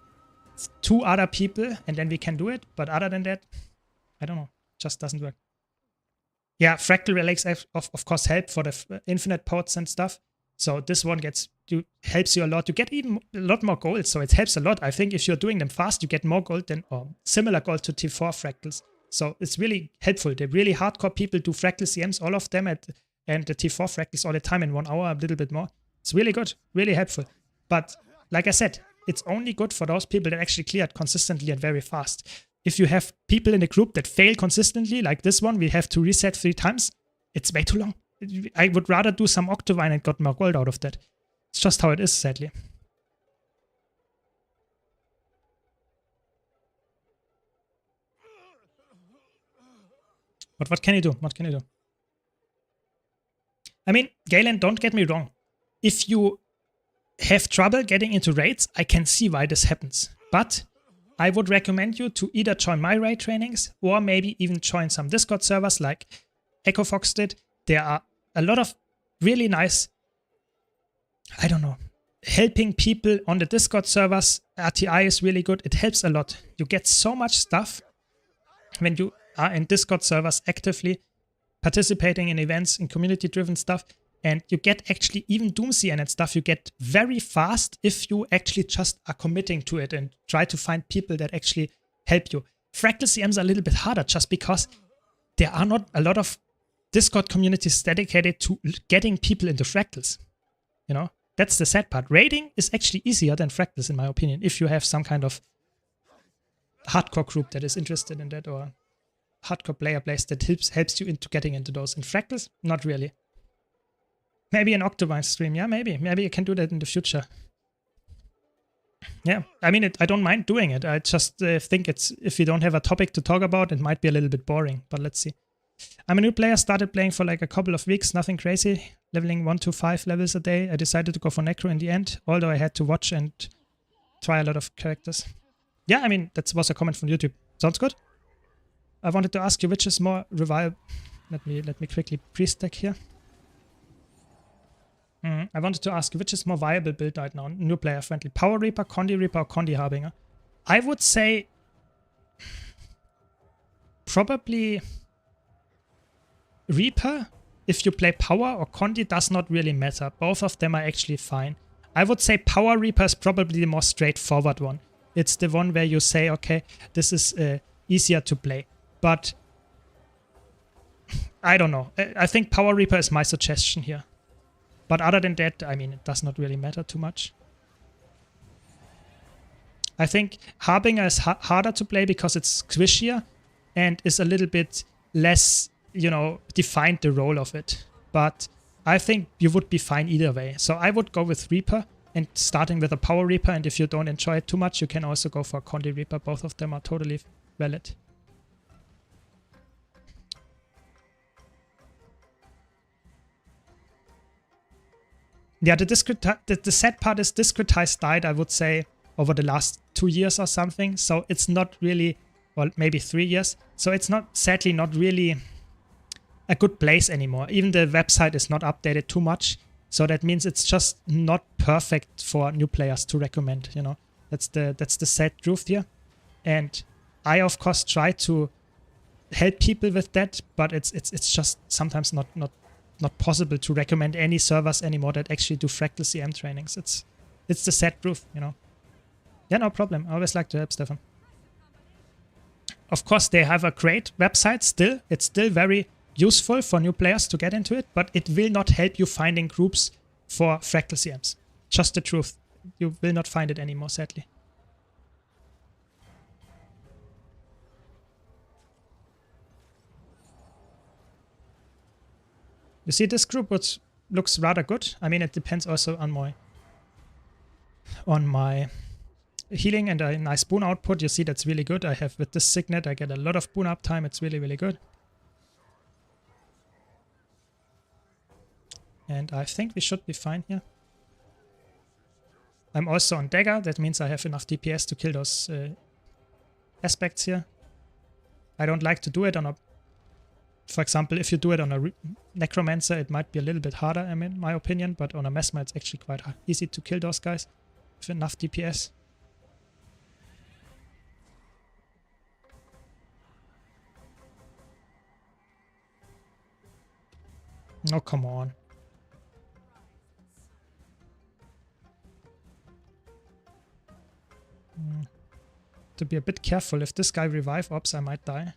2 other people and then we can do it. But other than that, I don't know. Just doesn't work. Yeah, fractal relics of course help for the infinite pods and stuff. So this one helps you a lot. You get even a lot more gold, so it helps a lot. I think if you're doing them fast, you get more gold than, or similar gold to T4 fractals. So it's really helpful. The really hardcore people do fractal CMs, all of them, and the T4 fractals all the time in 1 hour, a little bit more. It's really good, really helpful. But like I said, it's only good for those people that actually clear it consistently and very fast. If you have people in the group that fail consistently, like this one, we have to reset 3 times, it's way too long. I would rather do some Octavine and got more gold out of that. It's just how it is, sadly. But what can you do? What can you do? I mean, Galen, don't get me wrong. If you have trouble getting into raids, I can see why this happens. But I would recommend you to either join my raid trainings or maybe even join some Discord servers like EchoFox did. There are a lot of really nice, I don't know, helping people on the Discord servers. RTI is really good. It helps a lot. You get so much stuff when you are in Discord servers actively. participating in events, in community-driven stuff, and you get actually even Doomsday and stuff, you get very fast if you actually just are committing to it and try to find people that actually help you. Fractal CMs are a little bit harder just because there are not a lot of Discord communities dedicated to getting people into fractals. You know, that's the sad part. Raiding is actually easier than fractals, in my opinion, if you have some kind of hardcore group that is interested in that, or hardcore player base that helps you into getting into those. In fractals, not really. Maybe an Octavine stream, yeah, maybe. Maybe you can do that in the future. Yeah, I mean, I don't mind doing it. I just think if you don't have a topic to talk about, it might be a little bit boring, but let's see. I'm a new player, started playing for like a couple of weeks, nothing crazy, leveling 1 to 5 levels a day. I decided to go for Necro in the end, although I had to watch and try a lot of characters. Yeah, I mean, that was a comment from YouTube. Sounds good. I wanted to ask you which is more reliable. Let me quickly pre-stack here. I wanted to ask you which is more viable build right now, new player friendly. Power Reaper, Condi Reaper, or Condi Harbinger? I would say probably Reaper. If you play Power, or Condi does not really matter. Both of them are actually fine. I would say Power Reaper is probably the more straightforward one. It's the one where you say, okay, this is easier to play. But I don't know. I think Power Reaper is my suggestion here. But other than that, I mean, it does not really matter too much. I think Harbinger is harder to play because it's squishier and is a little bit less, you know, defined the role of it. But I think you would be fine either way. So I would go with Reaper and starting with a Power Reaper. And if you don't enjoy it too much, you can also go for Condi Reaper. Both of them are totally valid. Yeah, the sad part is Discretize died, I would say, over the last 2 years or something. So it's not really, well, maybe 3 years. So it's not, sadly, not really a good place anymore. Even the website is not updated too much. So that means it's just not perfect for new players to recommend, you know. That's the sad truth here. And I, of course, try to help people with that, but it's just sometimes not possible to recommend any servers anymore that actually do Fractal CM trainings. It's the sad truth, you know. Yeah, no problem. I always like to help, Stefan. Of course, they have a great website still. It's still very useful for new players to get into it, but it will not help you finding groups for Fractal CMs. Just the truth. You will not find it anymore, sadly. You see, this group looks rather good. I mean, it depends also on my healing and a nice boon output. You see, that's really good. I have with this Signet, I get a lot of boon uptime. It's really, really good. And I think we should be fine here. I'm also on Dagger. That means I have enough DPS to kill those aspects here. I don't like to do it on a... For example, if you do it on a Necromancer, it might be a little bit harder, I mean, in my opinion, but on a Mesmer, it's actually quite easy to kill those guys with enough DPS. Oh, come on. To be a bit careful. If this guy revive ops, I might die.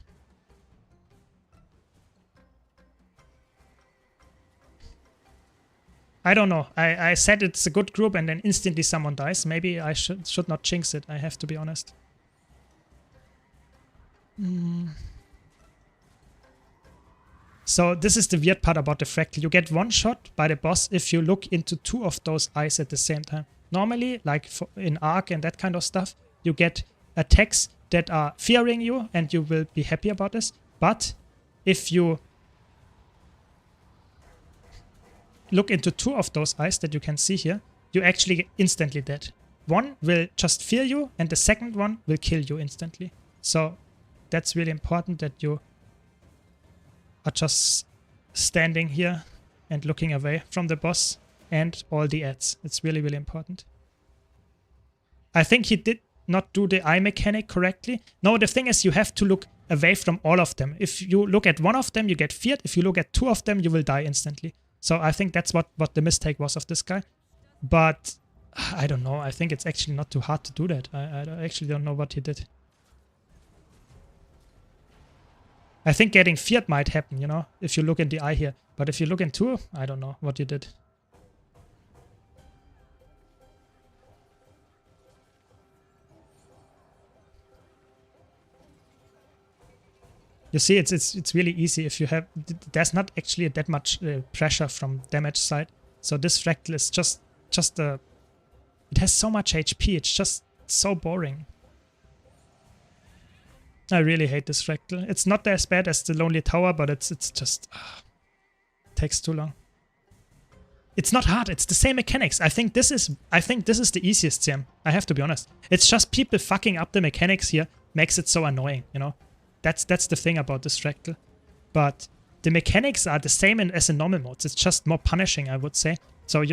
I don't know. I said it's a good group and then instantly someone dies. Maybe I should not jinx it. I have to be honest. So this is the weird part about the Fractal. You get one shot by the boss if you look into 2 of those eyes at the same time. Normally, like in Arc and that kind of stuff, you get attacks that are fearing you and you will be happy about this. But if you look into 2 of those eyes that you can see here, you actually get instantly dead. One will just fear you and the second one will kill you instantly. So that's really important that you are just standing here and looking away from the boss and all the ads. It's really, really important. I think he did not do the eye mechanic correctly. No, the thing is you have to look away from all of them. If you look at one of them, you get feared. If you look at two of them, you will die instantly. So I think that's what the mistake was of this guy. But I don't know. I think it's actually not too hard to do that. I actually don't know what he did. I think getting feared might happen, you know, if you look in the eye here. But if you look in two, I don't know what you did. You see, it's really easy if you have... There's not actually that much pressure from damage side. So this fractal is just a... It has so much HP, it's just so boring. I really hate this fractal. It's not as bad as the Lonely Tower, but it's just... it takes too long. It's not hard, it's the same mechanics. I think this is the easiest sim, I have to be honest. It's just people fucking up the mechanics here makes it so annoying, you know? That's the thing about this fractal. But the mechanics are the same as in normal modes. It's just more punishing, I would say. So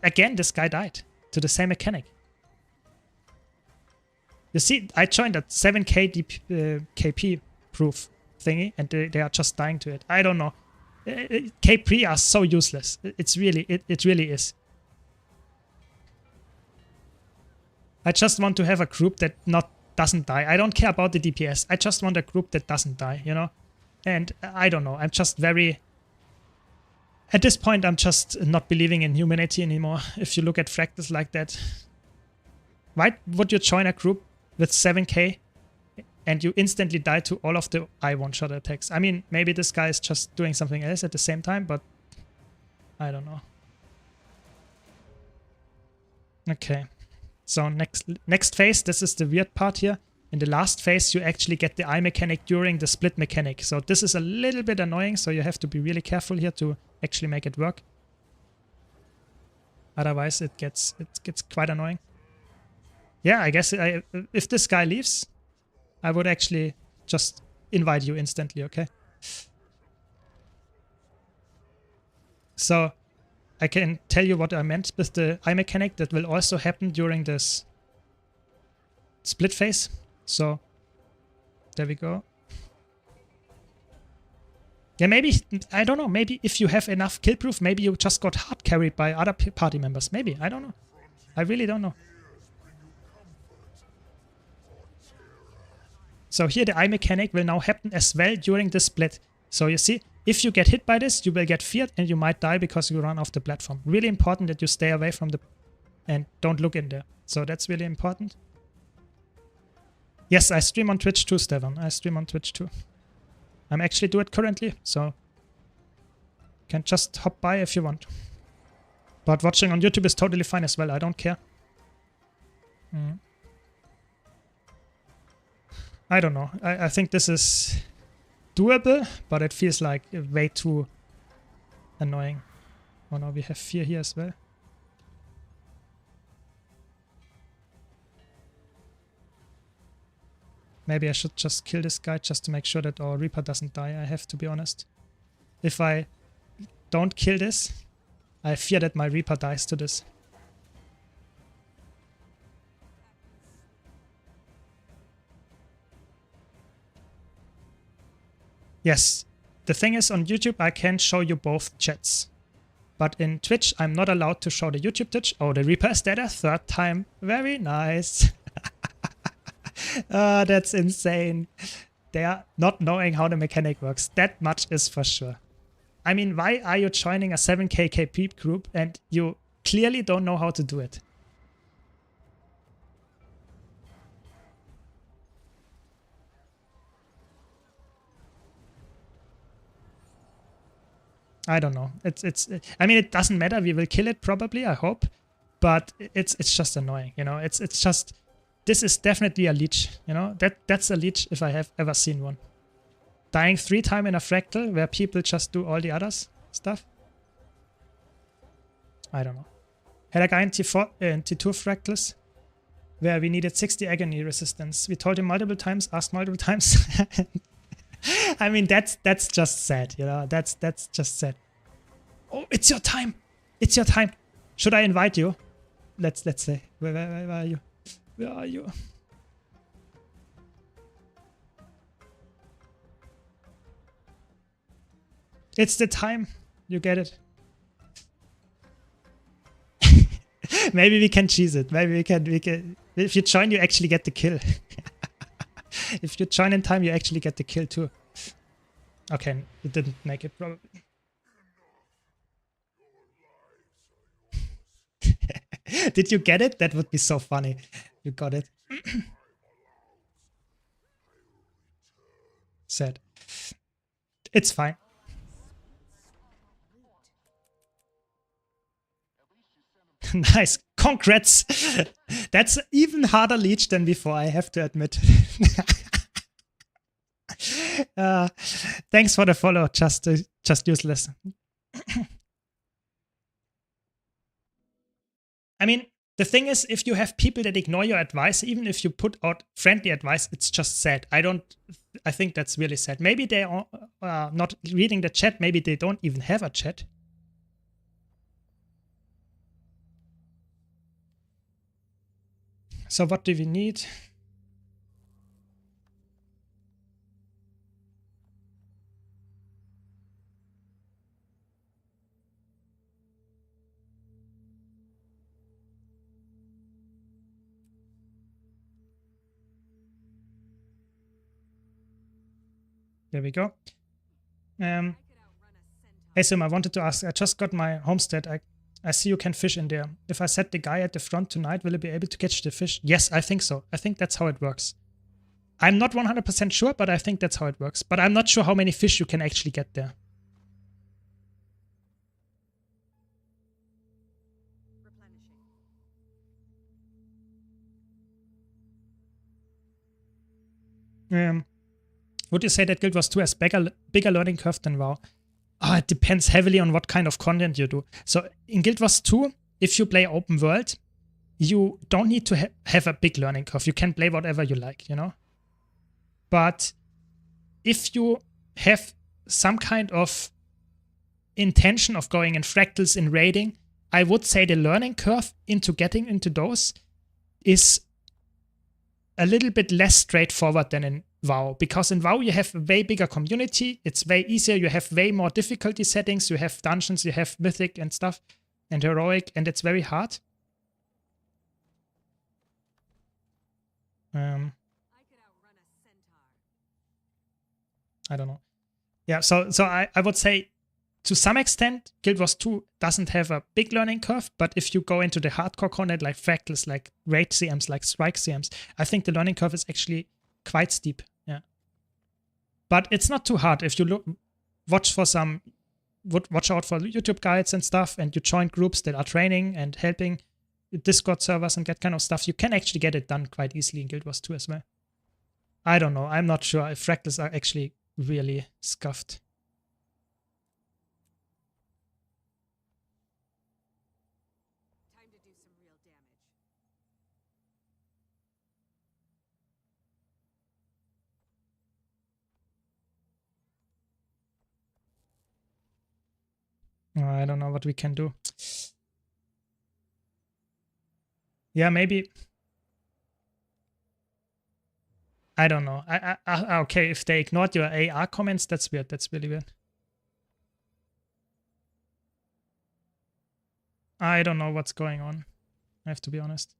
again, this guy died to the same mechanic. You see, I joined that 7k KP proof thingy, and they are just dying to it. I don't know. KP are so useless. It really is. I just want to have a group that doesn't die. I don't care about the DPS. I just want a group that doesn't die, you know? And I don't know. I'm just very... At this point, I'm just not believing in humanity anymore. If you look at fractals like that. Why would you join a group with 7k and you instantly die to all of the eye one-shot attacks? I mean, maybe this guy is just doing something else at the same time, but I don't know. Okay. So next phase, this is the weird part here. In the last phase, you actually get the eye mechanic during the split mechanic. So this is a little bit annoying, so you have to be really careful here to actually make it work. Otherwise, it gets quite annoying. Yeah, I guess if this guy leaves, I would actually just invite you instantly, okay? So I can tell you what I meant with the eye mechanic. That will also happen during this split phase. So there we go. Yeah, maybe, I don't know, maybe if you have enough kill proof, maybe you just got hard carried by other party members. Maybe, I don't know. I really don't know. So here the eye mechanic will now happen as well during the split. So you see, if you get hit by this, you will get feared and you might die because you run off the platform. Really important that you stay away from the... and don't look in there. So that's really important. Yes, I stream on Twitch too, Stefan. I stream on Twitch too. I'm actually doing it currently, so... you can just hop by if you want. But watching on YouTube is totally fine as well. I don't care. I don't know. I think this is doable, but it feels like way too annoying. Oh no, we have fear here as well. Maybe I should just kill this guy just to make sure that our Reaper doesn't die, I have to be honest. If I don't kill this, I fear that my Reaper dies to this. Yes, the thing is on YouTube I can show you both chats. But in Twitch I'm not allowed to show the YouTube Twitch. Oh, the Reaper is dead a third time. Very nice. That's insane. They are not knowing how the mechanic works. That much is for sure. I mean, why are you joining a 7k KP group and you clearly don't know how to do it? I don't know. I mean, it doesn't matter. We will kill it probably, I hope. But it's just annoying, you know. It's just... This is definitely a leech, you know. That's a leech if I have ever seen one. Dying 3 times in a fractal where people just do all the others stuff. I don't know. Had a guy in T2 fractals where we needed 60 agony resistance. We told him multiple times, asked multiple times. I mean, that's just sad, you know. That's just sad. Oh, it's your time. It's your time. Should I invite you? Let's say. Where are you? Where are you? It's the time. You get it. Maybe we can cheese it. Maybe we can. If you join, you actually get the kill. If you join in time, you actually get the kill too. Okay, it didn't make it probably. Did you get it? That would be so funny. You got it. Sad. It's fine. Nice. Congrats. That's even harder leech than before, I have to admit. Thanks for the follow, just useless. I mean, the thing is, if you have people that ignore your advice, even if you put out friendly advice, it's just sad. I think that's really sad. Maybe they are not reading the chat. Maybe they don't even have a chat. So what do we need? There we go. Hey Sim, I wanted to ask, I just got my homestead. I see you can fish in there. If I set the guy at the front tonight, will he be able to catch the fish? Yes, I think so. I think that's how it works. I'm not 100% sure, but I think that's how it works. But I'm not sure how many fish you can actually get there. Would you say that Guild Wars 2 has bigger learning curve than WoW? Oh, it depends heavily on what kind of content you do. So in Guild Wars 2, if you play open world, you don't need to have a big learning curve. You can play whatever you like, you know? But if you have some kind of intention of going in fractals in raiding, I would say the learning curve into getting into those is a little bit less straightforward than in WoW, because in WoW you have a way bigger community, it's way easier, you have way more difficulty settings, you have dungeons, you have mythic and stuff, and heroic, and it's very hard. I don't know. Yeah, so I would say to some extent Guild Wars 2 doesn't have a big learning curve, but if you go into the hardcore content like fractals, like raid CMs, like strike CMs, I think the learning curve is actually quite steep. Yeah, but it's not too hard if you watch out for YouTube guides and stuff, and you join groups that are training and helping Discord servers and that kind of stuff. You can actually get it done quite easily in Guild Wars 2 as well. I don't know. I'm not sure if fractals are actually really scuffed. Time to do some real damage. I don't know what we can do. Yeah, maybe. I don't know. Okay, if they ignored your AR comments, that's weird. That's really weird. I don't know what's going on. I have to be honest.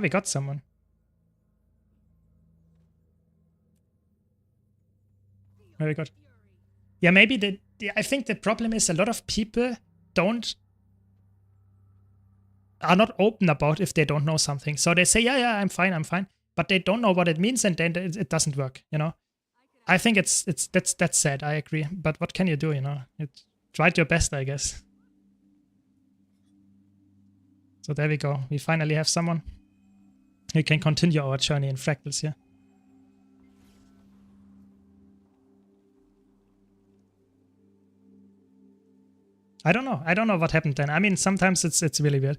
We got someone. Very good. Yeah, maybe I think the problem is a lot of people are not open about if they don't know something. So they say, yeah, I'm fine. But they don't know what it means, and then it doesn't work, you know? I think that's sad, I agree. But what can you do, you know? You tried your best, I guess. So there we go. We finally have someone. We can continue our journey in fractals here. I don't know. I don't know what happened then. I mean, sometimes it's really weird.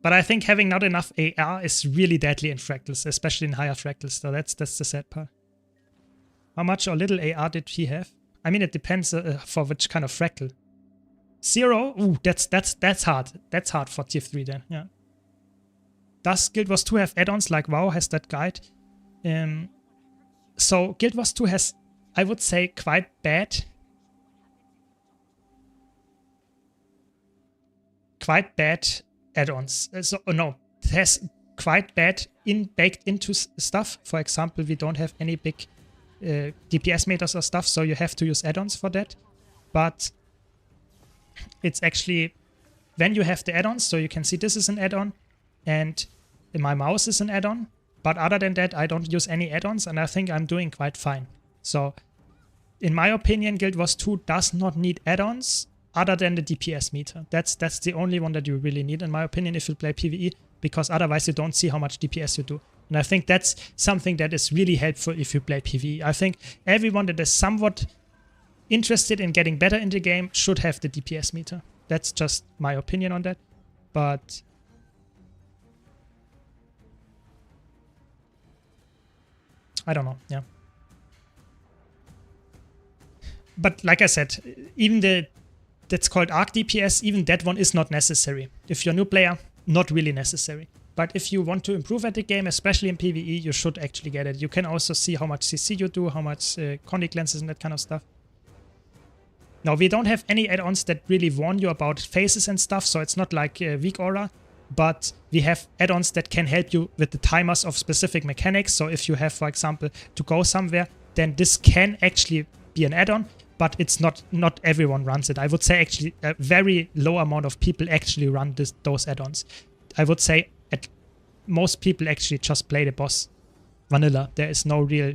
But I think having not enough AR is really deadly in fractals, especially in higher fractals. So that's the sad part. How much or little AR did he have? I mean, it depends for which kind of fractal. 0. Ooh, that's hard. That's hard for tier 3 then. Yeah. Does Guild Wars 2 have add-ons like WoW has that guide? So Guild Wars 2 has, I would say, quite bad add-ons. So no, it has quite bad baked into stuff. For example, we don't have any big DPS meters or stuff, so you have to use add-ons for that. But it's actually, when you have the add-ons, so you can see this is an add-on, and my mouse is an add-on. But other than that, I don't use any add-ons, and I think I'm doing quite fine. So, in my opinion, Guild Wars 2 does not need add-ons other than the DPS meter. That's the only one that you really need, in my opinion, if you play PvE, because otherwise you don't see how much DPS you do. And I think that's something that is really helpful if you play PvE. I think everyone that is somewhat interested in getting better in the game should have the DPS meter. That's just my opinion on that. But I don't know, yeah. But like I said, even that's called Arc DPS, even that one is not necessary. If you're a new player, not really necessary. But if you want to improve at the game, especially in PvE, you should actually get it. You can also see how much CC you do, how much contact lenses and that kind of stuff. Now, we don't have any add-ons that really warn you about phases and stuff, so it's not like Weak Aura, but we have add-ons that can help you with the timers of specific mechanics. So if you have, for example, to go somewhere, then this can actually be an add-on, but it's not everyone runs it. I would say actually a very low amount of people actually run those add-ons. I would say most people actually just play the boss vanilla. There is no real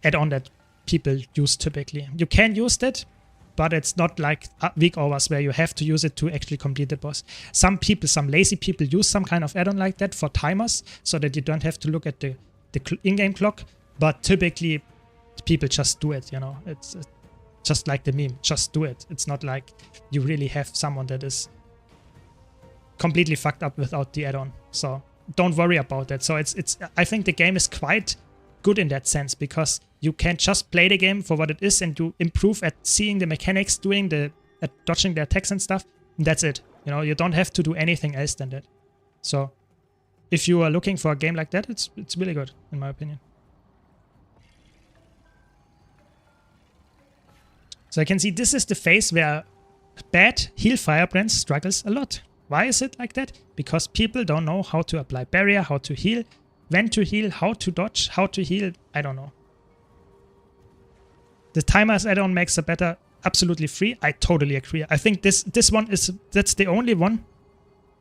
add-on that people use typically. You can use that, but it's not like weak hours where you have to use it to actually complete the boss. Some lazy people use some kind of add-on like that for timers, so that you don't have to look at the in-game clock, but typically people just do it, you know. It's just like the meme, just do it. It's not like you really have someone that is completely fucked up without the add-on, so don't worry about that. So I think the game is quite good in that sense, because you can just play the game for what it is and you improve at seeing the mechanics, at dodging the attacks and stuff, and that's it. You know, you don't have to do anything else than that. So if you are looking for a game like that, it's really good, in my opinion. So I can see this is the phase where bad heal firebrands struggles a lot. Why is it like that? Because people don't know how to apply barrier, how to heal, when to heal, how to dodge, how to heal, I don't know. The timers add-on makes a better, absolutely free. I totally agree. I think that's the only one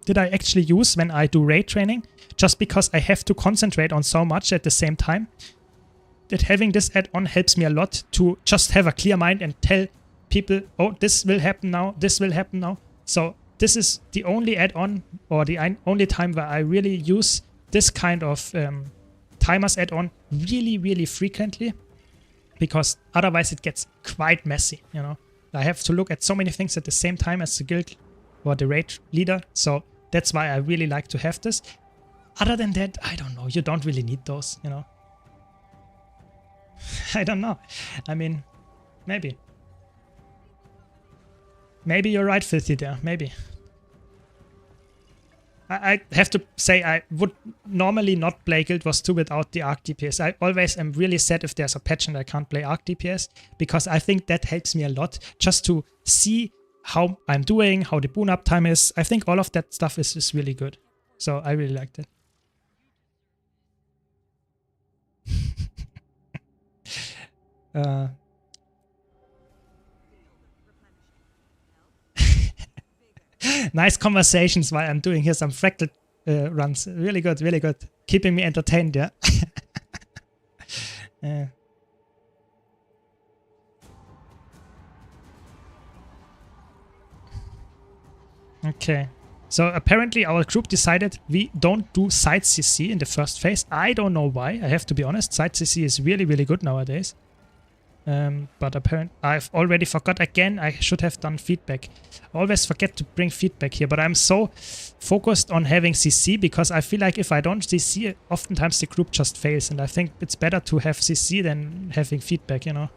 that I actually use when I do raid training, just because I have to concentrate on so much at the same time, that having this add-on helps me a lot to just have a clear mind and tell people, oh, this will happen now, this will happen now. So this is the only add-on, or the only time where I really use this kind of timers add-on really, really frequently, because otherwise it gets quite messy, you know. I have to look at so many things at the same time as the guild or the raid leader, so that's why I really like to have this. Other than that, I don't know, you don't really need those, you know. I don't know. I mean, maybe. Maybe you're right, Filthy, there. Maybe. I have to say I would normally not play Guild Wars 2 without the Arc DPS. I always am really sad if there's a patch and I can't play Arc DPS, because I think that helps me a lot just to see how I'm doing, how the boon up time is. I think all of that stuff is really good. So I really like that. Nice conversations while I'm doing here some fractal runs. Really good, really good. Keeping me entertained, yeah. Okay. So apparently our group decided we don't do side CC in the first phase. I don't know why, I have to be honest. Side CC is really, really good nowadays. But apparently I've already forgot again. I should have done feedback. I always forget to bring feedback here, but I'm so focused on having CC, because I feel like if I don't CC, oftentimes the group just fails, and I think it's better to have CC than having feedback, you know.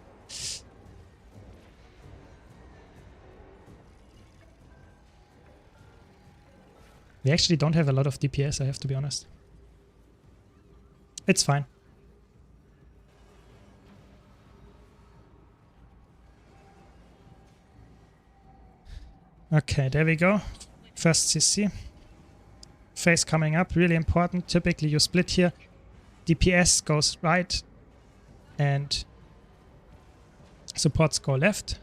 We actually don't have a lot of DPS, I have to be honest. It's fine. Okay, there we go. First CC. Phase coming up, really important. Typically you split here. DPS goes right and supports go left.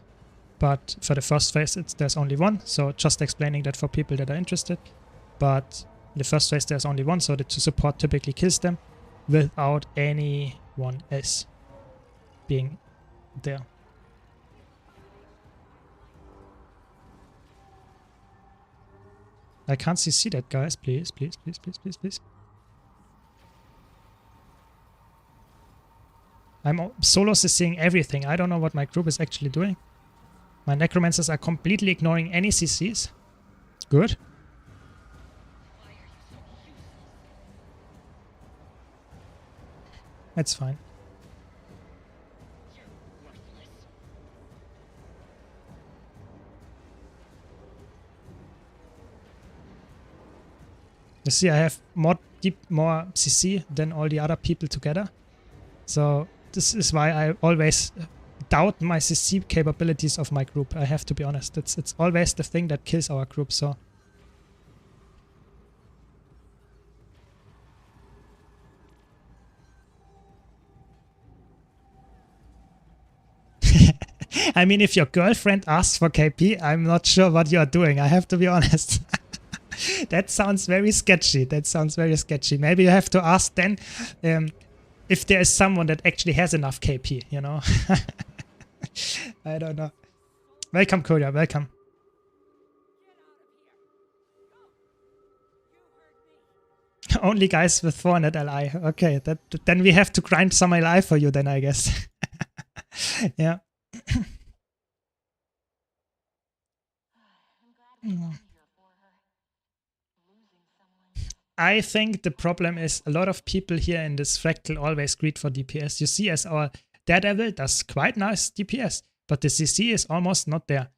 But for the first phase there's only one, so just explaining that for people that are interested. But in the first phase there's only one, so the support typically kills them without anyone else being there. I can't see that, guys. Please, please, please, please, please, please. I'm solo CCing everything. I don't know what my group is actually doing. My necromancers are completely ignoring any CCs. Good. That's fine. You see, I have more CC than all the other people together. So this is why I always doubt my CC capabilities of my group. I have to be honest. It's always the thing that kills our group. So I mean, if your girlfriend asks for KP, I'm not sure what you are doing. I have to be honest. That sounds very sketchy. That sounds very sketchy. Maybe you have to ask then if there is someone that actually has enough KP, you know? I don't know. Welcome, Korea. Welcome. Only guys with 400 LI. Okay, then we have to grind some LI for you then, I guess. Yeah. I think the problem is a lot of people here in this fractal always greed for DPS. You see, as our Daredevil does quite nice DPS, but the CC is almost not there.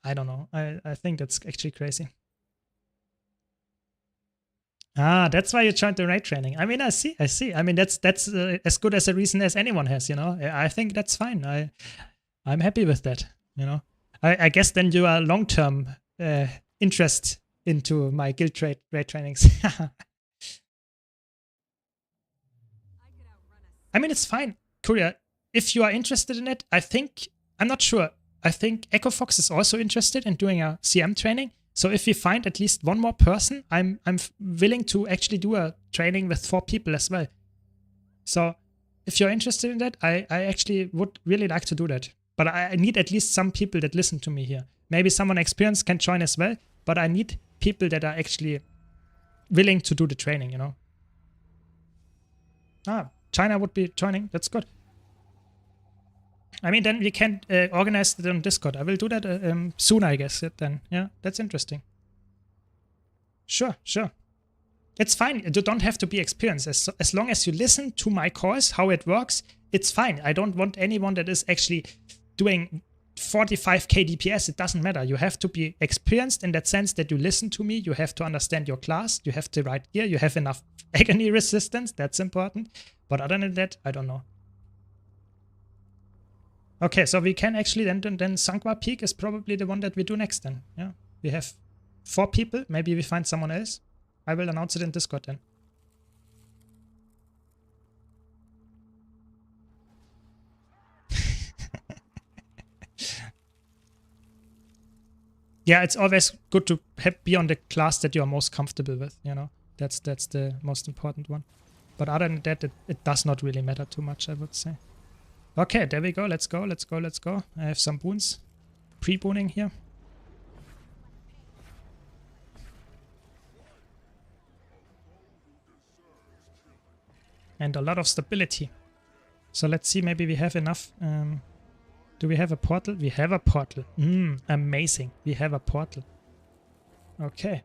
I don't know. I think that's actually crazy. Ah, that's why you joined the raid training. I mean, I see. I mean, that's as good as a reason as anyone has, you know. I think that's fine. I'm happy with that, you know. I guess then you are long-term interest into my guild raid trainings. I mean, it's fine, Korea. If you are interested in it, I'm not sure. I think Echo Fox is also interested in doing a CM training. So if we find at least one more person, I'm willing to actually do a training with 4 people as well. So if you're interested in that, I actually would really like to do that. But I need at least some people that listen to me here. Maybe someone experienced can join as well, but I need people that are actually willing to do the training, you know. Ah, China would be joining. That's good. I mean, then we can organize it on Discord. I will do that soon, I guess. Then, yeah, that's interesting. Sure. It's fine. You don't have to be experienced. As long as you listen to my course, how it works, it's fine. I don't want anyone that is actually doing 45k DPS. It doesn't matter. You have to be experienced in that sense that you listen to me. You have to understand your class. You have the right gear. You have enough agony resistance. That's important. But other than that, I don't know. Okay, so we can actually then Sangwa Peak is probably the one that we do next then. Yeah, we have 4 people. Maybe we find someone else. I will announce it in Discord then. Yeah, it's always good to be on the class that you are most comfortable with, you know. That's the most important one. But other than that, it does not really matter too much, I would say. Okay, there we go. Let's go. I have some boons. Pre-booning here. And a lot of stability. So let's see, maybe we have enough. Do we have a portal? We have a portal. Amazing. We have a portal. Okay.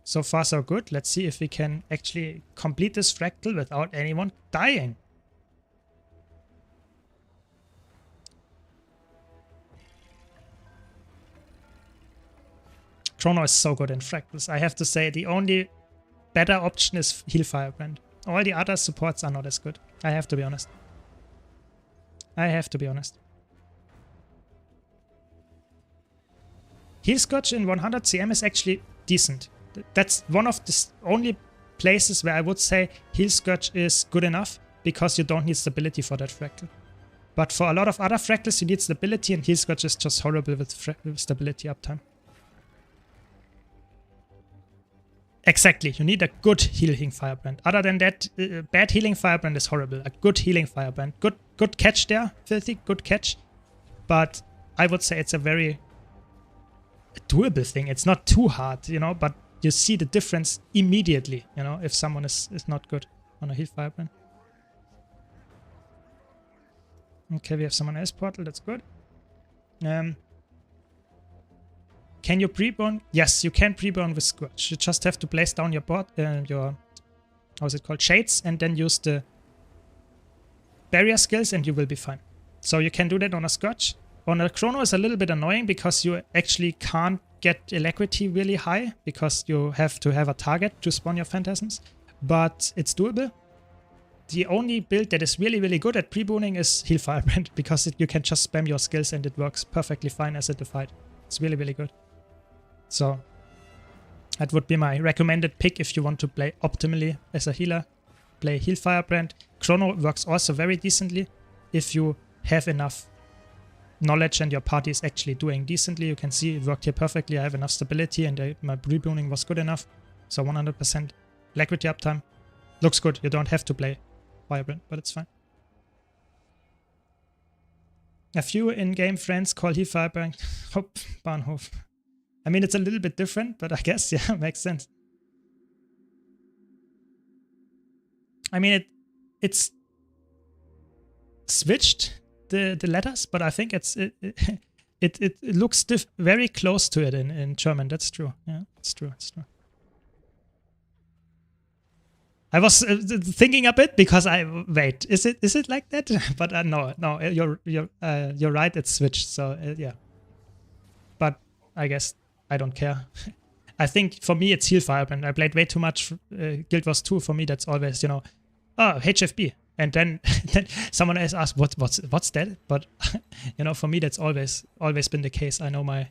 So far so good. Let's see if we can actually complete this fractal without anyone dying. Chrono is so good in fractals. I have to say the only better option is heal Firebrand. All the other supports are not as good. I have to be honest. I have to be honest. Heal Scourge in 100 CM is actually decent. That's one of the only places where I would say Heal Scourge is good enough because you don't need stability for that fractal. But for a lot of other fractals you need stability, and Heal Scourge is just horrible with stability uptime. Exactly, you need a good healing Firebrand. Other than that, bad healing Firebrand is horrible. A good healing Firebrand. Good catch there, Filthy, good catch. But I would say it's a very doable thing. It's not too hard, you know, but you see the difference immediately, you know, if someone is not good on a heal Firebrand. Okay, we have someone else portal, that's good. Can you pre-burn? Yes, you can pre-burn with Scourge. You just have to place down your board, your, how's it called, shades, and then use the barrier skills and you will be fine. So you can do that on a Scourge. On a Chrono is a little bit annoying because you actually can't get alacrity really high because you have to have a target to spawn your phantasms, but it's doable. The only build that is really, really good at pre-boning is Heal Firebrand because you can just spam your skills and it works perfectly fine as a defied. It's really, really good. So that would be my recommended pick if you want to play optimally as a healer. Play Heal Firebrand. Chrono works also very decently if you have enough knowledge and your party is actually doing decently. You can see it worked here perfectly. I have enough stability and my pre-boning was good enough. So 100% alacrity uptime. Looks good. You don't have to play Firebrand, but it's fine. A few in-game friends call Heal Firebrand Bahnhof. I mean, it's a little bit different, but I guess, yeah, makes sense. I mean, it's switched the letters, but I think it looks very close to it in German. That's true. Yeah, it's true. It's true. I was thinking a bit because wait, is it like that? But no, you're right. It's switched. So yeah, but I guess I don't care. I think for me it's Heal Firebrand. I played way too much Guild Wars 2. For me that's always, you know, oh, HFB, and then someone else asks what's that? But you know, for me that's always been the case. I know my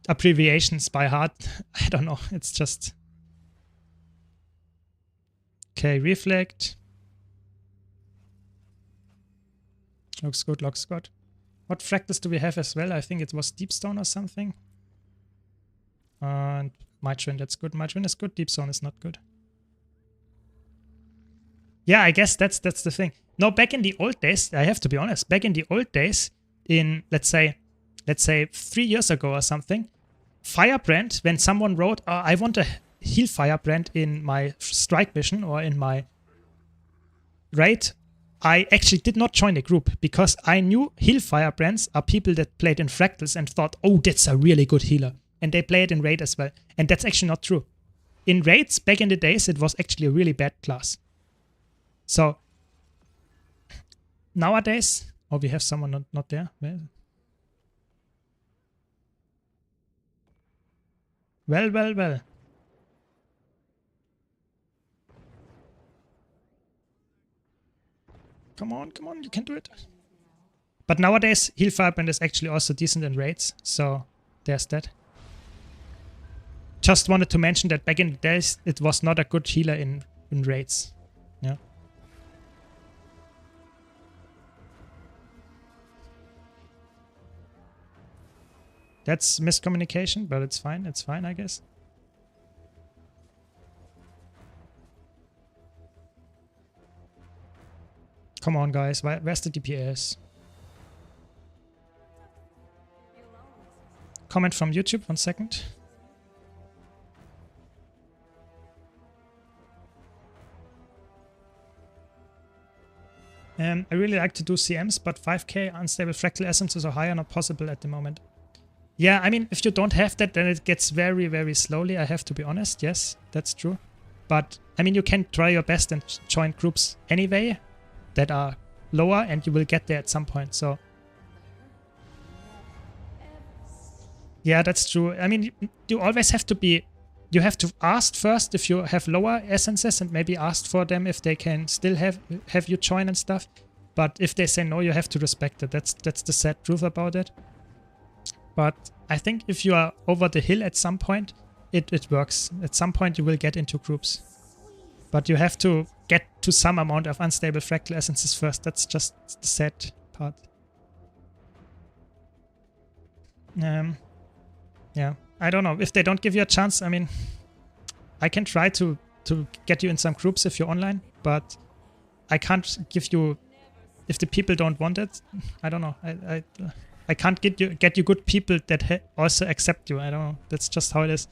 abbreviations by heart. I don't know. It's just. Okay, Reflect. Looks good, looks good. What fractals do we have as well? I think it was Deepstone or something. And Mitrin, that's good. Mitrin is good, Deepstone is not good. Yeah, I guess that's the thing. No, back in the old days, I have to be honest, back in the old days, in let's say 3 years ago or something, Firebrand, when someone wrote, I want to heal Firebrand in my strike mission or in my raid, I actually did not join the group because I knew heal Firebrands are people that played in fractals and thought, oh, that's a really good healer. And they play it in raid as well. And that's actually not true. In raids, back in the days, it was actually a really bad class. So nowadays, oh, we have someone not there. Well. Come on, you can do it. But nowadays, Heal Firebrand is actually also decent in raids, so there's that. Just wanted to mention that back in the days, it was not a good healer in raids. Yeah. That's miscommunication, but it's fine, I guess. Come on, guys. Where's the DPS? Comment from YouTube, 1 second. I really like to do CMs, but 5k unstable fractal essences or higher not possible at the moment. Yeah, I mean, if you don't have that, then it gets very, very slowly, I have to be honest. Yes, that's true. But, I mean, you can try your best and join groups anyway that are lower, and you will get there at some point, so. Yeah, that's true. I mean, you always have to be... You have to ask first if you have lower essences and maybe ask for them if they can still have you join and stuff. But if they say no, you have to respect it. That's the sad truth about it. But I think if you are over the hill at some point, it works. At some point you will get into groups. But you have to get to some amount of unstable fractal essences first. That's just the sad part. Yeah, I don't know. If they don't give you a chance, I mean, I can try to get you in some groups if you're online, but I can't give you... If the people don't want it, I don't know. I can't get you good people that also accept you. I don't know. That's just how it is.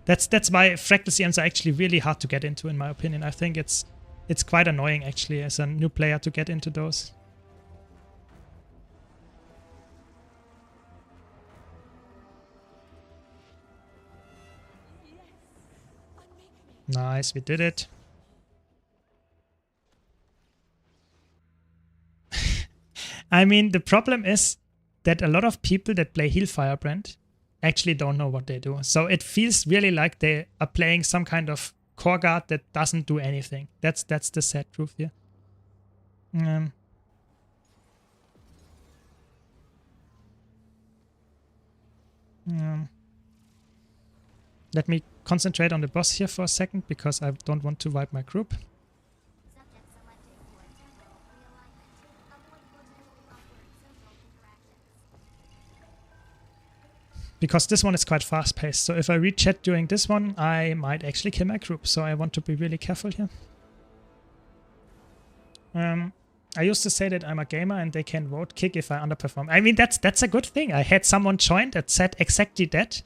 That's why fractal CMs are actually really hard to get into, in my opinion. I think it's quite annoying actually as a new player to get into those. Nice, we did it. I mean, the problem is that a lot of people that play Heal Firebrand actually don't know what they do. So it feels really like they are playing some kind of core guard that doesn't do anything. That's the sad truth here. Let me concentrate on the boss here for a second because I don't want to wipe my group. Because this one is quite fast-paced, so if I read chat during this one, I might actually kill my group, so I want to be really careful here. I used to say that I'm a gamer and they can vote kick if I underperform. I mean, that's a good thing. I had someone join that said exactly that,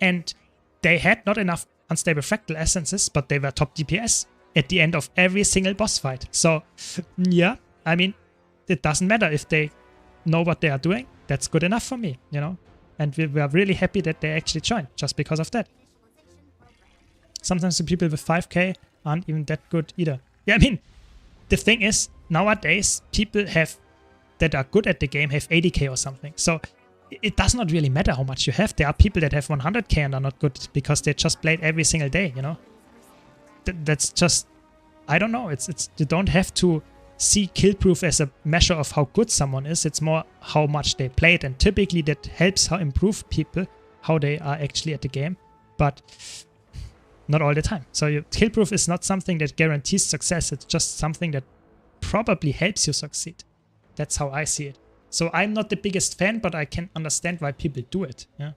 and they had not enough unstable fractal essences, but they were top DPS at the end of every single boss fight. So, yeah, I mean, it doesn't matter if they know what they are doing. That's good enough for me, you know? And we are really happy that they actually joined, just because of that. Sometimes the people with 5k aren't even that good either. Yeah, I mean, the thing is, nowadays, people that are good at the game have 80k or something. So it does not really matter how much you have. There are people that have 100k and are not good because they just played every single day, you know? That's just... I don't know. It's you don't have to see kill proof as a measure of how good someone is. It's more how much they played, and typically that helps how improve people, how they are actually at the game, but not all the time. So your kill proof is not something that guarantees success. It's just something that probably helps you succeed. That's how I see it. So I'm not the biggest fan, but I can understand why people do it. Yeah.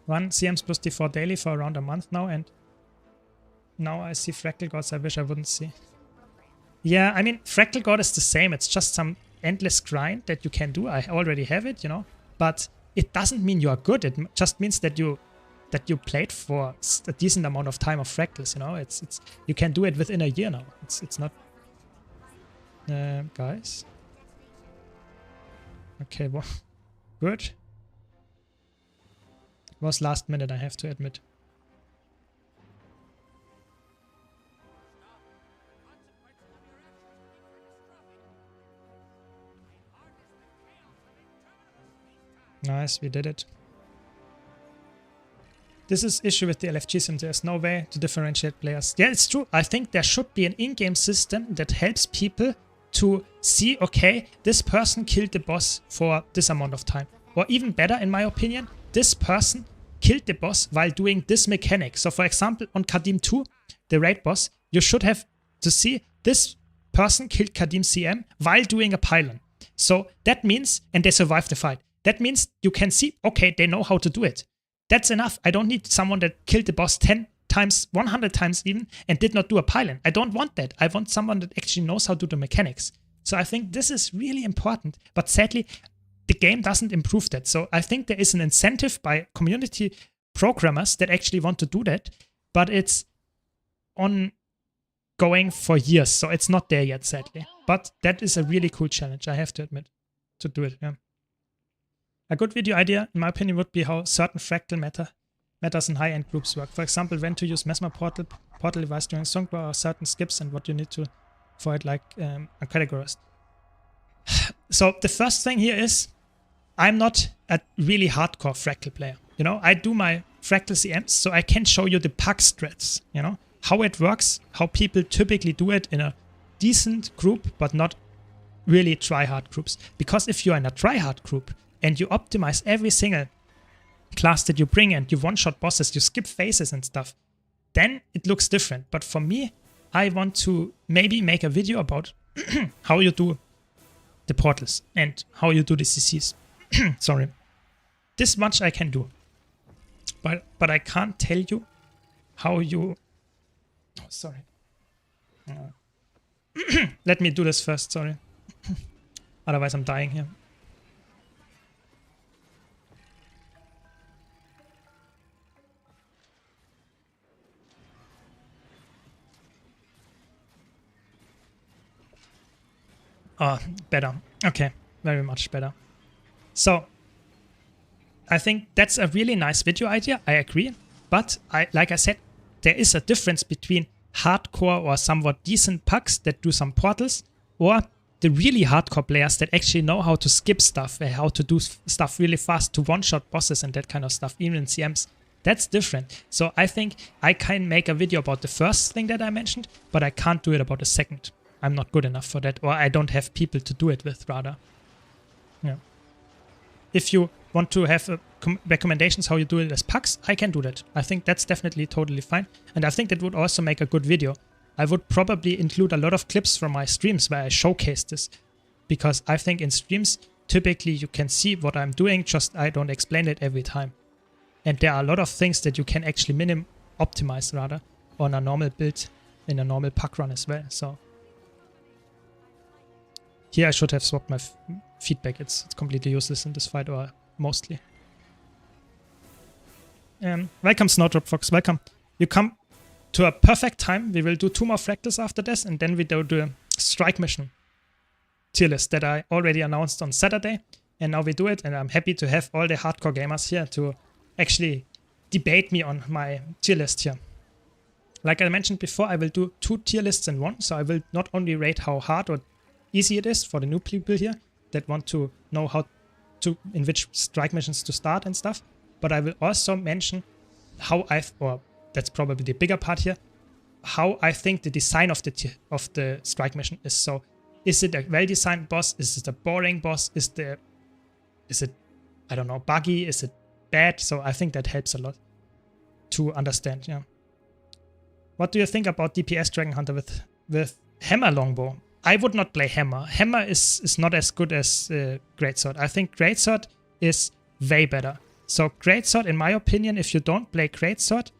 Run CMs plus D4 daily for around a month now, and now I see Fractal Gods I wish I wouldn't see. Yeah, I mean, Fractal God is the same. It's just some endless grind that you can do. I already have it, you know, but it doesn't mean you are good. It just means that you played for a decent amount of time of Fractals, you know. It's you can do it within a year now. It's not... guys. Okay, well, good. Was last minute, I have to admit. Nice, we did it. This is issue with the LFG sim. There's no way to differentiate players. Yeah, it's true. I think there should be an in-game system that helps people to see, okay, this person killed the boss for this amount of time. Or even better, in my opinion, this person killed the boss while doing this mechanic. So for example, on GW2, the raid boss, you should have to see this person killed Kadim CM while doing a pylon. So that means, and they survived the fight. That means you can see, okay, they know how to do it. That's enough. I don't need someone that killed the boss 10 times, 100 times even, and did not do a pylon. I don't want that. I want someone that actually knows how to do the mechanics. So I think this is really important. But sadly, the game doesn't improve that. So I think there is an incentive by community programmers that actually want to do that, but it's ongoing for years. So it's not there yet, sadly. But that is a really cool challenge, I have to admit, to do it. Yeah. A good video idea, in my opinion, would be how certain fractal matter matters in high-end groups work. For example, when to use Mesmer portal device during Songbow or certain skips and what you need to for it, like categorized. So the first thing here is I'm not a really hardcore Fractal player. You know, I do my Fractal CMs, so I can show you the puck strats, you know, how it works, how people typically do it in a decent group, but not really try-hard groups. Because if you're in a try-hard group and you optimize every single class that you bring and you one-shot bosses, you skip phases and stuff, then it looks different. But for me, I want to maybe make a video about how you do the portals and how you do the CCs. Sorry. This much I can do. But I can't tell you how you... Oh, sorry. Let me do this first, sorry. Otherwise I'm dying here. Oh, better. Okay, very much better. So, I think that's a really nice video idea, I agree. But, like I said, there is a difference between hardcore or somewhat decent pucks that do some portals, or the really hardcore players that actually know how to skip stuff, how to do stuff really fast, to one-shot bosses and that kind of stuff, even in CMs. That's different. So I think I can make a video about the first thing that I mentioned, but I can't do it about the second. I'm not good enough for that, or I don't have people to do it with, rather. Yeah. If you want to have recommendations how you do it as pucks, I can do that. I think that's definitely totally fine. And I think that would also make a good video. I would probably include a lot of clips from my streams where I showcase this. Because I think in streams, typically you can see what I'm doing, just I don't explain it every time. And there are a lot of things that you can actually optimize, rather, on a normal build, in a normal puck run as well. So here I should have swapped my feedback. It's completely useless in this fight, or mostly. Welcome, Snowdrop Fox. Welcome. You come to a perfect time. We will do 2 more fractals after this, and then we do the strike mission tier list that I already announced on Saturday. And now we do it, and I'm happy to have all the hardcore gamers here to actually debate me on my tier list here. Like I mentioned before, I will do 2 tier lists in one. So I will not only rate how hard or easy it is for the new people here that want to know how to, in which strike missions to start and stuff, but I will also mention how or that's probably the bigger part here, how I think the design of the strike mission is. So is it a well-designed boss? Is it a boring boss? Is it, I don't know, buggy? Is it bad? So I think that helps a lot to understand, yeah. What do you think about DPS Dragon Hunter with Hammer Longbow? I would not play Hammer. Hammer is not as good as Greatsword. I think Greatsword is way better. So Greatsword, in my opinion, if you don't play Greatsword,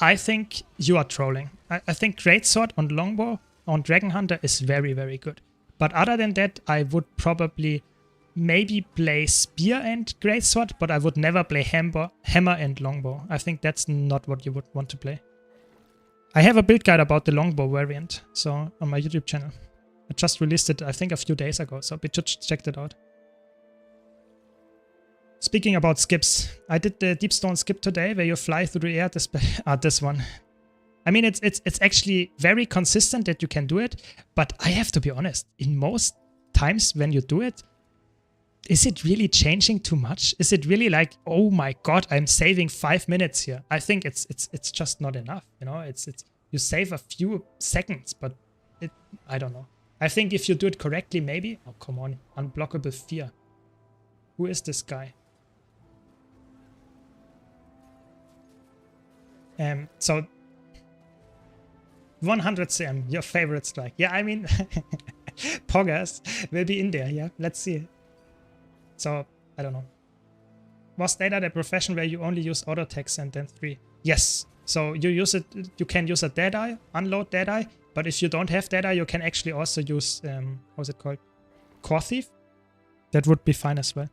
I think you are trolling. I think Greatsword on Longbow on Dragon Hunter is very, very good. But other than that, I would probably maybe play Spear and Greatsword, but I would never play Hammer and Longbow. I think that's not what you would want to play. I have a build guide about the Longbow variant, so on my YouTube channel. I just released it, I think, a few days ago, so be sure to check that out. Speaking about skips, I did the Deep Stone skip today, where you fly through the air. This one. I mean, it's actually very consistent that you can do it, but I have to be honest, in most times when you do it, is it really changing too much? Is it really like, oh my god, I'm saving 5 minutes here? I think it's just not enough, you know? It's you save a few seconds, but I don't know. I think if you do it correctly, maybe. Oh, come on, Unblockable Fear. Who is this guy? So 100 CM, your favorite strike. Yeah, I mean, Poggers will be in there. Yeah, let's see. So, I don't know. Was data the profession where you only use auto attacks and then 3? Yes. So you use it. You can use a Deadeye, unload Deadeye, but if you don't have Deadeye, you can actually also use how's it called? Core Thief. That would be fine as well.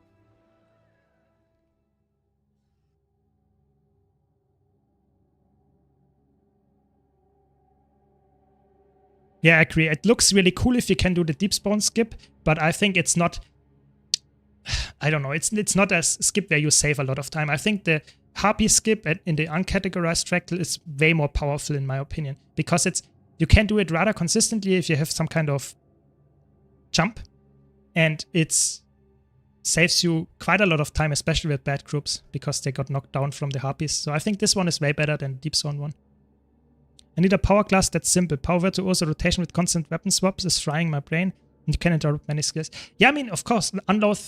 Yeah, I agree. It looks really cool if you can do the Deep Spawn skip, but I think it's not... I don't know. It's not a skip where you save a lot of time. I think the Harpy skip in the uncategorized fractal is way more powerful in my opinion, because you can do it rather consistently if you have some kind of jump, and it saves you quite a lot of time, especially with bad groups, because they got knocked down from the Harpies. So I think this one is way better than Deep Zone one. I need a power class that's simple. Power virtuoso rotation with constant weapon swaps is frying my brain, and you can interrupt many skills. Yeah, I mean, of course, Unload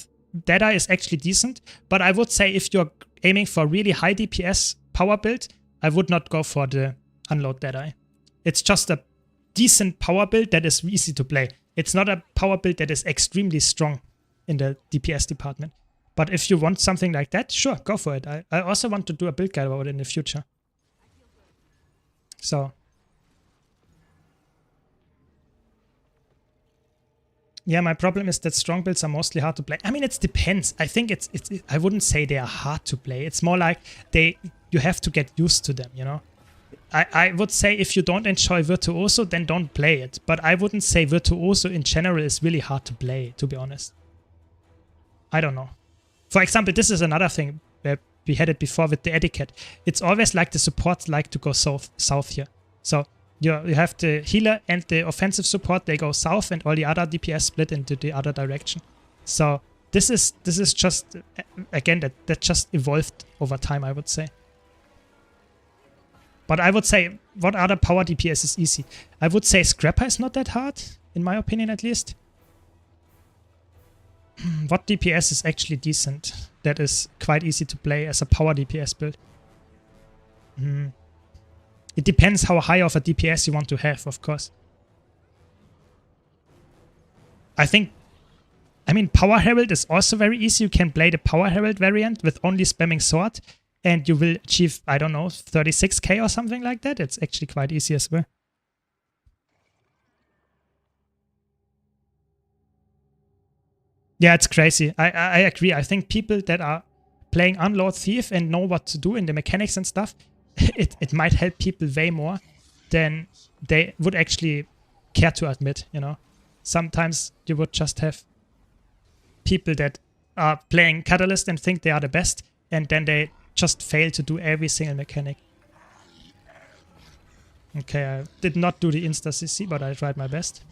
Deadeye is actually decent, but I would say if you're aiming for really high DPS power build, I would not go for the Unload Deadeye. It's just a decent power build that is easy to play. It's not a power build that is extremely strong in the DPS department. But if you want something like that, sure, go for it. I also want to do a build guide about it in the future. So. Yeah, my problem is that strong builds are mostly hard to play. I mean, it depends. I think I wouldn't say they are hard to play. It's more like you have to get used to them, you know? I would say if you don't enjoy Virtuoso, then don't play it. But I wouldn't say Virtuoso in general is really hard to play, to be honest. I don't know. For example, this is another thing where we had it before with the etiquette. It's always like the supports like to go south here. So you have the healer and the offensive support, they go south, and all the other DPS split into the other direction. So this is just, again, that just evolved over time, I would say. But I would say, what other power DPS is easy? I would say Scrapper is not that hard, in my opinion at least. What DPS is actually decent? That is quite easy to play as a power DPS build. It depends how high of a DPS you want to have, of course. I mean, Power Herald is also very easy. You can play the Power Herald variant with only spamming sword, and you will achieve, I don't know, 36k or something like that. It's actually quite easy as well. Yeah, it's crazy. I agree. I think people that are playing Unload Thief and know what to do in the mechanics and stuff, it might help people way more than they would actually care to admit, you know. Sometimes you would just have people that are playing Catalyst and think they are the best, and then they just fail to do every single mechanic. Okay, I did not do the Insta CC, but I tried my best.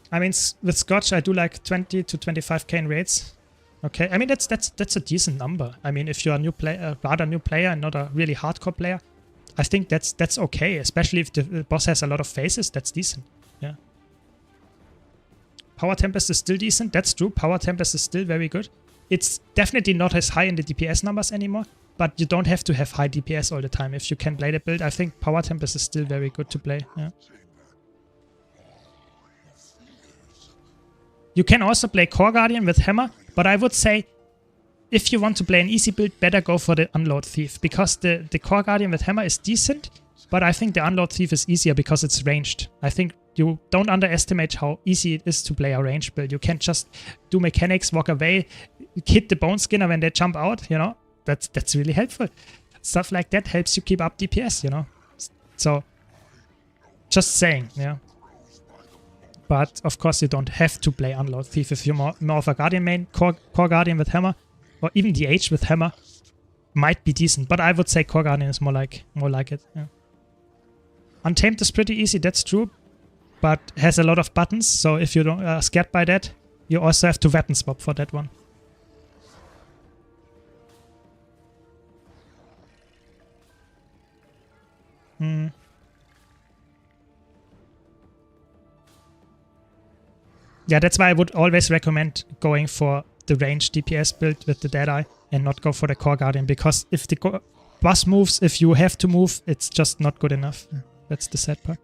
I mean, with Scotch, I do like 20 to 25k in raids. Okay, I mean, that's a decent number. I mean, if you're a new player, rather new player and not a really hardcore player, I think that's okay. Especially if the boss has a lot of phases, that's decent. Yeah. Power Tempest is still decent. That's true. Power Tempest is still very good. It's definitely not as high in the DPS numbers anymore, but you don't have to have high DPS all the time. If you can play the build, I think Power Tempest is still very good to play. Yeah. You can also play Core Guardian with Hammer, but I would say if you want to play an easy build, better go for the Unload Thief, because the Core Guardian with Hammer is decent, but I think the Unload Thief is easier because it's ranged. I think you don't underestimate how easy it is to play a range build. You can just do mechanics, walk away, hit the Bone Skinner when they jump out, you know. That's really helpful. Stuff like that helps you keep up DPS, you know. So, just saying, yeah. But of course you don't have to play Unload Thief if you're more of a Guardian main. Core Guardian with Hammer, or even DH with Hammer, might be decent. But I would say Core Guardian is more like it. Yeah. Untamed is pretty easy, that's true, but has a lot of buttons. So if you don't are scared by that, you also have to weapon swap for that one. Yeah, that's why I would always recommend going for the range DPS build with the Deadeye and not go for the Core Guardian, because if the boss moves, if you have to move, it's just not good enough. That's the sad part.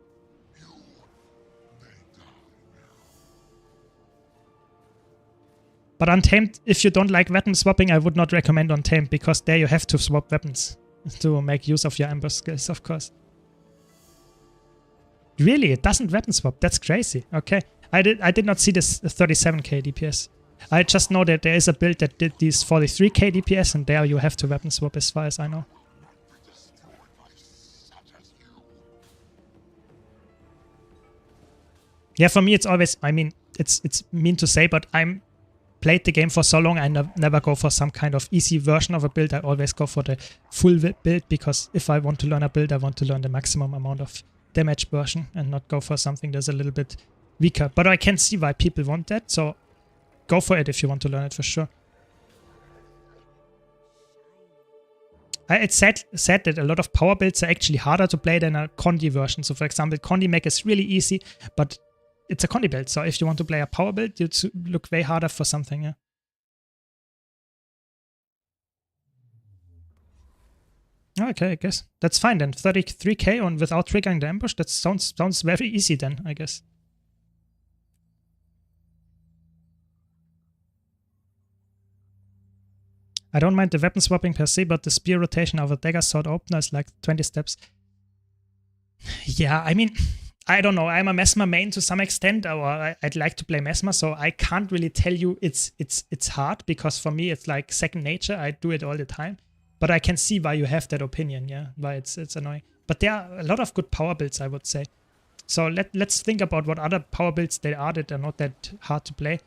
But Untamed, if you don't like weapon swapping, I would not recommend Untamed, because there you have to swap weapons to make use of your ambush skills, of course. Really? It doesn't weapon swap? That's crazy. Okay. I did not see this 37k DPS. I just know that there is a build that did these 43k DPS, and there you have to weapon swap as far as I know. Yeah, for me it's always, I mean, it's mean to say, but I'm played the game for so long, I never go for some kind of easy version of a build. I always go for the full build, because if I want to learn a build, I want to learn the maximum amount of damage version and not go for something that's a little bit weaker. But I can see why people want that, so go for it if you want to learn it for sure. It's sad that a lot of power builds are actually harder to play than a Condi version. So for example, Condi mech is really easy, but it's a Condi build. So if you want to play a power build, you look way harder for something, yeah. Okay, I guess. That's fine then. 33k on without triggering the ambush. That sounds very easy then, I guess. I don't mind the weapon swapping per se, but the spear rotation of a dagger sword opener is like 20 steps. Yeah, I mean, I don't know. I'm a Mesmer main to some extent, or I'd like to play Mesmer, so I can't really tell you it's hard, because for me it's like second nature. I do it all the time. But I can see why you have that opinion, yeah, why it's annoying. But there are a lot of good power builds, I would say. So let's think about what other power builds there are that are not that hard to play.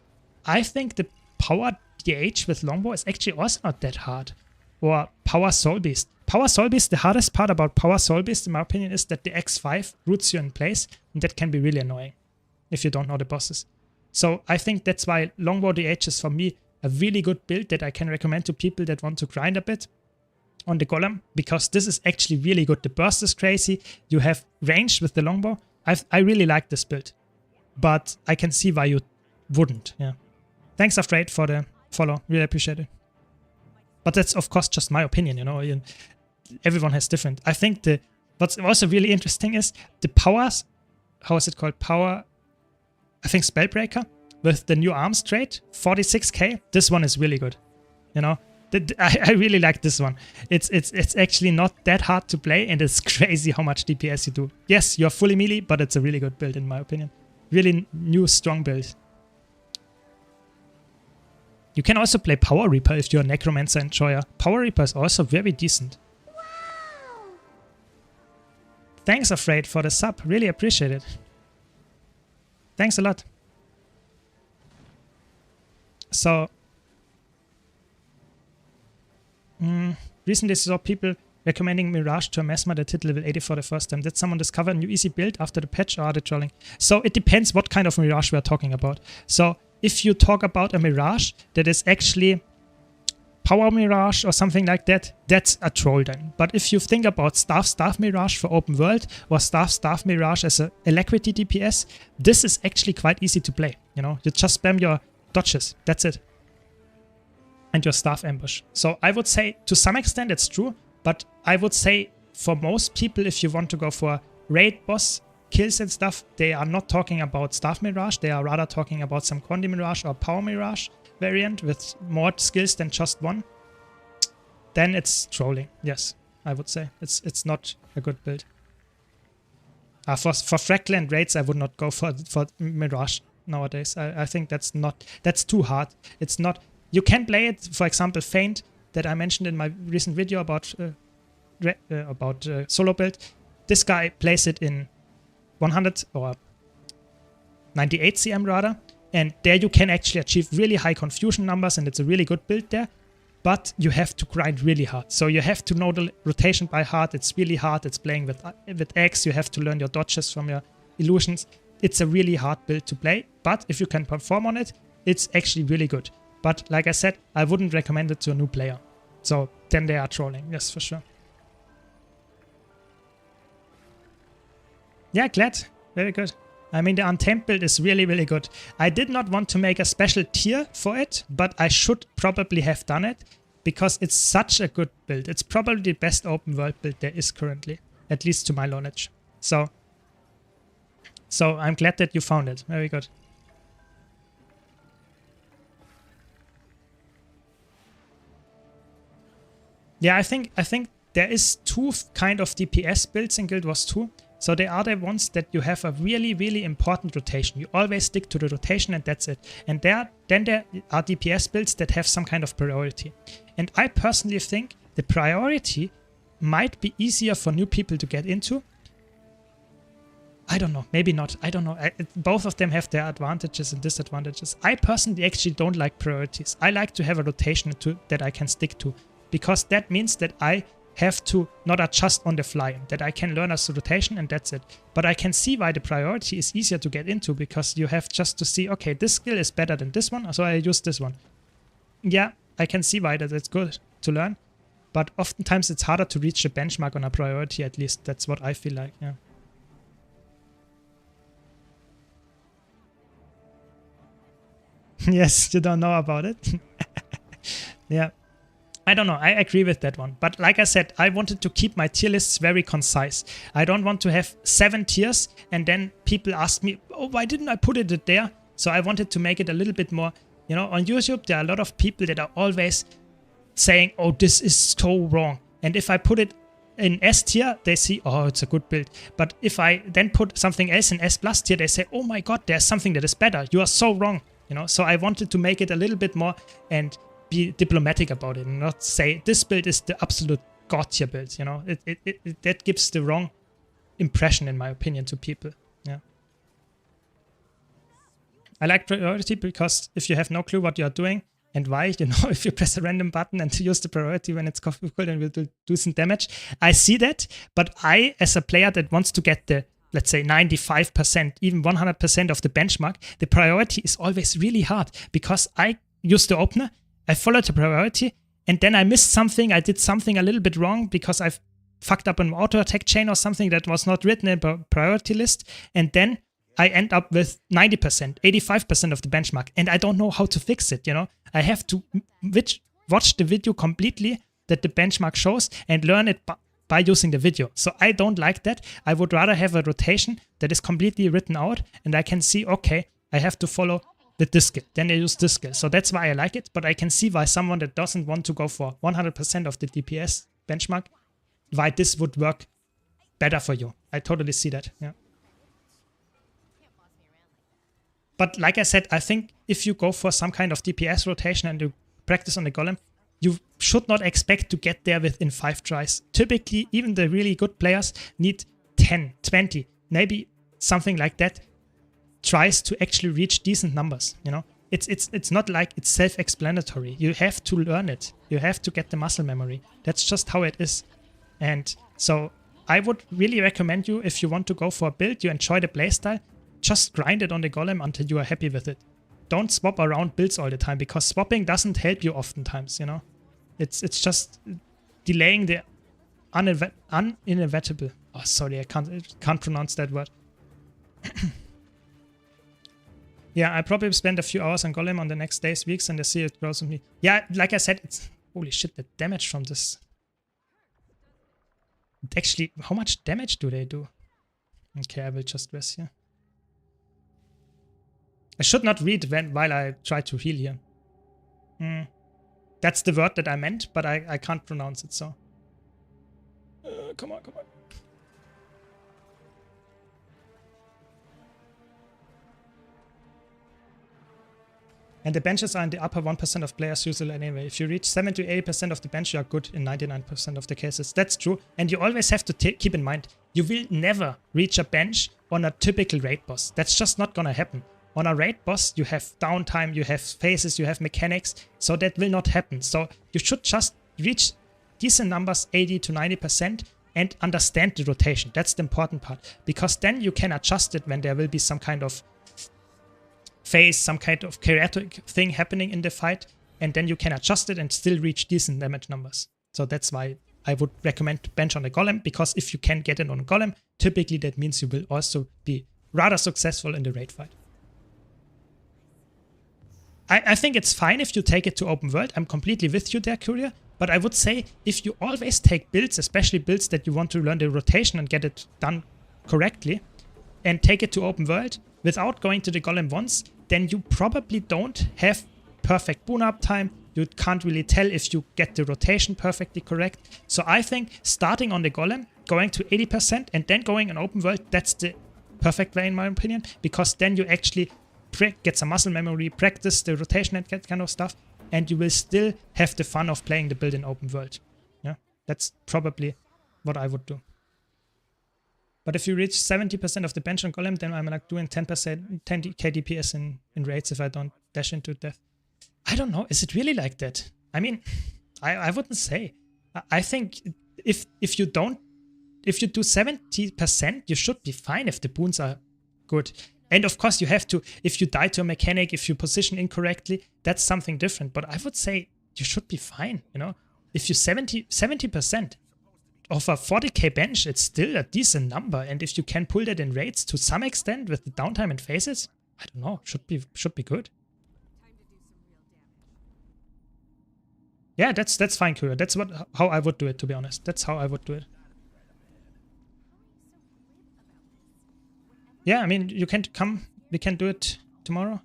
I think the power DH with longbow is actually also not that hard. Or power soul beast. Power soul beast, the hardest part about power soul beast, in my opinion, is that the X5 roots you in place, and that can be really annoying if you don't know the bosses. So I think that's why longbow DH is for me a really good build that I can recommend to people that want to grind a bit on the golem, because this is actually really good. The burst is crazy. You have range with the longbow. I really like this build, but I can see why you wouldn't. Yeah. Thanks, Afraid, for the follow. Really appreciate it. But that's of course just my opinion. You know, everyone has different. I think what's also really interesting is the powers. How is it called? Power. I think Spellbreaker with the new arms trait, 46k. This one is really good. You know. I really like this one. It's actually not that hard to play, and it's crazy how much DPS you do. Yes, you're fully melee, but it's a really good build in my opinion. Really new, strong build. You can also play Power Reaper if you're a Necromancer enjoyer. Power Reaper is also very decent. Wow. Thanks, Afraid, for the sub. Really appreciate it. Thanks a lot. So... recently saw people recommending Mirage to a Mesmer that hit level 80 for the first time. Did someone discover a new easy build after the patch, or are they trolling? So it depends what kind of Mirage we are talking about. So if you talk about a Mirage that is actually Power Mirage or something like that, that's a troll then. But if you think about Staff Mirage for open world, or Staff Mirage as a Alacrity DPS, this is actually quite easy to play. You know, you just spam your dodges. That's it. And your staff ambush. So I would say to some extent it's true, but I would say for most people, if you want to go for raid boss kills and stuff, they are not talking about Staff Mirage, they are rather talking about some Condi Mirage or Power Mirage variant with more skills than just one. Then it's trolling, yes, I would say. It's not a good build. For Fragland raids, I would not go for Mirage nowadays. I think that's too hard. It's not... You can play it, for example, Feint, that I mentioned in my recent video about solo build. This guy plays it in 100 or 98 CM rather, and there you can actually achieve really high confusion numbers, and it's a really good build there. But you have to grind really hard. So you have to know the rotation by heart. It's really hard. It's playing with X. You have to learn your dodges from your illusions. It's a really hard build to play, but if you can perform on it, it's actually really good. But like I said, I wouldn't recommend it to a new player. So then they are trolling, yes, for sure. Yeah, glad. Very good. I mean, the Untamed build is really, really good. I did not want to make a special tier for it, but I should probably have done it because it's such a good build. It's probably the best open world build there is currently, at least to my knowledge. So I'm glad that you found it. Very good. Yeah, I think there is two kind of DPS builds in Guild Wars 2. So they are the ones that you have a really, really important rotation. You always stick to the rotation and that's it. And then there are DPS builds that have some kind of priority. And I personally think the priority might be easier for new people to get into I don't know, maybe not, I don't know. Both of them have their advantages and disadvantages. I personally actually don't like priorities. I like to have a rotation that I can stick to, because that means that I have to not adjust on the fly, that I can learn as a rotation and that's it. But I can see why the priority is easier to get into, because you have just to see, okay, this skill is better than this one, so I use this one. Yeah, I can see why that's good to learn, but oftentimes it's harder to reach the benchmark on a priority, at least that's what I feel like, yeah. Yes, you don't know about it. Yeah. I don't know, I agree with that one. But like I said, I wanted to keep my tier lists very concise. I don't want to have 7 tiers and then people ask me, oh, why didn't I put it there? So I wanted to make it a little bit more, you know, on YouTube, there are a lot of people that are always saying, oh, this is so wrong. And if I put it in S tier, they see, oh, it's a good build. But if I then put something else in S plus tier, they say, oh my God, there's something that is better. You are so wrong. You know, so I wanted to make it a little bit more and be diplomatic about it and not say this build is the absolute god tier build. You know, that gives the wrong impression, in my opinion, to people. Yeah. I like priority because if you have no clue what you are doing and why, you know, if you press a random button and use the priority when it's cool and will do decent damage, I see that. But I, as a player that wants to get the, let's say 95%, even 100% of the benchmark, the priority is always really hard because I use the opener, I followed the priority, and then I missed something, I did something a little bit wrong because I've fucked up an auto attack chain or something that was not written in a priority list, and then I end up with 90%, 85% of the benchmark, and I don't know how to fix it, you know? I have to watch the video completely that the benchmark shows and learn it by using the video. So I don't like that. I would rather have a rotation that is completely written out and I can see, okay, I have to follow this skill. Then I use this skill. So that's why I like it. But I can see why someone that doesn't want to go for 100% of the DPS benchmark, why this would work better for you. I totally see that. Yeah. But like I said, I think if you go for some kind of DPS rotation and you practice on the golem, you should not expect to get there within 5 tries. Typically, even the really good players need 10, 20, maybe something like that tries to actually reach decent numbers, you know? It's not like it's self-explanatory. You have to learn it. You have to get the muscle memory. That's just how it is. And so I would really recommend you, if you want to go for a build, you enjoy the playstyle, just grind it on the golem until you are happy with it. Don't swap around builds all the time, because swapping doesn't help you oftentimes, you know? It's just delaying the inevitable. Oh, sorry, I can't pronounce that word. Yeah, I probably spend a few hours on golem on the next days, weeks, and I see it grows on me. Yeah, like I said, it's holy shit, the damage from this. Actually, how much damage do they do? Okay, I will just rest here. I should not read while I try to heal here. That's the word that I meant, but I can't pronounce it, so. Come on, come on. And the benches are in the upper 1% of players usually anyway. If you reach 70 to 80% of the bench, you are good in 99% of the cases. That's true. And you always have to keep in mind, you will never reach a bench on a typical raid boss. That's just not gonna happen. On a raid boss, you have downtime, you have phases, you have mechanics, so that will not happen. So you should just reach decent numbers, 80 to 90%, and understand the rotation. That's the important part, because then you can adjust it when there will be some kind of phase, some kind of chaotic thing happening in the fight, and then you can adjust it and still reach decent damage numbers. So that's why I would recommend to bench on the golem, because if you can get it on a golem, typically that means you will also be rather successful in the raid fight. I think it's fine if you take it to open world. I'm completely with you there, Courier. But I would say if you always take builds, especially builds that you want to learn the rotation and get it done correctly, and take it to open world without going to the golem once, then you probably don't have perfect boon up time. You can't really tell if you get the rotation perfectly correct. So I think starting on the golem, going to 80% and then going in open world, that's the perfect way in my opinion, because then you actually get some muscle memory, practice the rotation and that kind of stuff, and you will still have the fun of playing the build in open world. Yeah, that's probably what I would do. But if you reach 70% of the bench on Golem, then I'm like doing 10%, 10k DPS in raids if I don't dash into death. I don't know. Is it really like that? I mean, I wouldn't say. I think if you do 70%, you should be fine if the boons are good. And of course you have to, if you die to a mechanic, if you position incorrectly, that's something different. But I would say you should be fine, you know? If you 70% of a 40k bench, it's still a decent number. And if you can pull that in raids to some extent with the downtime and phases, I don't know, should be good. Yeah, that's fine, Kura. That's how I would do it, to be honest. That's how I would do it. Yeah, I mean, you can come. We can do it tomorrow.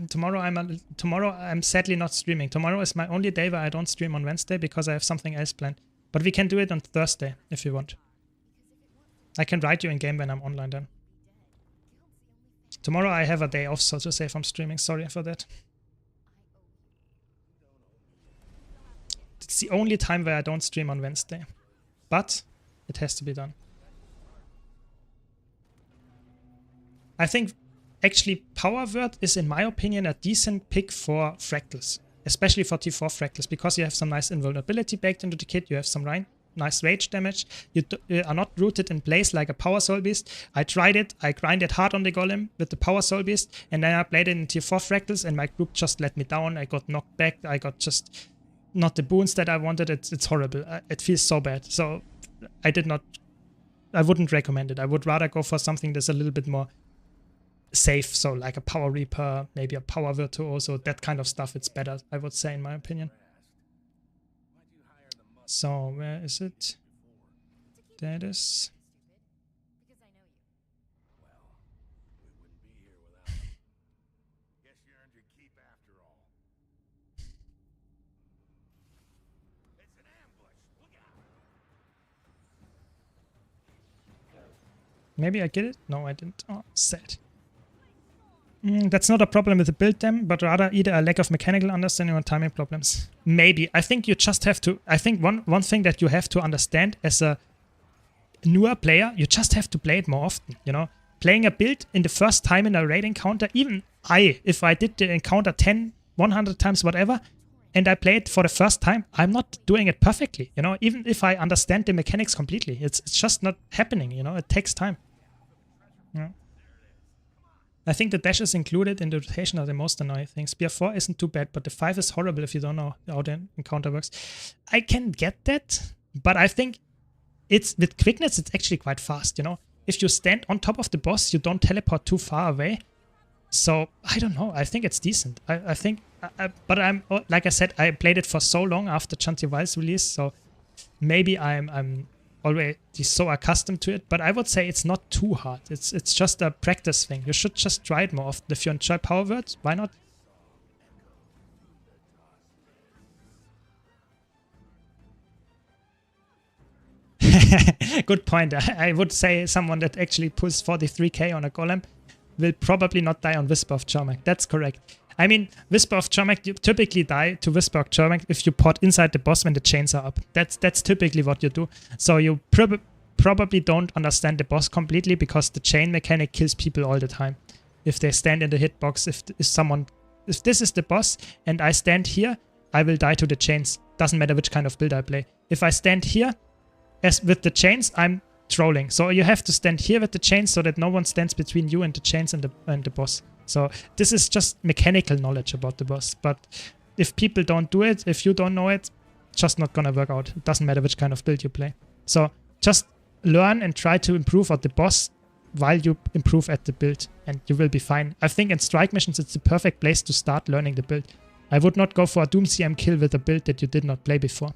Tomorrow I'm sadly not streaming. Tomorrow is my only day where I don't stream on Wednesday because I have something else planned. But we can do it on Thursday if you want. I can write you in game when I'm online then. Tomorrow I have a day off, so to say, from streaming. Sorry for that. It's the only time where I don't stream on Wednesday. But it has to be done. I think actually Power Word is, in my opinion, a decent pick for fractals. Especially for T4 fractals, because you have some nice invulnerability baked into the kit, you have some nice rage damage, you are not rooted in place like a Power Soul Beast. I tried it, I grinded hard on the Golem with the Power Soul Beast, and then I played it in T4 fractals, and my group just let me down. I got knocked back, I got just not the boons that I wanted. It's horrible. It feels so bad. So I wouldn't recommend it. I would rather go for something that's a little bit more safe, so like a Power Reaper, maybe a Power Virtuoso, that kind of stuff. It's better, I would say, in my opinion. So where is it? There it is. Maybe I get it? No, I didn't. Oh, sad. That's not a problem with the build them, but rather either a lack of mechanical understanding or timing problems. Maybe. I think you just have to... I think one thing that you have to understand as a newer player, you just have to play it more often, you know? Playing a build in the first time in a raid encounter, even if I did the encounter 10, 100 times, whatever, and I play it for the first time, I'm not doing it perfectly, you know? Even if I understand the mechanics completely, it's just not happening, you know? It takes time. Yeah. I think the dashes included in the rotation are the most annoying things. Spear 4 isn't too bad, but the 5 is horrible if you don't know how the encounter works. I can get that, but I think with quickness, it's actually quite fast, you know? If you stand on top of the boss, you don't teleport too far away. So, I don't know. I think it's decent. I think, but like I said, I played it for so long after Chanty Wild's release, so maybe I'm already so accustomed to it, but I would say it's not too hard. It's just a practice thing. You should just try it more often. If you enjoy Power Words, why not? Good point. I would say someone that actually pulls 43k on a Golem will probably not die on Whisper of Charmac. That's correct. I mean, Whisper of Charmac, you typically die to Whisper of Charmac if you pot inside the boss when the chains are up. That's typically what you do. So you probably don't understand the boss completely because the chain mechanic kills people all the time. If they stand in the hitbox, if this is the boss and I stand here, I will die to the chains. Doesn't matter which kind of build I play. If I stand here, as with the chains, I'm trolling. So you have to stand here with the chains so that no one stands between you and the chains and the boss. So this is just mechanical knowledge about the boss. But if people don't do it, if you don't know it, just not gonna work out. It doesn't matter which kind of build you play. So just learn and try to improve at the boss while you improve at the build, and you will be fine. I think in strike missions it's the perfect place to start learning the build. I would not go for a Doom CM kill with a build that you did not play before.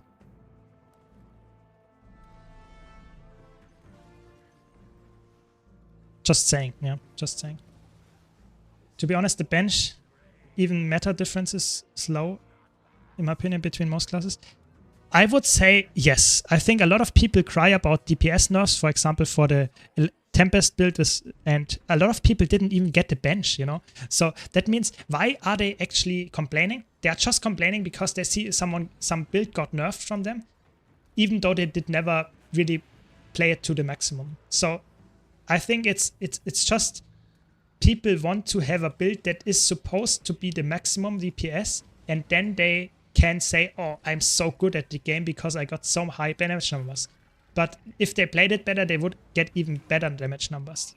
Just saying, yeah, just saying. To be honest, the bench, even meta difference is slow, in my opinion, between most classes. I would say yes. I think a lot of people cry about DPS nerfs, for example, for the Tempest build, and a lot of people didn't even get the bench, you know? So that means, why are they actually complaining? They are just complaining because they see some build got nerfed from them, even though they did never really play it to the maximum. So I think it's just people want to have a build that is supposed to be the maximum DPS, and then they can say, oh, I'm so good at the game because I got so high damage numbers. But if they played it better, they would get even better damage numbers.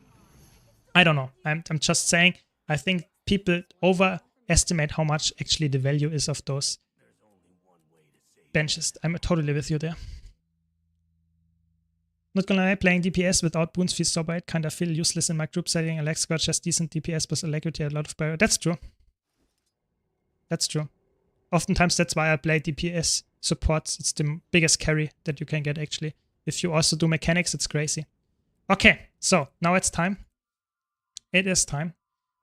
I don't know. I'm just saying, I think people overestimate how much actually the value is of those benches. I'm totally with you there. Not gonna lie, playing DPS without boons feels so bad. Kinda feel useless in my group setting. Alex Scourge has decent DPS with alacrity, a lot of barrier. That's true. That's true. Oftentimes that's why I play DPS supports. It's the biggest carry that you can get actually. If you also do mechanics, it's crazy. Okay, so now it's time. It is time.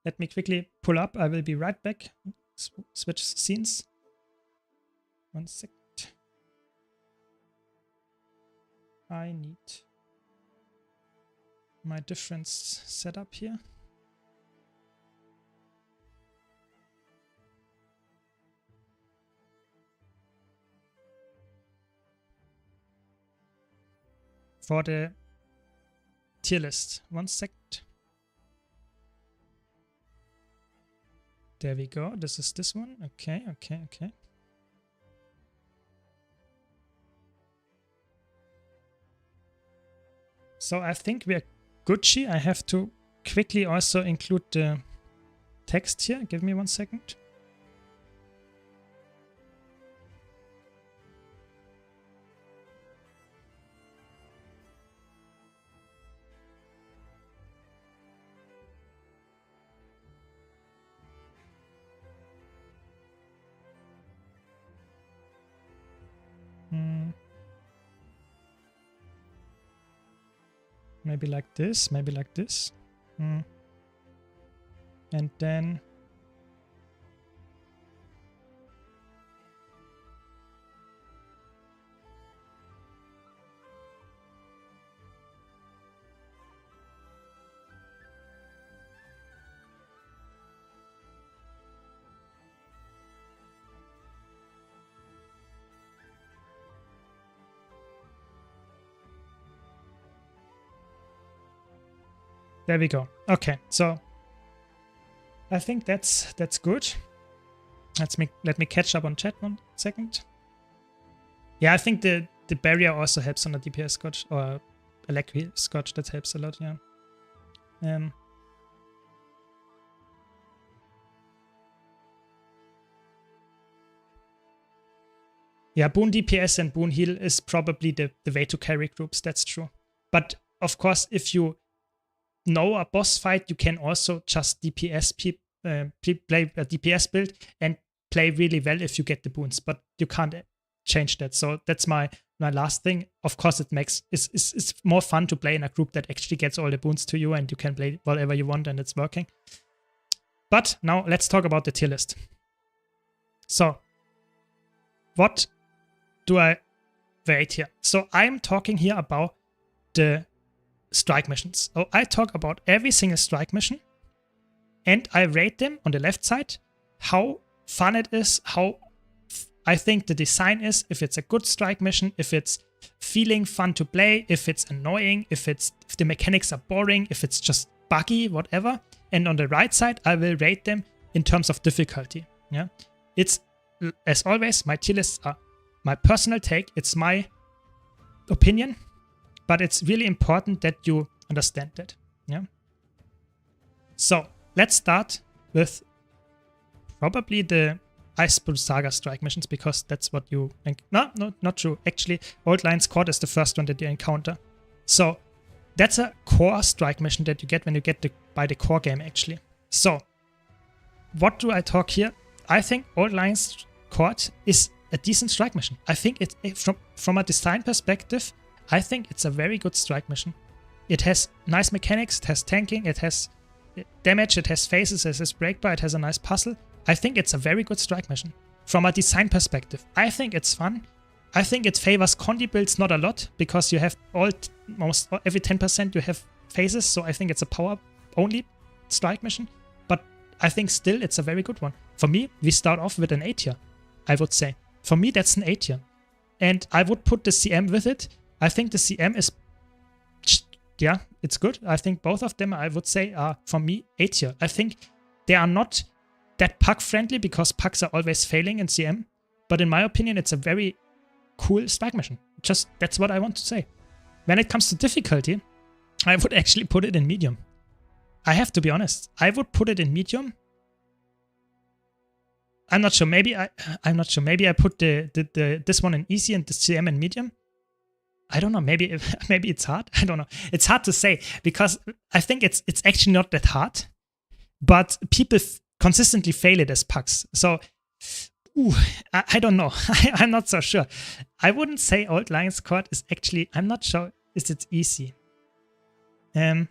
Let me quickly pull up. I will be right back. Switch scenes. 1 sec. I need my difference set up here. For the tier list. 1 sec. There we go. This is this one. Okay, okay, okay. So I think we are Gucci. I have to quickly also include the text here. Give me 1 second. Maybe like this, maybe like this. And then there we go. Okay, so I think that's good. Let me catch up on chat 1 second. Yeah, I think the barrier also helps on the DPS scotch or Electri scotch. That helps a lot. Yeah. Yeah, boon DPS and boon heal is probably the way to carry groups. That's true. But of course, if you know a boss fight, you can also just DPS play a DPS build and play really well if you get the boons, but you can't change that. So that's my last thing. Of course, it's more fun to play in a group that actually gets all the boons to you and you can play whatever you want and it's working. But now let's talk about the tier list. So what do I rate here? So I'm talking here about the strike missions. So I talk about every single strike mission and I rate them on the left side, how fun it is, how I think the design is, if it's a good strike mission, if it's feeling fun to play, if it's annoying, if the mechanics are boring, if it's just buggy, whatever. And on the right side, I will rate them in terms of difficulty. Yeah, it's, as always, my tier lists are my personal take, it's my opinion. But it's really important that you understand that. Yeah. So let's start with probably the Icebrew Saga strike missions because that's what you think. No, not true. Actually, Old Lion's Court is the first one that you encounter. So that's a core strike mission that you get when you get by the core game actually. So what do I talk here? I think Old Lion's Court is a decent strike mission. I think it's from a design perspective. I think it's a very good strike mission. It has nice mechanics, it has tanking, it has damage, it has phases, it has breakbar, it has a nice puzzle. I think it's a very good strike mission. From a design perspective, I think it's fun. I think it favors Condi builds not a lot because you have almost every 10% you have phases, so I think it's a power only strike mission. But I think still it's a very good one. For me, we start off with an A tier, I would say. For me, that's an A tier. And I would put the CM with it. I think the CM is, yeah, it's good. I think both of them, I would say, are, for me, A tier. I think they are not that puck friendly because pucks are always failing in CM. But in my opinion, it's a very cool strike mission. Just, that's what I want to say. When it comes to difficulty, I would actually put it in medium. I have to be honest. I would put it in medium. I'm not sure. I'm not sure. Maybe I put this one in easy and the CM in medium. I don't know. Maybe it's hard. I don't know. It's hard to say because I think it's actually not that hard, but people consistently fail it as pucks. So, I don't know. I'm not so sure. I wouldn't say Old Lion's Court is actually. I'm not sure. Is it easy? I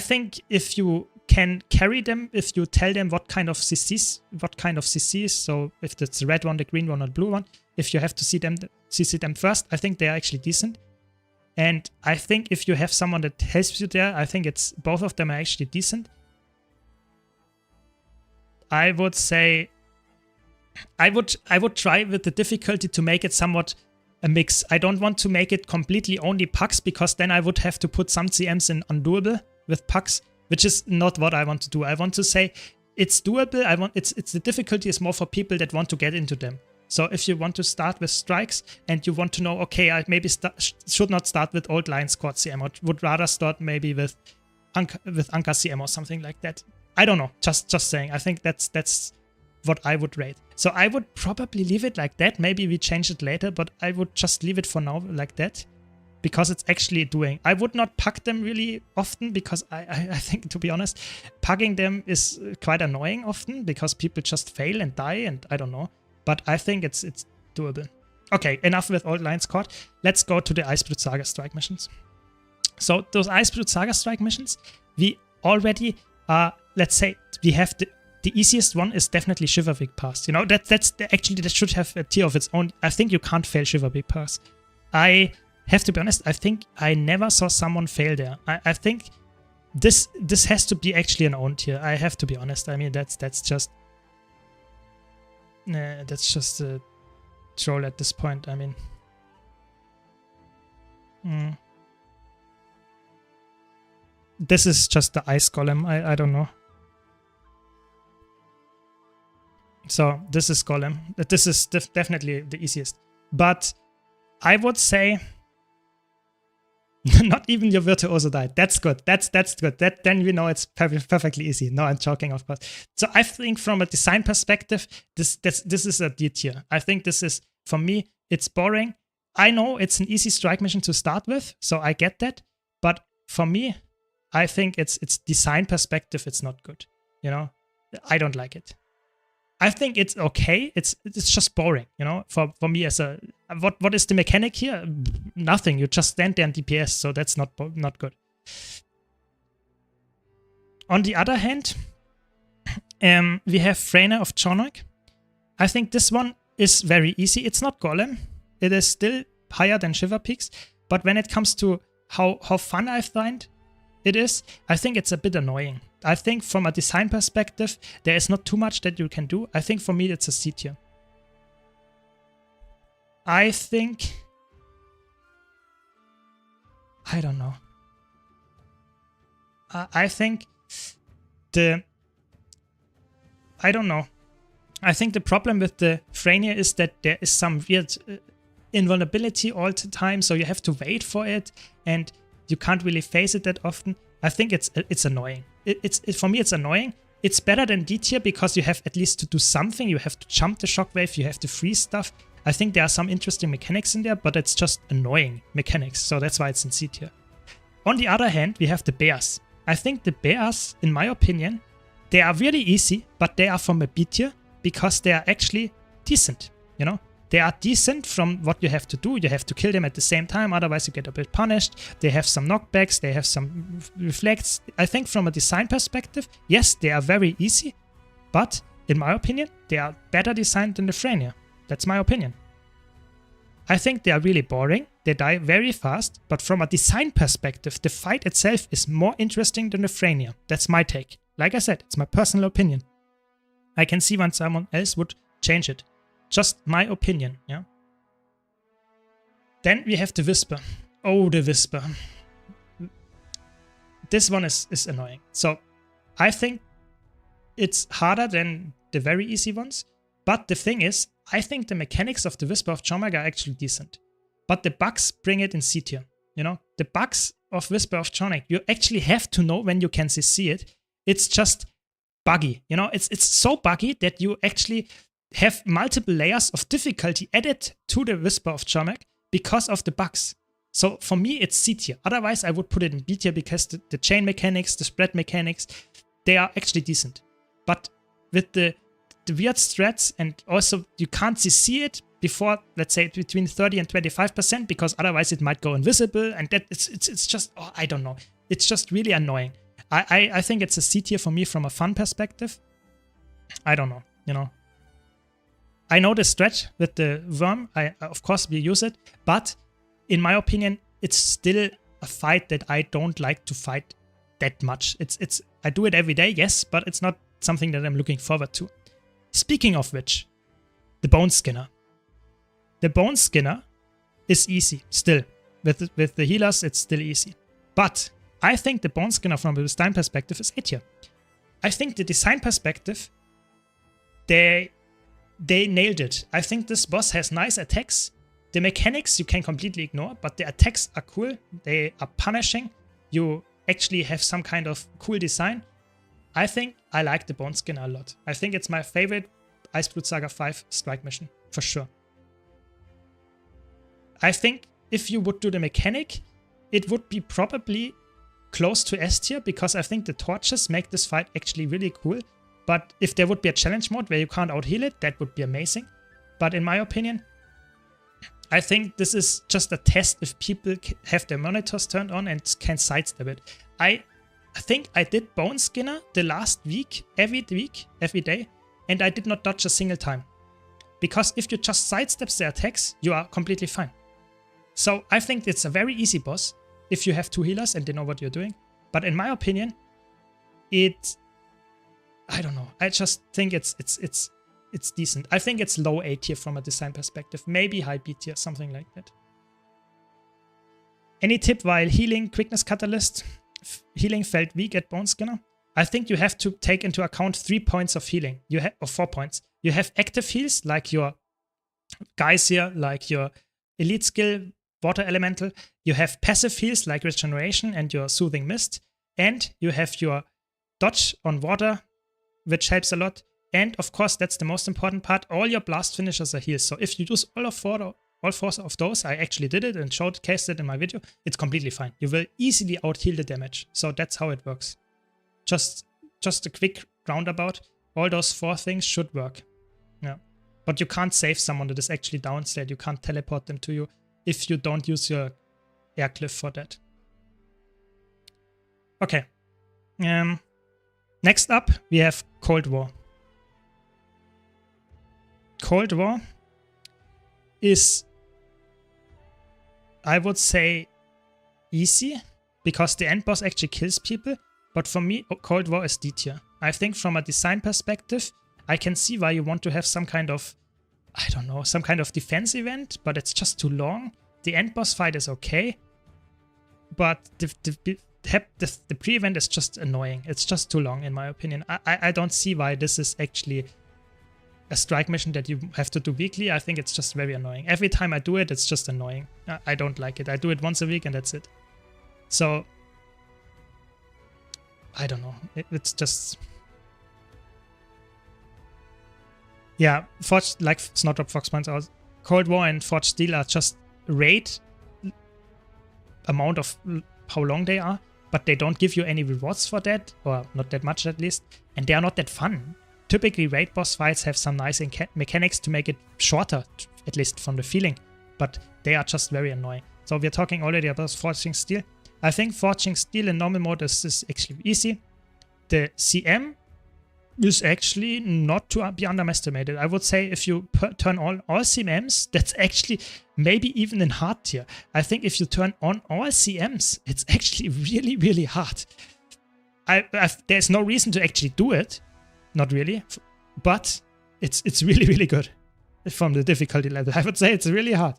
think if you can carry them, if you tell them what kind of CCs, so if it's the red one, the green one, or the blue one, if you have to CC them first, I think they're actually decent. And I think if you have someone that helps you there, I think it's both of them are actually decent. I would say I would try with the difficulty to make it somewhat a mix. I don't want to make it completely only pucks because then I would have to put some CMs in undoable with pucks, which is not what I want to do. I want to say it's doable. It's the difficulty is more for people that want to get into them. So if you want to start with strikes and you want to know, okay, I maybe should not start with Old Lion's Court CM, or would rather start maybe with Anka CM or something like that. I don't know. Just saying. I think that's what I would rate. So I would probably leave it like that. Maybe we change it later, but I would just leave it for now like that. Because it's actually doing. I would not puck them really often because I think, to be honest, pugging them is quite annoying often because people just fail and die and I don't know. But I think it's doable. Okay, enough with Old Lion's Court. Let's go to the Icebrute Saga strike missions. So those Icebrute Saga strike missions, we already are, let's say, we have the easiest one is definitely Shivervik Pass. You know, that should have a tier of its own. I think you can't fail Shivervik Pass. I have to be honest, I think I never saw someone fail there. I think this has to be actually an own tier. I have to be honest. I mean, that's just a troll at this point. I mean, this is just the ice golem. I don't know. So this is golem. This is definitely the easiest. But I would say not even your virtuoso died. That's good. That's good. Then we know it's perfectly easy. No, I'm joking, of course. So I think from a design perspective, this is a D tier. I think this is, for me, it's boring. I know it's an easy strike mission to start with, so I get that. But for me, I think it's design perspective, it's not good. You know, I don't like it. I think it's okay. It's just boring, you know. For me as a what is the mechanic here? Nothing. You just stand there and DPS, so that's not good. On the other hand, we have Freyna of Chornoik. I think this one is very easy. It's not Golem. It is still higher than Shiver Peaks, but when it comes to how fun I find it is, I think it's a bit annoying. I think from a design perspective, there is not too much that you can do. I think for me, it's a C tier. I think... I don't know. I think the... I don't know. I think the problem with the Freyna is that there is some weird invulnerability all the time, so you have to wait for it, and you can't really face it that often. I think it's annoying. For me, it's annoying. It's better than D tier because you have at least to do something. You have to jump the shockwave. You have to freeze stuff. I think there are some interesting mechanics in there, but it's just annoying mechanics. So that's why it's in C tier. On the other hand, we have the bears. I think the bears, in my opinion, they are really easy, but they are from a B tier because they are actually decent, you know? They are decent from what you have to do. You have to kill them at the same time, otherwise you get a bit punished. They have some knockbacks, they have some reflects. I think from a design perspective, yes, they are very easy, but in my opinion, they are better designed than the Freyna. That's my opinion. I think they are really boring. They die very fast, but from a design perspective, the fight itself is more interesting than the Freyna. That's my take. Like I said, it's my personal opinion. I can see when someone else would change it. Just my opinion, yeah. Then we have the Whisper. Oh, the Whisper. This one is annoying. So I think it's harder than the very easy ones. But the thing is, I think the mechanics of the Whisper of Chomag are actually decent. But the bugs bring it in C tier. You know, the bugs of Whisper of Chomag, you actually have to know when you can see it. It's just buggy. You know, it's so buggy that you actually have multiple layers of difficulty added to the Whisper of Chomag because of the bugs. So for me, it's C tier. Otherwise, I would put it in B tier because the chain mechanics, the spread mechanics, they are actually decent. But with the weird strats, and also you can't see it before, let's say, between 30 and 25%, because otherwise it might go invisible, and that it's just, oh, I don't know. It's just really annoying. I think it's a C tier for me from a fun perspective. I don't know, you know. I know the strat with the worm. Of course, we use it, but in my opinion, it's still a fight that I don't like to fight that much. I do it every day, yes, but it's not something that I'm looking forward to. Speaking of which, the Bone Skinner. The Bone Skinner is easy still. With the healers, it's still easy. But I think the Bone Skinner from a design perspective is A tier. I think the design perspective, they nailed it. I think this boss has nice attacks. The mechanics you can completely ignore, but the attacks are cool. They are punishing. You actually have some kind of cool design. I think I like the Bone Skinner a lot. I think it's my favorite Iceblood Saga 5 strike mission, for sure. I think if you would do the mechanic, it would be probably close to S tier, because I think the torches make this fight actually really cool. But if there would be a challenge mode where you can't out-heal it, that would be amazing. But in my opinion, I think this is just a test if people have their monitors turned on and can sidestep it. I think I did Bone Skinner the last week, every day, and I did not dodge a single time. Because if you just sidestep the attacks, you are completely fine. So I think it's a very easy boss if you have two healers and they know what you're doing. But in my opinion, I don't know. I just think it's decent. I think it's low A tier from a design perspective. Maybe high B tier, something like that. Any tip while healing Quickness Catalyst? Healing felt weak at Bone Skinner. I think you have to take into account 3 points of healing. Or 4 points. You have active heals, like your guys here, like your elite skill, Water Elemental. You have passive heals, like Regeneration and your Soothing Mist. And you have your dodge on water, which helps a lot. And of course, that's the most important part. All your blast finishers are heals. So if you use all four of those, I actually did it and showcased it in my video, it's completely fine. You will easily out-heal the damage. So that's how it works. Just a quick roundabout. All those 4 things should work. Yeah. But you can't save someone that is actually downstate. You can't teleport them to you if you don't use your air cliff for that. Okay. Next up, we have Cold War. Cold War is, I would say, easy, because the end boss actually kills people. But for me, Cold War is D tier. I think from a design perspective, I can see why you want to have some kind of, I don't know, some kind of defense event, but it's just too long. The end boss fight is okay, but the pre-event is just annoying. It's just too long, in my opinion. I don't see why this is actually a strike mission that you have to do weekly. I think it's just very annoying. Every time I do it, it's just annoying. I don't like it. I do it once a week and that's it. So, I don't know. It's just... Yeah, Forged, like Snowdrop Fox points out, Cold War and Forged Steel are just rate amount of how long they are, but they don't give you any rewards for that, or not that much at least, and they are not that fun. Typically, raid boss fights have some nice mechanics to make it shorter, at least from the feeling, but they are just very annoying. So we're talking already about Forging Steel. I think Forging Steel in normal mode is actually easy. The CM is actually not to be underestimated. I would say if you turn on all CMs, that's actually maybe even in hard tier. I think if you turn on all CMs, it's actually really, really hard. There's no reason to actually do it. Not really. But it's really, really good. from the difficulty level. I would say it's really hard.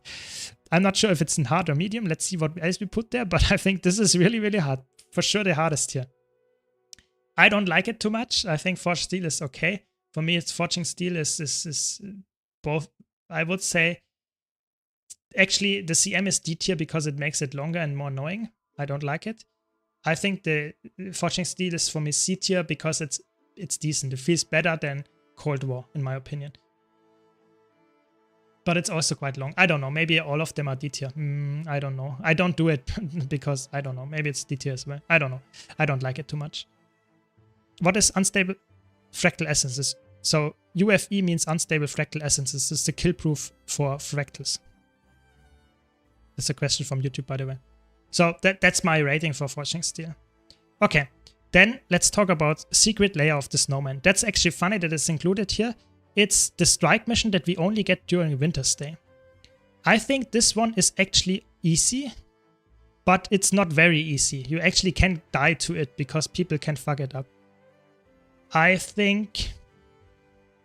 I'm not sure if it's in hard or medium. Let's see what else we put there, but I think this is really, really hard. For sure the hardest here. I don't like it too much. I think Forged Steel is okay. For me, it's Forging Steel is both, I would say. Actually, the CM is D tier because it makes it longer and more annoying. I don't like it. I think the Forging Steel is for me C tier because it's decent. It feels better than Cold War, in my opinion. But it's also quite long. I don't know. Maybe all of them are D tier. I don't know. I don't do it because I don't know. Maybe it's D tier as well. I don't know. I don't like it too much. What is unstable fractal essences? So UFE means unstable fractal essences. This is the kill proof for fractals. That's a question from YouTube, by the way. So that's my rating for Forging Steel. Okay, then let's talk about Secret Layer of the Snowman. That's actually funny that it's included here. It's the strike mission that we only get during Winter Stay. I think this one is actually easy, but it's not very easy. You actually can die to it because people can fuck it up. I think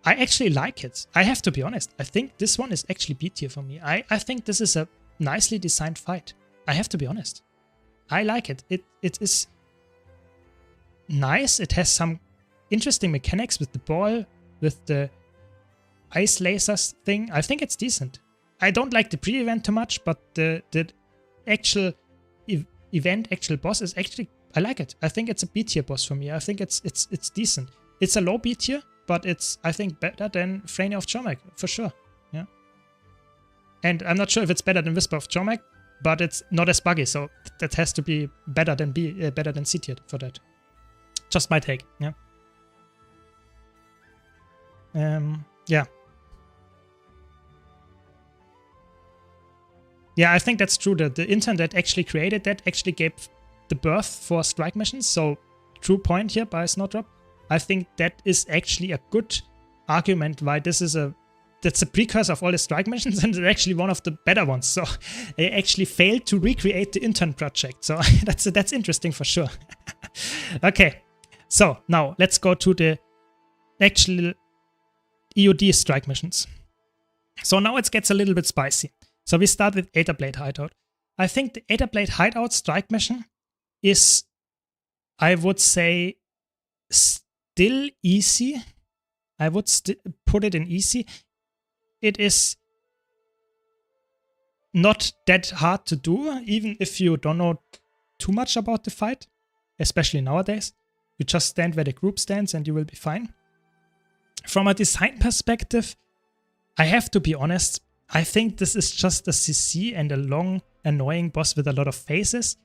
I actually like it. I have to be honest. I think this one is actually B tier for me. I think this is a nicely designed fight. I have to be honest. I like it. It is nice. It has some interesting mechanics with the ball, with the ice lasers thing. I think it's decent. I don't like the pre-event too much, but the actual event, actual boss is actually, I like it. I think it's a B tier boss for me. I think it's decent. It's a low B tier, but it's, I think, better than Frania of Jormek, for sure. Yeah. And I'm not sure if it's better than Whisper of Jormek, but it's not as buggy, so that has to be better than better than C tier for that. Just my take, yeah. Yeah. Yeah, I think that's true. The intern that actually created that actually gave the birth for strike missions, so true point here by Snowdrop. I think that is actually a good argument why this is that's a precursor of all the strike missions and it's actually one of the better ones. So they actually failed to recreate the intern project. So that's interesting for sure. Okay, so now let's go to the actual EOD strike missions. So now it gets a little bit spicy. So we start with Aetherblade Hideout. I think the Aetherblade Hideout strike mission is, I would say, still easy. I would put it in easy. It is not that hard to do, even if you don't know too much about the fight, especially nowadays. You just stand where the group stands and you will be fine. From a design perspective, I have to be honest, I think this is just a CC and a long, annoying boss with a lot of phases.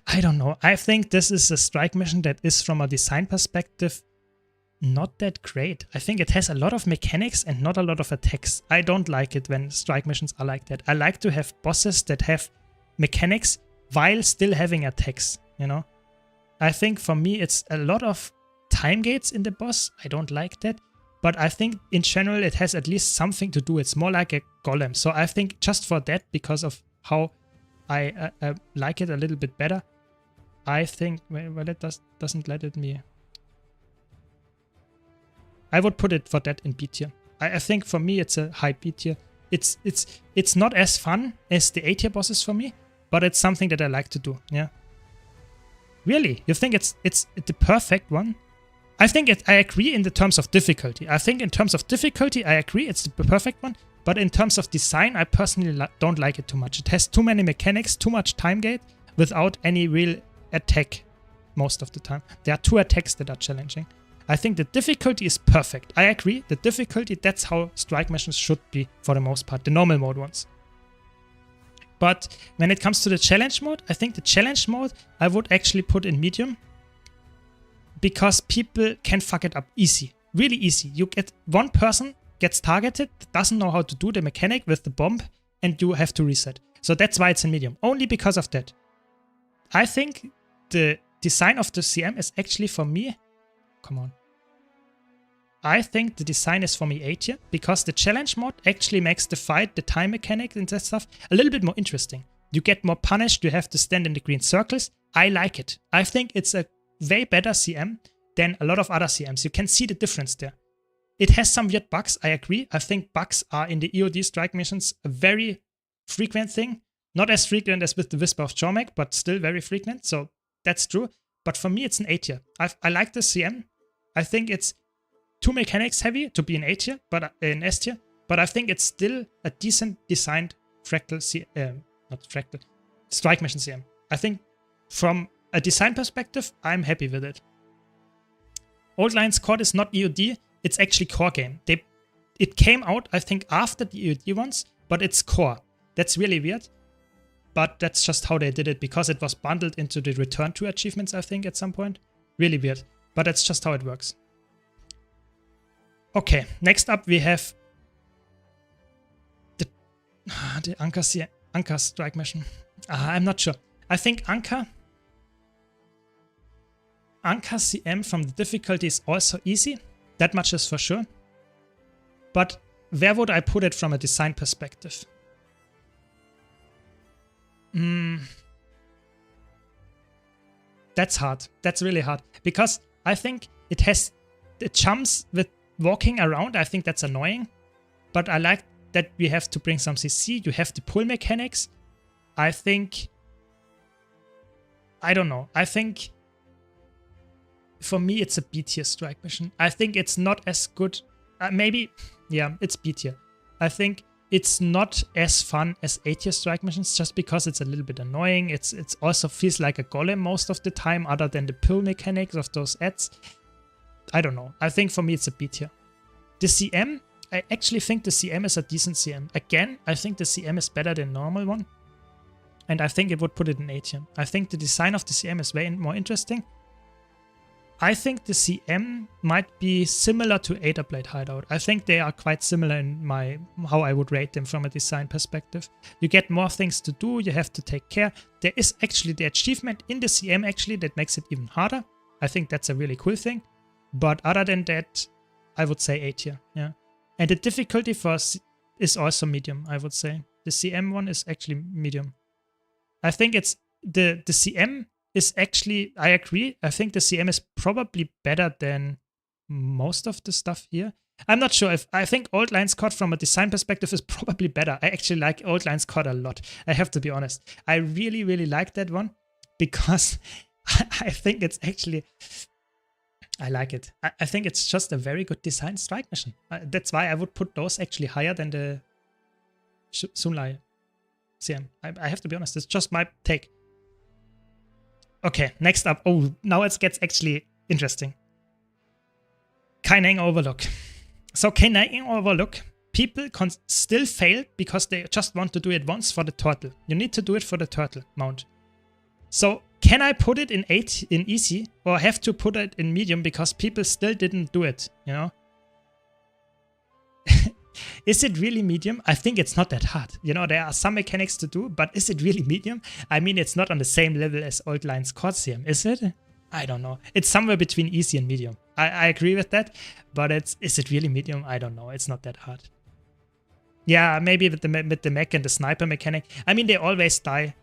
I don't know. I think this is a strike mission that is, from a design perspective, not that great. I think it has a lot of mechanics and not a lot of attacks. I don't like it when strike missions are like that. I like to have bosses that have mechanics while still having attacks, you know? I think for me it's a lot of time gates in the boss. I don't like that. But I think in general it has at least something to do. It's more like a golem. So I think just for that, because of how I like it a little bit better, I think, well, it doesn't let it me. I would put it for that in B tier. I think for me it's a high B tier. It's not as fun as the A tier bosses for me, but it's something that I like to do. Yeah. Really? You think it's the perfect one? I think I agree in the terms of difficulty. I think in terms of difficulty, I agree it's the perfect one. But in terms of design, I personally don't like it too much. It has too many mechanics, too much time gate, without any real attack most of the time. There are 2 attacks that are challenging. I think the difficulty is perfect. I agree. The difficulty, that's how strike missions should be for the most part. The normal mode ones. But when it comes to the challenge mode, I think the challenge mode I would actually put in medium. Because people can fuck it up easy. Really easy. You get one person gets targeted, doesn't know how to do the mechanic with the bomb, and you have to reset. So that's why it's in medium. Only because of that. I think the design of the CM is actually for me... Come on. I think the design is for me A tier, because the challenge mode actually makes the fight, the time mechanic and that stuff, a little bit more interesting. You get more punished, you have to stand in the green circles. I like it. I think it's a way better CM than a lot of other CMs. You can see the difference there. It has some weird bugs, I agree. I think bugs are in the EOD strike missions a very frequent thing. Not as frequent as with the Whisper of Chormek, but still very frequent, so that's true. But for me, it's an A tier. I like the CM. I think it's too mechanics heavy to be an A tier, but an S tier. But I think it's still a decent designed fractal strike mission CM. I think from a design perspective, I'm happy with it. Old Lions Court is not EOD, it's actually core game. It came out, I think, after the EOD ones, but it's core. That's really weird. But that's just how they did it, because it was bundled into the Return to achievements, I think, at some point. Really weird. But that's just how it works. Okay, next up we have the Anchor strike mission. I'm not sure. I think Anchor CM from the difficulty is also easy. That much is for sure. But where would I put it from a design perspective? That's hard. That's really hard. Because I think it has the jumps with walking around. I think that's annoying. But I like that we have to bring some CC. You have the pull mechanics. I think... I don't know. I think... For me, it's a B tier strike mission. I think it's not as good. Maybe... Yeah, it's B tier. I think it's not as fun as A tier strike missions just because it's a little bit annoying. It's also feels like a golem most of the time, other than the pull mechanics of those ads. I don't know. I think for me it's a B tier. The CM, I actually think the CM is a decent CM. Again, I think the CM is better than normal one. And I think it would put it in A tier. I think the design of the CM is way more interesting. I think the CM might be similar to Aether Blade Hideout. I think they are quite similar in how I would rate them from a design perspective. You get more things to do, you have to take care. There is actually the achievement in the CM actually that makes it even harder. I think that's a really cool thing. But other than that, I would say A tier. Yeah. And the difficulty is also medium, I would say. The CM one is actually medium. I think it's the CM is actually, I agree, I think the CM is probably better than most of the stuff here. I'm not sure I think Old Lions Court from a design perspective is probably better. I actually like Old Lions Court a lot. I have to be honest. I really, really like that one because I think it's actually, I like it. I think it's just a very good design strike mission. That's why I would put those actually higher than the Sunlai CM. I have to be honest, it's just my take. Okay, next up. Oh, now it gets actually interesting. Kaineng Overlook. So Kaineng Overlook, people can still fail because they just want to do it once for the turtle. You need to do it for the turtle mount. So can I put it in easy or have to put it in medium because people still didn't do it, you know? Is it really medium? I think it's not that hard. You know, there are some mechanics to do, but is it really medium? I mean, it's not on the same level as Old Lions Court CM, is it? I don't know. It's somewhere between easy and medium. I agree with that, but is it really medium? I don't know. It's not that hard. Yeah, maybe with the mech and the sniper mechanic. I mean, they always die.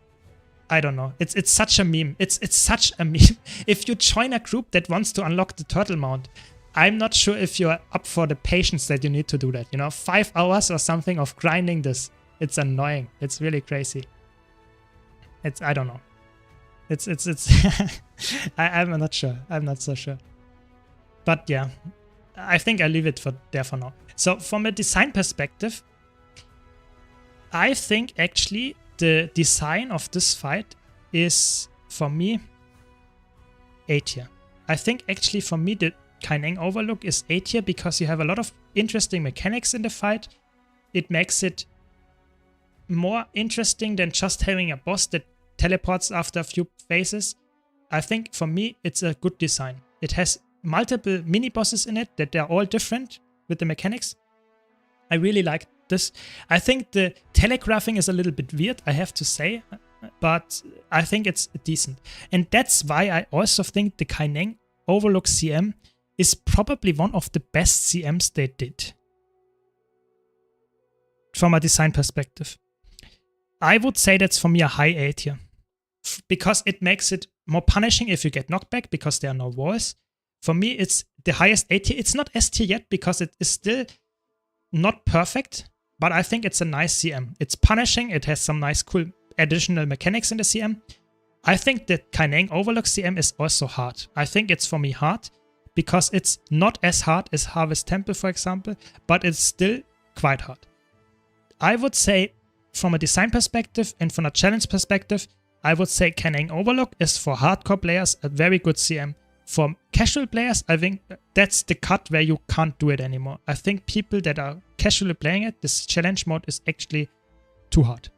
I don't know. It's such a meme. It's such a meme. If you join a group that wants to unlock the turtle mount, I'm not sure if you're up for the patience that you need to do that. You know, 5 hours or something of grinding this. It's annoying. It's really crazy. I don't know. It's I'm not sure. I'm not so sure. But yeah, I think I leave it there for now. So from a design perspective, I think actually the design of this fight is, for me, A tier. I think actually for me the Kaineng Overlook is A tier because you have a lot of interesting mechanics in the fight. It makes it more interesting than just having a boss that teleports after a few phases. I think for me it's a good design. It has multiple mini bosses in it that they're all different with the mechanics. I really like this. I think the telegraphing is a little bit weird, I have to say, but I think it's decent. And that's why I also think the Kaineng Overlook CM is probably one of the best CMs they did from a design perspective. I would say that's for me a high A tier because it makes it more punishing if you get knockback because there are no walls. For me, it's the highest A tier. It's not S tier yet because it is still not perfect, but I think it's a nice CM. It's punishing. It has some nice, cool additional mechanics in the CM. I think that Kaineng Overlook CM is also hard. I think it's for me hard because it's not as hard as Harvest Temple, for example, but it's still quite hard. I would say from a design perspective and from a challenge perspective, I would say Kaineng Overlook is for hardcore players a very good CM. For casual players, I think that's the cut where you can't do it anymore. I think people that are casually playing it, this challenge mode is actually too hard.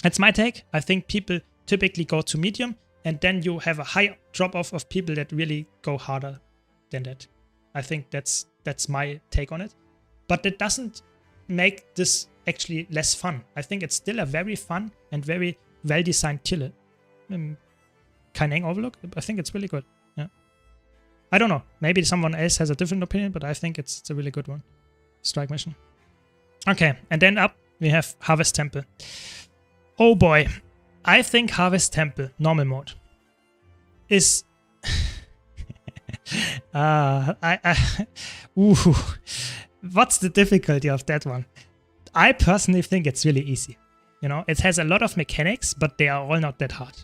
That's my take. I think people typically go to medium, and then you have a high drop-off of people that really go harder than that. I think that's my take on it. But it doesn't make this actually less fun. I think it's still a very fun and very well-designed tier list. Kaineng Overlook, I think it's really good. Yeah. I don't know. Maybe someone else has a different opinion, but I think it's a really good one. Strike mission. Okay, and then up we have Harvest Temple. Oh boy. I think Harvest Temple, normal mode, is... What's the difficulty of that one? I personally think it's really easy. You know, it has a lot of mechanics, but they are all not that hard.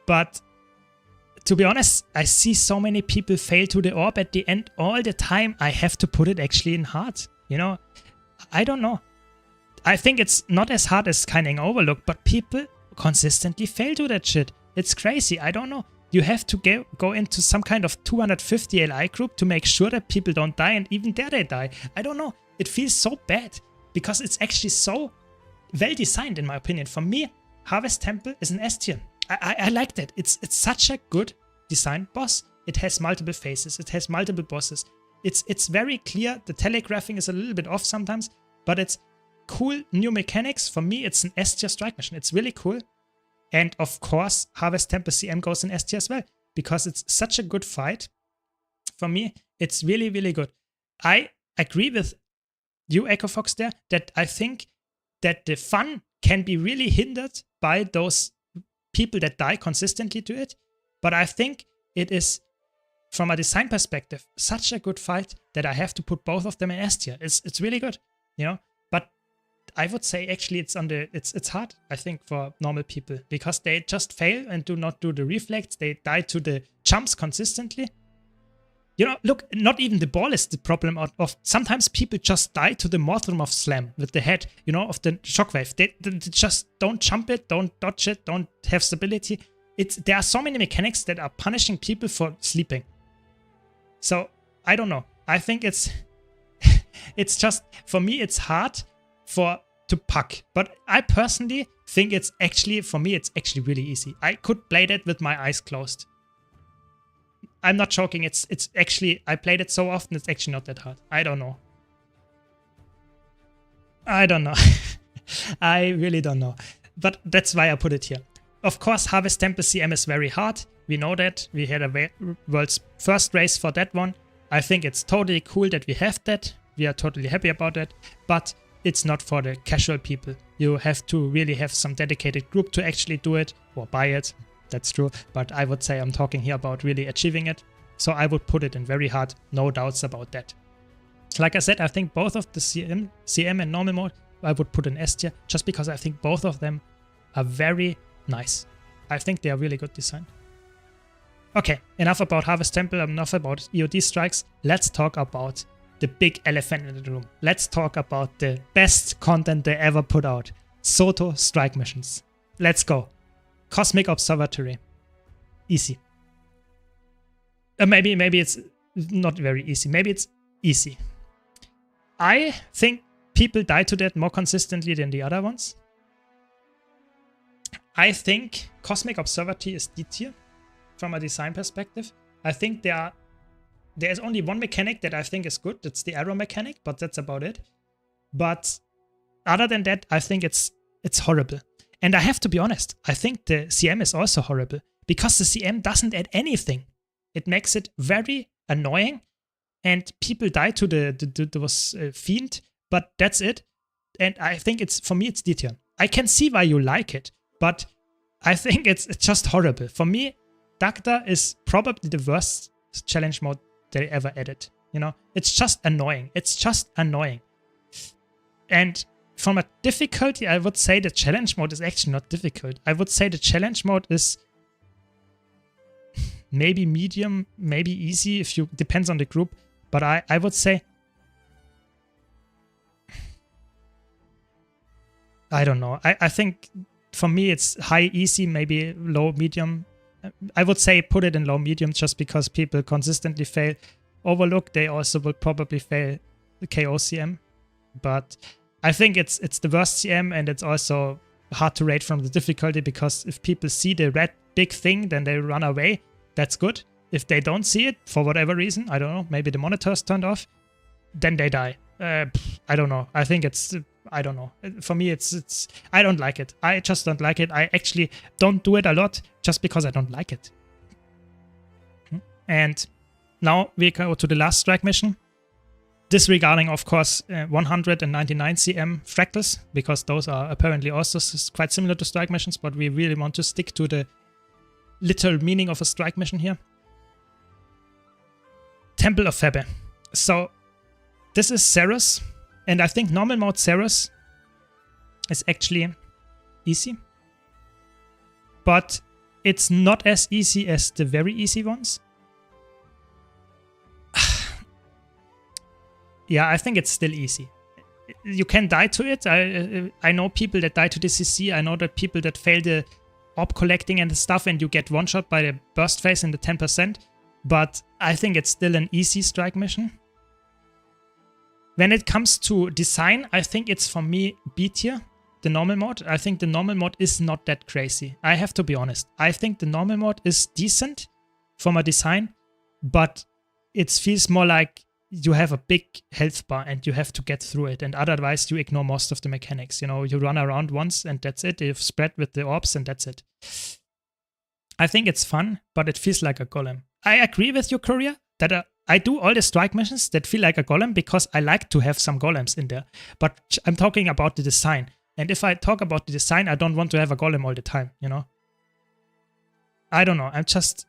But to be honest, I see so many people fail to the orb at the end all the time. I have to put it actually in hard. You know, I don't know. I think it's not as hard as Kaineng Overlook, but people consistently fail to that shit. It's crazy. I don't know. You have to go into some kind of 250 LI group to make sure that people don't die, and even there they die. I don't know. It feels so bad because it's actually so well designed in my opinion. For me, Harvest Temple is an S tier. I like that. It's such a good designed boss. It has multiple phases. It has multiple bosses. It's very clear. The telegraphing is a little bit off sometimes, but it's cool new mechanics. For me, it's an S tier strike mission. It's really cool. And of course, Harvest Temple CM goes in S tier as well because it's such a good fight. For me, it's really, really good. I agree with you, Echo Fox, there, that I think that the fun can be really hindered by those people that die consistently to it. But I think it is, from a design perspective, such a good fight that I have to put both of them in S tier. It's really good, you know. But I would say actually it's hard, I think, for normal people because they just fail and do not do the reflex. They die to the jumps consistently. You know, look, not even the ball is the problem of sometimes people just die to the Morthramov slam with the head, you know, of the shockwave. They just don't jump it, don't dodge it, don't have stability. There are so many mechanics that are punishing people for sleeping. So, I don't know. I think it's just, for me, it's hard to puck. But I personally think it's actually, for me, it's actually really easy. I could play that with my eyes closed. I'm not joking. It's actually, I played it so often, it's actually not that hard. I don't know. I don't know. I really don't know. But that's why I put it here. Of course, Harvest Temple CM is very hard. We know that. We had a world's first race for that one. I think it's totally cool that we have that. We are totally happy about that. But it's not for the casual people. You have to really have some dedicated group to actually do it or buy it. That's true. But I would say I'm talking here about really achieving it. So I would put it in very hard. No doubts about that. Like I said, I think both of the CM and normal mode, I would put in S tier just because I think both of them are very nice. I think they are really good design. Okay, enough about Harvest Temple, enough about EOD strikes. Let's talk about the big elephant in the room. Let's talk about the best content they ever put out. Soto strike missions. Let's go. Cosmic Observatory. Easy. Maybe it's not very easy. Maybe it's easy. I think people die to that more consistently than the other ones. I think Cosmic Observatory is D tier from a design perspective. I think there's only one mechanic that I think is good. That's the arrow mechanic, but that's about it. But other than that, I think it's horrible. And I have to be honest, I think the CM is also horrible because the CM doesn't add anything. It makes it very annoying and people die to those fiend, but that's it. And I think for me, it's D tier. I can see why you like it, but I think it's just horrible. For me, Dagda is probably the worst challenge mode they ever added. You know, it's just annoying. It's just annoying. And from a difficulty, I would say the challenge mode is actually not difficult. I would say the challenge mode is maybe medium, maybe easy, if you depends on the group. But I would say, I don't know. I think for me it's high, easy, maybe low, medium. I would say put it in low, medium, just because people consistently fail Overlook. They also will probably fail the KO CM. But I think it's the worst CM, and it's also hard to rate from the difficulty, because if people see the red big thing, then they run away. That's good. If they don't see it for whatever reason, I don't know, maybe the monitor's turned off, then they die. I don't know. I think it's, I don't know. For me, it's I don't like it. I just don't like it. I actually don't do it a lot just because I don't like it. And now we go to the last strike mission. Disregarding, of course, 199 CM fractals, because those are apparently also quite similar to strike missions, but we really want to stick to the literal meaning of a strike mission here. Temple of Febe. So this is Ceres, and I think normal mode Ceres is actually easy, but it's not as easy as the very easy ones. Yeah, I think it's still easy. You can die to it. I know people that die to the CC. I know that people that fail the orb collecting and the stuff, and you get one shot by the burst phase in the 10%. But I think it's still an easy strike mission. When it comes to design, I think it's for me B tier, the normal mode. I think the normal mode is not that crazy. I have to be honest. I think the normal mode is decent from a design, but it feels more like you have a big health bar and you have to get through it, and otherwise you ignore most of the mechanics. You know, you run around once and that's it. You've spread with the orbs and that's it. I think it's fun, but it feels like a golem. I agree with you, Courier, that I do all the strike missions that feel like a golem because I like to have some golems in there. But I'm talking about the design. And if I talk about the design, I don't want to have a golem all the time, you know? I don't know. I'm just...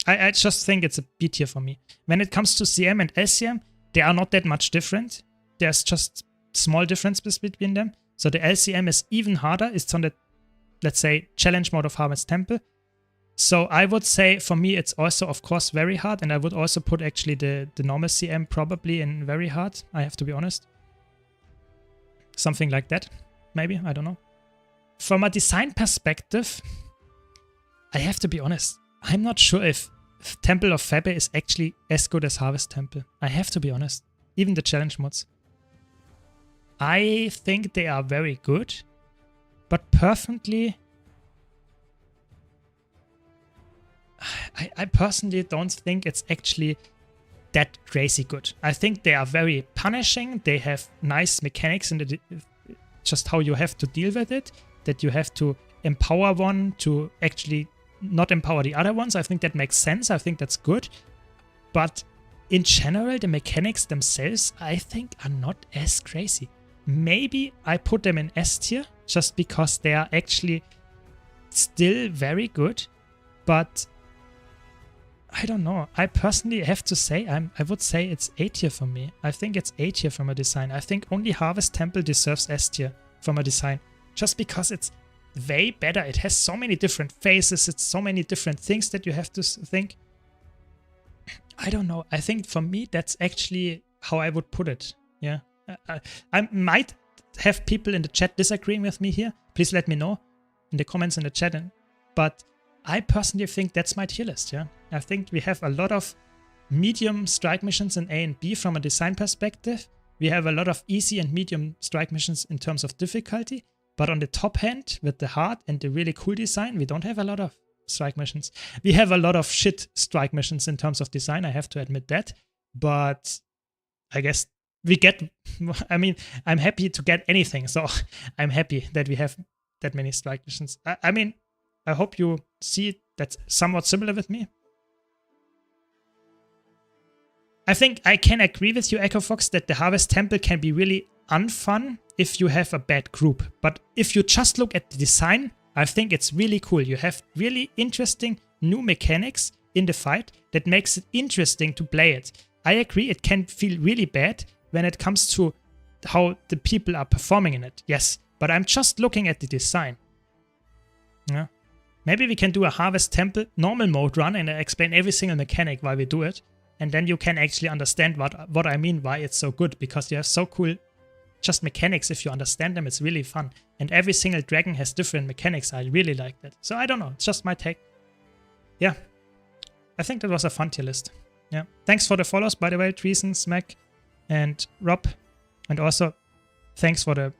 I just think it's a B tier for me. When it comes to CM and LCM, they are not that much different. There's just small differences between them. So the LCM is even harder. It's on the, let's say, challenge mode of Harvest Temple. So I would say for me it's also, of course, very hard. And I would also put actually the normal CM probably in very hard. I have to be honest. Something like that. Maybe. I don't know. From a design perspective, I have to be honest. I'm not sure if Temple of Febe is actually as good as Harvest Temple. I have to be honest. Even the challenge mods. I think they are very good. But personally... I personally don't think it's actually that crazy good. I think they are very punishing. They have nice mechanics in the just how you have to deal with it. That you have to empower one to actually not empower the other ones. I think that makes sense. I think that's good. But in general, the mechanics themselves, I think, are not as crazy. Maybe I put them in S tier just because they are actually still very good. But I don't know. I personally have to say, I would say it's A tier for me. I think it's A tier from a design. I think only Harvest Temple deserves S tier from a design. Just because it's way better. It has so many different phases. It's so many different things that you have to think. I don't know. I think for me, that's actually how I would put it. Yeah. I might have people in the chat disagreeing with me here. Please let me know in the comments in the chat. But I personally think that's my tier list. Yeah. I think we have a lot of medium strike missions in A and B from a design perspective. We have a lot of easy and medium strike missions in terms of difficulty. But on the top end, with the hard and the really cool design, we don't have a lot of strike missions. We have a lot of shit strike missions in terms of design, I have to admit that. But I guess we get, I mean, I'm happy to get anything. So I'm happy that we have that many strike missions. I mean, I hope you see that's somewhat similar with me. I think I can agree with you, Echo Fox, that the Harvest Temple can be really unfun if you have a bad group. But if you just look at the design, I think it's really cool. You have really interesting new mechanics in the fight that makes it interesting to play it. I agree, it can feel really bad when it comes to how the people are performing in it. Yes, but I'm just looking at the design. Yeah. Maybe we can do a Harvest Temple normal mode run and explain every single mechanic why we do it. And then you can actually understand what I mean, why it's so good. Because you have so cool just mechanics. If you understand them, it's really fun. And every single dragon has different mechanics. I really like that. So I don't know. It's just my take. Yeah. I think that was a fun tier list. Yeah. Thanks for the follows, by the way, Treason, Smack, and Rob. And also, thanks for the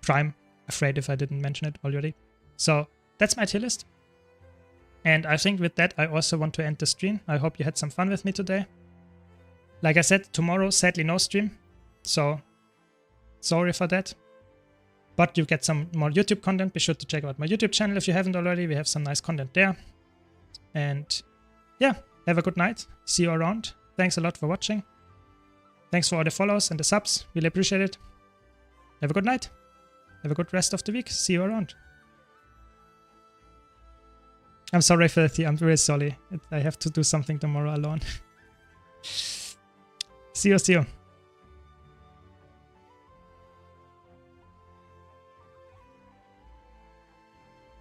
Prime. Afraid if I didn't mention it already. So that's my tier list. And I think with that, I also want to end the stream. I hope you had some fun with me today. Like I said, tomorrow, sadly, no stream. So, sorry for that. But you get some more YouTube content. Be sure to check out my YouTube channel if you haven't already. We have some nice content there. And yeah, have a good night. See you around. Thanks a lot for watching. Thanks for all the follows and the subs. Really appreciate it. Have a good night. Have a good rest of the week. See you around. I'm sorry for that. I'm really sorry. I have to do something tomorrow alone. See you.